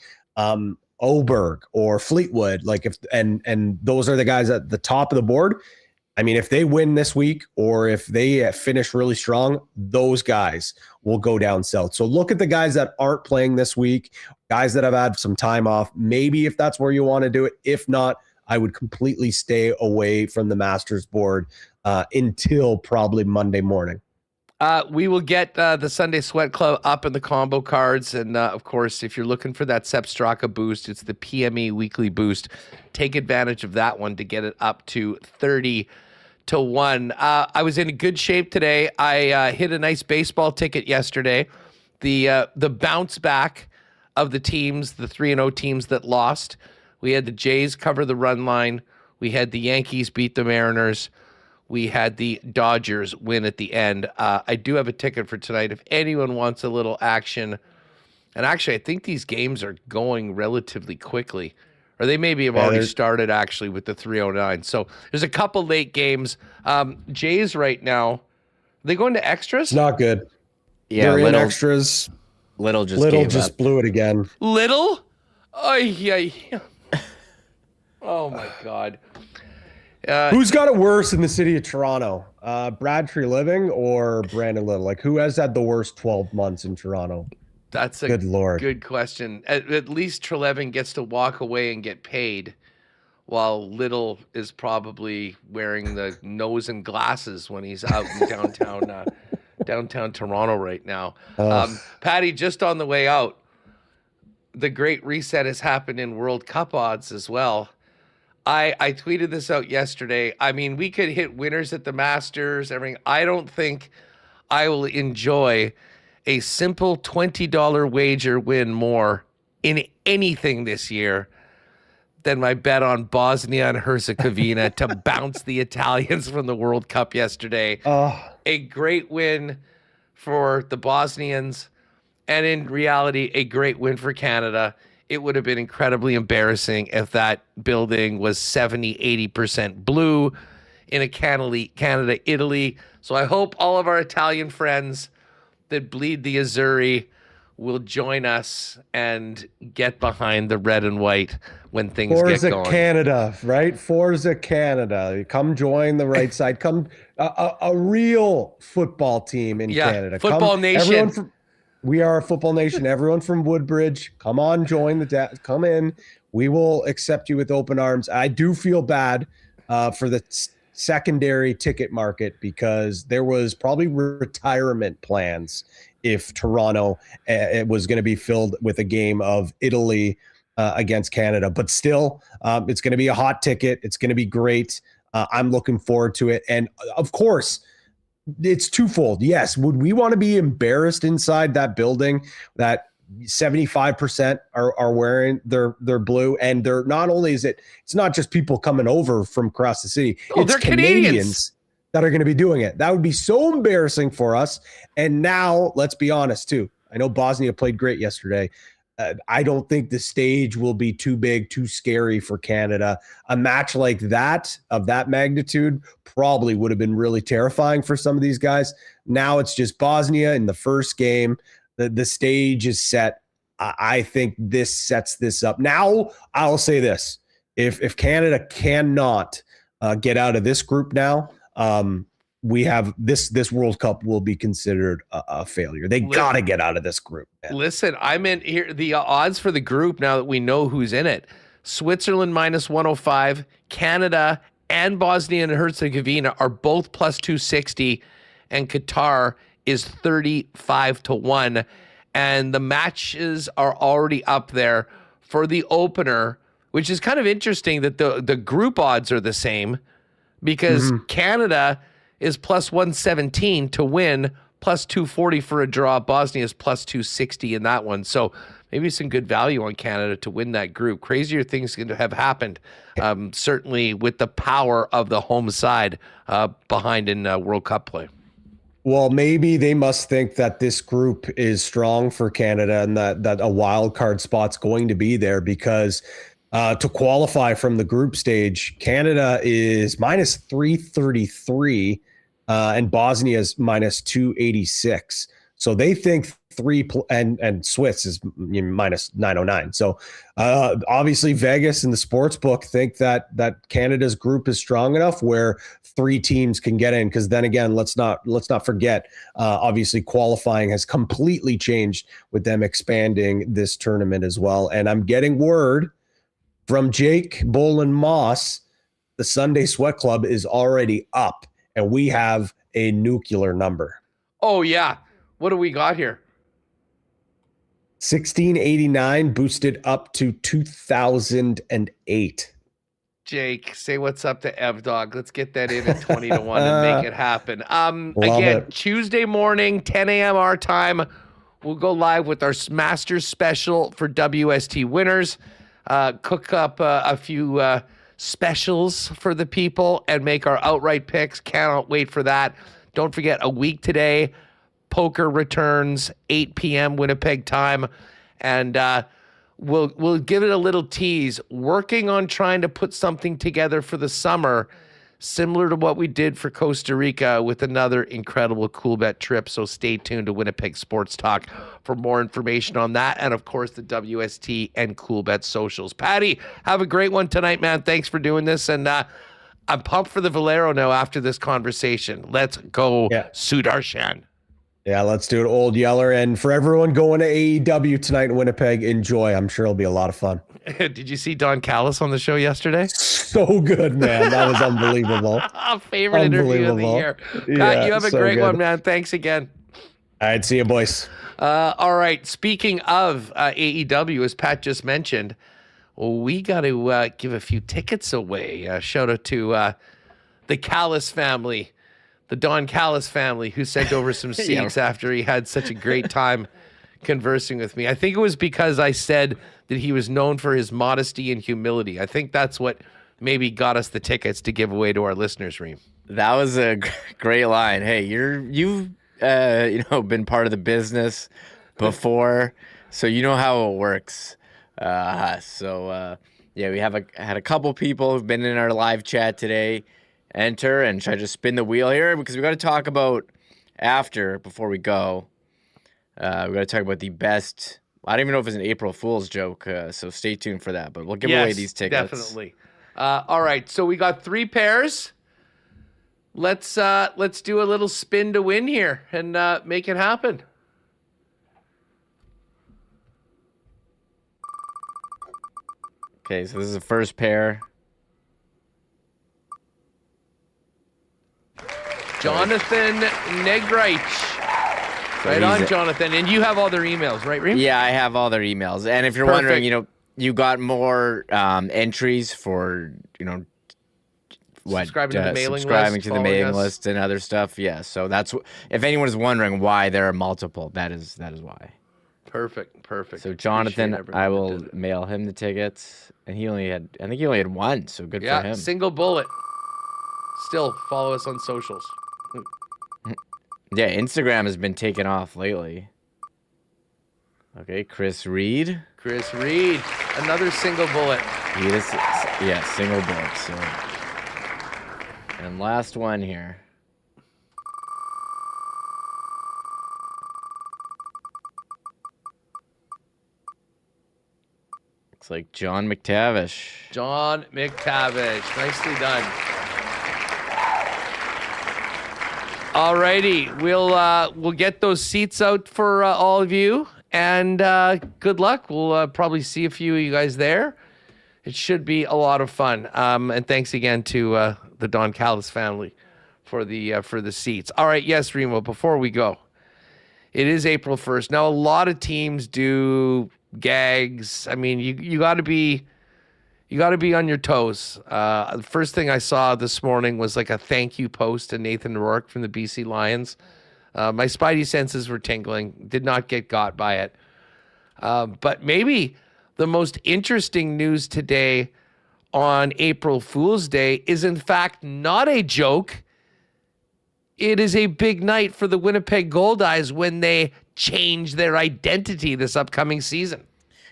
Oberg or Fleetwood, and those are the guys at the top of the board. I mean, if they win this week or if they finish really strong, those guys will go down south. So look at the guys that aren't playing this week, guys that have had some time off, maybe if that's where you want to do it. If not, I would completely stay away from the Masters board until probably Monday morning. We will get the Sunday Sweat Club up in the combo cards. And of course, if you're looking for that Sepp Straka boost, it's the PME weekly boost. Take advantage of that one to get it up to 30-1. I was in good shape today. I hit a nice baseball ticket yesterday. The bounce back of the teams, the 3-0 teams that lost. We had the Jays cover the run line. We had the Yankees beat the Mariners. We had the Dodgers win at the end. I do have a ticket for tonight if anyone wants a little action. And actually, I think these games are going relatively quickly. Or they maybe have already started, actually, with the 309. So there's a couple late games. Jays right now, are they going to extras? Not good. Yeah, they're in extras. Little just blew it again. Little? Oh, yeah. Oh, my God. Who's got it worse in the city of Toronto? Brad Treliving or Brandon Little? Like, who has had the worst 12 months in Toronto? That's a good question. At least Treliving gets to walk away and get paid, while Little is probably wearing the nose and glasses when he's out in downtown Toronto right now. Patty, just on the way out, the great reset has happened in World Cup odds as well. I tweeted this out yesterday. I mean, we could hit winners at the Masters, everything. I don't think I will enjoy a simple $20 wager win more in anything this year than my bet on Bosnia and Herzegovina to bounce the Italians from the World Cup yesterday. A great win for the Bosnians, and in reality, a great win for Canada. It would have been incredibly embarrassing if that building was 70, 80% blue in a Canada-Italy. So I hope all of our Italian friends that bleed the Azzurri will join us and get behind the red and white when things get going. Forza Canada, right? Forza Canada. Come join the right side. Come a real football team in Canada. Football nation. We are a football nation. Everyone from Woodbridge, come on, join come in. We will accept you with open arms. I do feel bad for the secondary ticket market because there was probably retirement plans if Toronto it was going to be filled with a game of Italy against Canada. But still, it's going to be a hot ticket. It's going to be great. I'm looking forward to it. And of course, it's twofold. Yes. Would we want to be embarrassed inside that building that 75% are wearing their blue? And they're not only it's not just people coming over from across the city. It's Canadians that are going to be doing it. That would be so embarrassing for us. And now let's be honest too. I know Bosnia played great yesterday. I don't think the stage will be too big, too scary for Canada. A match like that, of that magnitude, probably would have been really terrifying for some of these guys. Now it's just Bosnia in the first game. The stage is set. I think this sets this up. Now, I'll say this. If Canada cannot get out of this group now, we have this World Cup will be considered a failure. They got to get out of this group. Man. Listen, I meant here the odds for the group now that we know who's in it. Switzerland -105, Canada and Bosnia and Herzegovina are both +260, and Qatar is 35-1. And the matches are already up there for the opener, which is kind of interesting that the group odds are the same because Canada is +117 to win, +240 for a draw. Bosnia is +260 in that one. So maybe some good value on Canada to win that group. Crazier things going to have happened, certainly with the power of the home side behind in World Cup play. Well, maybe they must think that this group is strong for Canada and that a wild card spot's going to be there because to qualify from the group stage, Canada is -333 and Bosnia is -286. So they think and Swiss is -909. So obviously Vegas and the sports book think that Canada's group is strong enough where 3 teams can get in. Because then again, let's not forget, obviously qualifying has completely changed with them expanding this tournament as well. And I'm getting word from Jake Bolin Moss, the Sunday Sweat Club is already up, and we have a nuclear number. Oh yeah, what do we got here? 1689 boosted up to 2008. Jake, say what's up to Evdog. Let's get that in at 20-1 and make it happen. Again, Tuesday morning, 10 a.m. our time, we'll go live with our Masters special for WST winners. Cook up a few specials for the people and make our outright picks. Cannot wait for that. Don't forget, a week today, poker returns, 8 p.m. Winnipeg time. And we'll give it a little tease. Working on trying to put something together for the summer, similar to what we did for Costa Rica with another incredible Cool Bet trip. So stay tuned to Winnipeg Sports Talk for more information on that. And of course, the WST and Cool Bet socials. Patty, have a great one tonight, man. Thanks for doing this. And I'm pumped for the Valero now after this conversation. Let's go, Sudarshan. Yeah, let's do it, Old Yeller. And for everyone going to AEW tonight in Winnipeg, enjoy. I'm sure it'll be a lot of fun. Did you see Don Callis on the show yesterday? So good, man. That was unbelievable. Favorite interview of the year. Pat, you have a great one, man. Thanks again. All right, see you, boys. All right. Speaking of AEW, as Pat just mentioned, we got to give a few tickets away. Shout out to the Callis family, the Don Callis family, who sent over some seats after he had such a great time conversing with me. I think it was because I said that he was known for his modesty and humility. I think that's what maybe got us the tickets to give away to our listeners, Reem. That was a great line. Hey, you've been part of the business before, so you know how it works. We had a couple people who've been in our live chat today enter, and should I just spin the wheel here? Because we got to talk about before we go. We got to talk about the best. I don't even know if it's an April Fool's joke, so stay tuned for that. But we'll give away these tickets. Definitely. All right, so we got 3 pairs. Let's do a little spin to win here and make it happen. Okay, so this is the first pair. Jonathan Negrich. Right on, Jonathan. And you have all their emails, right, Reem? Yeah, I have all their emails. And if you're wondering, you got more entries for, subscribing to the mailing list and other stuff. Yeah, so that's if anyone is wondering why there are multiple, that is why. Perfect. So Jonathan, I will mail him the tickets, and I think he only had one, so good for him. Yeah, single bullet. Still follow us on socials. Yeah, Instagram has been taken off lately. Okay, Chris Reed. Another single bullet. Single bullet. So, and last one here. Looks like John McTavish. Nicely done. Alrighty, we'll get those seats out for all of you, and good luck. We'll probably see a few of you guys there. It should be a lot of fun. And thanks again to the Don Callis family for the seats. All right, yes, Remo. Before we go, it is April 1st. Now, a lot of teams do gags. I mean, you got to be on your toes. The first thing I saw this morning was like a thank you post to Nathan Rourke from the BC Lions. My spidey senses were tingling. Did not get got by it. But maybe the most interesting news today on April Fool's Day is in fact not a joke. It is a big night for the Winnipeg Goldeyes when they change their identity this upcoming season.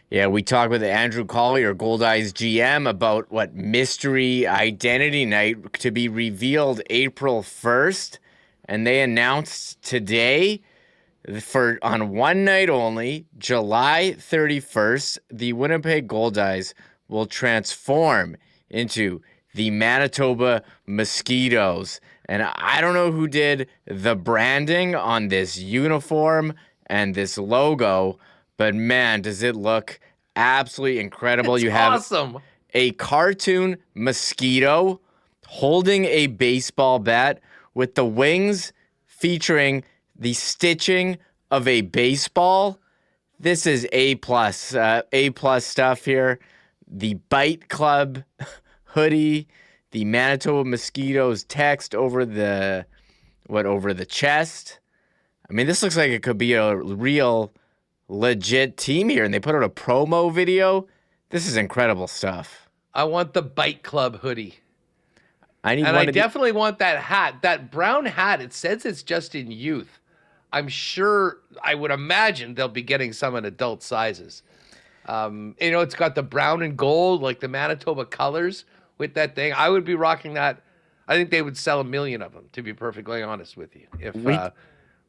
Yeah, we talked with Andrew Collier, Goldeyes GM, about what mystery identity night to be revealed April 1st. And they announced today, on one night only, July 31st, the Winnipeg Goldeyes will transform into the Manitoba Mosquitoes. And I don't know who did the branding on this uniform and this logo, but man, does it look absolutely incredible. It's awesome. A cartoon mosquito holding a baseball bat with the wings featuring the stitching of a baseball. This is A+ stuff here. The Bite Club hoodie, the Manitoba Mosquitoes text over the chest. I mean, this looks like it could be a real legit team here, and they put out a promo video. This is incredible stuff. I want the Bite Club hoodie. I definitely want that hat. That brown hat, it says it's just in youth. I'm sure, I would imagine they'll be getting some in adult sizes. It's got the brown and gold, like the Manitoba colors with that thing. I would be rocking that. I think they would sell 1 million of them, to be perfectly honest with you, if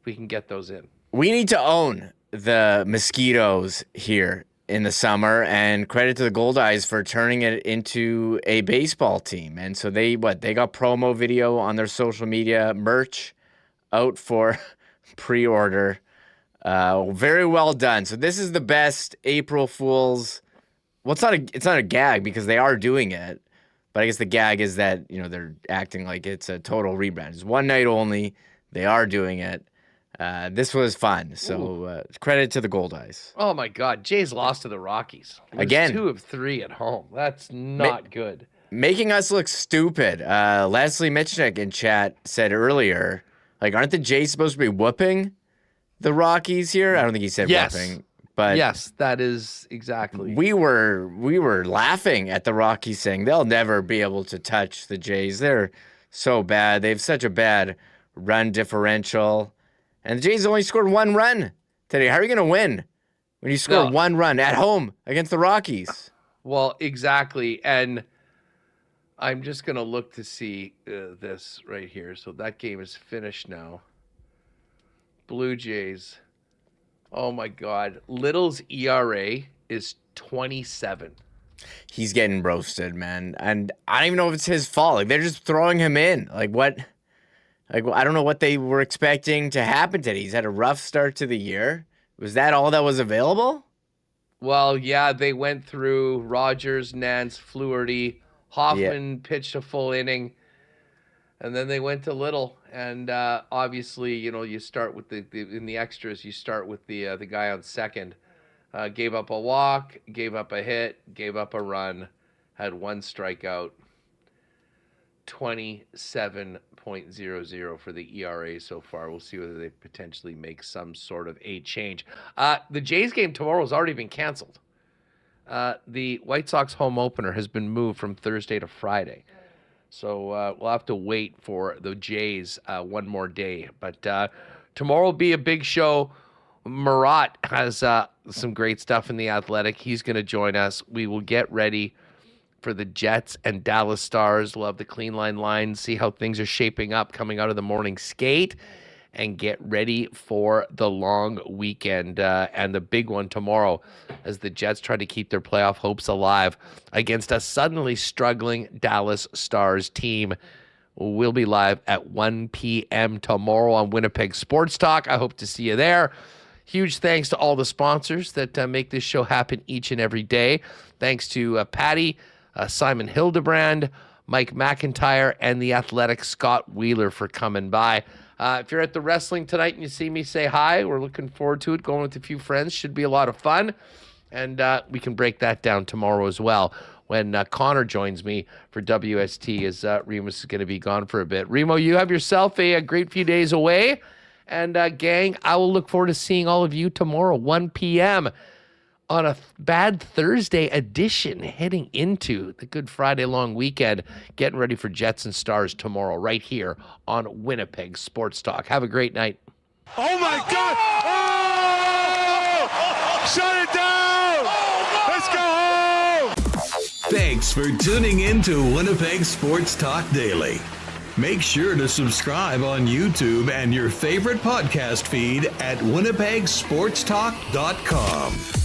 we can get those in. We need to own the Mosquitoes here in the summer, and credit to the Goldeyes for turning it into a baseball team. And so they got promo video on their social media, merch out for pre-order. Very well done. So this is the best April Fool's. Well, it's not a gag because they are doing it, but I guess the gag is that, you know, they're acting like it's a total rebrand. It's one night only. They are doing it. This was fun. So credit to the Gold Eyes. Oh my God, Jays lost to the Rockies Again. 2 of 3 at home. That's not good. Making us look stupid. Leslie Mitchnick in chat said earlier, like, aren't the Jays supposed to be whooping the Rockies here? I don't think he said whooping. But yes, that is exactly. We were laughing at the Rockies saying they'll never be able to touch the Jays. They're so bad. They have such a bad run differential. And the Jays only scored 1 run today. How are you going to win when you score 1 run at home against the Rockies? Well, exactly. And I'm just going to look to see this right here. So that game is finished now. Blue Jays. Oh my God. Little's ERA is 27. He's getting roasted, man. And I don't even know if it's his fault. Like, they're just throwing him in. Like, what? Like, I don't know what they were expecting to happen today. He's had a rough start to the year. Was that all that was available? Well, yeah, they went through Rogers, Nance, Fluharty. Hoffman pitched a full inning. And then they went to Little, and obviously, you know, you start with in the extras. You start with the guy on second. Gave up a walk, gave up a hit, gave up a run, had 1 strikeout. 27.00 for the ERA so far. We'll see whether they potentially make some sort of a change. The Jays game tomorrow has already been canceled. The White Sox home opener has been moved from Thursday to Friday. So we'll have to wait for the Jays 1 more day. But tomorrow will be a big show. Murat has some great stuff in The Athletic. He's going to join us. We will get ready for the Jets and Dallas Stars. We'll have the Clean Line, see how things are shaping up coming out of the morning skate, and get ready for the long weekend and the big one tomorrow as the Jets try to keep their playoff hopes alive against a suddenly struggling Dallas Stars team. We'll be live at 1 p.m. tomorrow on Winnipeg Sports Talk. I hope to see you there. Huge thanks to all the sponsors that make this show happen each and every day. Thanks to Patty, Simon Hildebrand, Mike McIntyre, and the Athletic Scott Wheeler for coming by. If you're at the wrestling tonight and you see me, say hi. We're looking forward to it. Going with a few friends. Should be a lot of fun. And we can break that down tomorrow as well when Connor joins me for WST as Remis is going to be gone for a bit. Remo, you have yourself a great few days away. And gang, I will look forward to seeing all of you tomorrow, 1 p.m. on a bad Thursday edition, heading into the Good Friday long weekend, getting ready for Jets and Stars tomorrow, right here on Winnipeg Sports Talk. Have a great night. Oh my God! Oh! Shut it down! Let's go home! Thanks for tuning in to Winnipeg Sports Talk Daily. Make sure to subscribe on YouTube and your favorite podcast feed at winnipegsportstalk.com.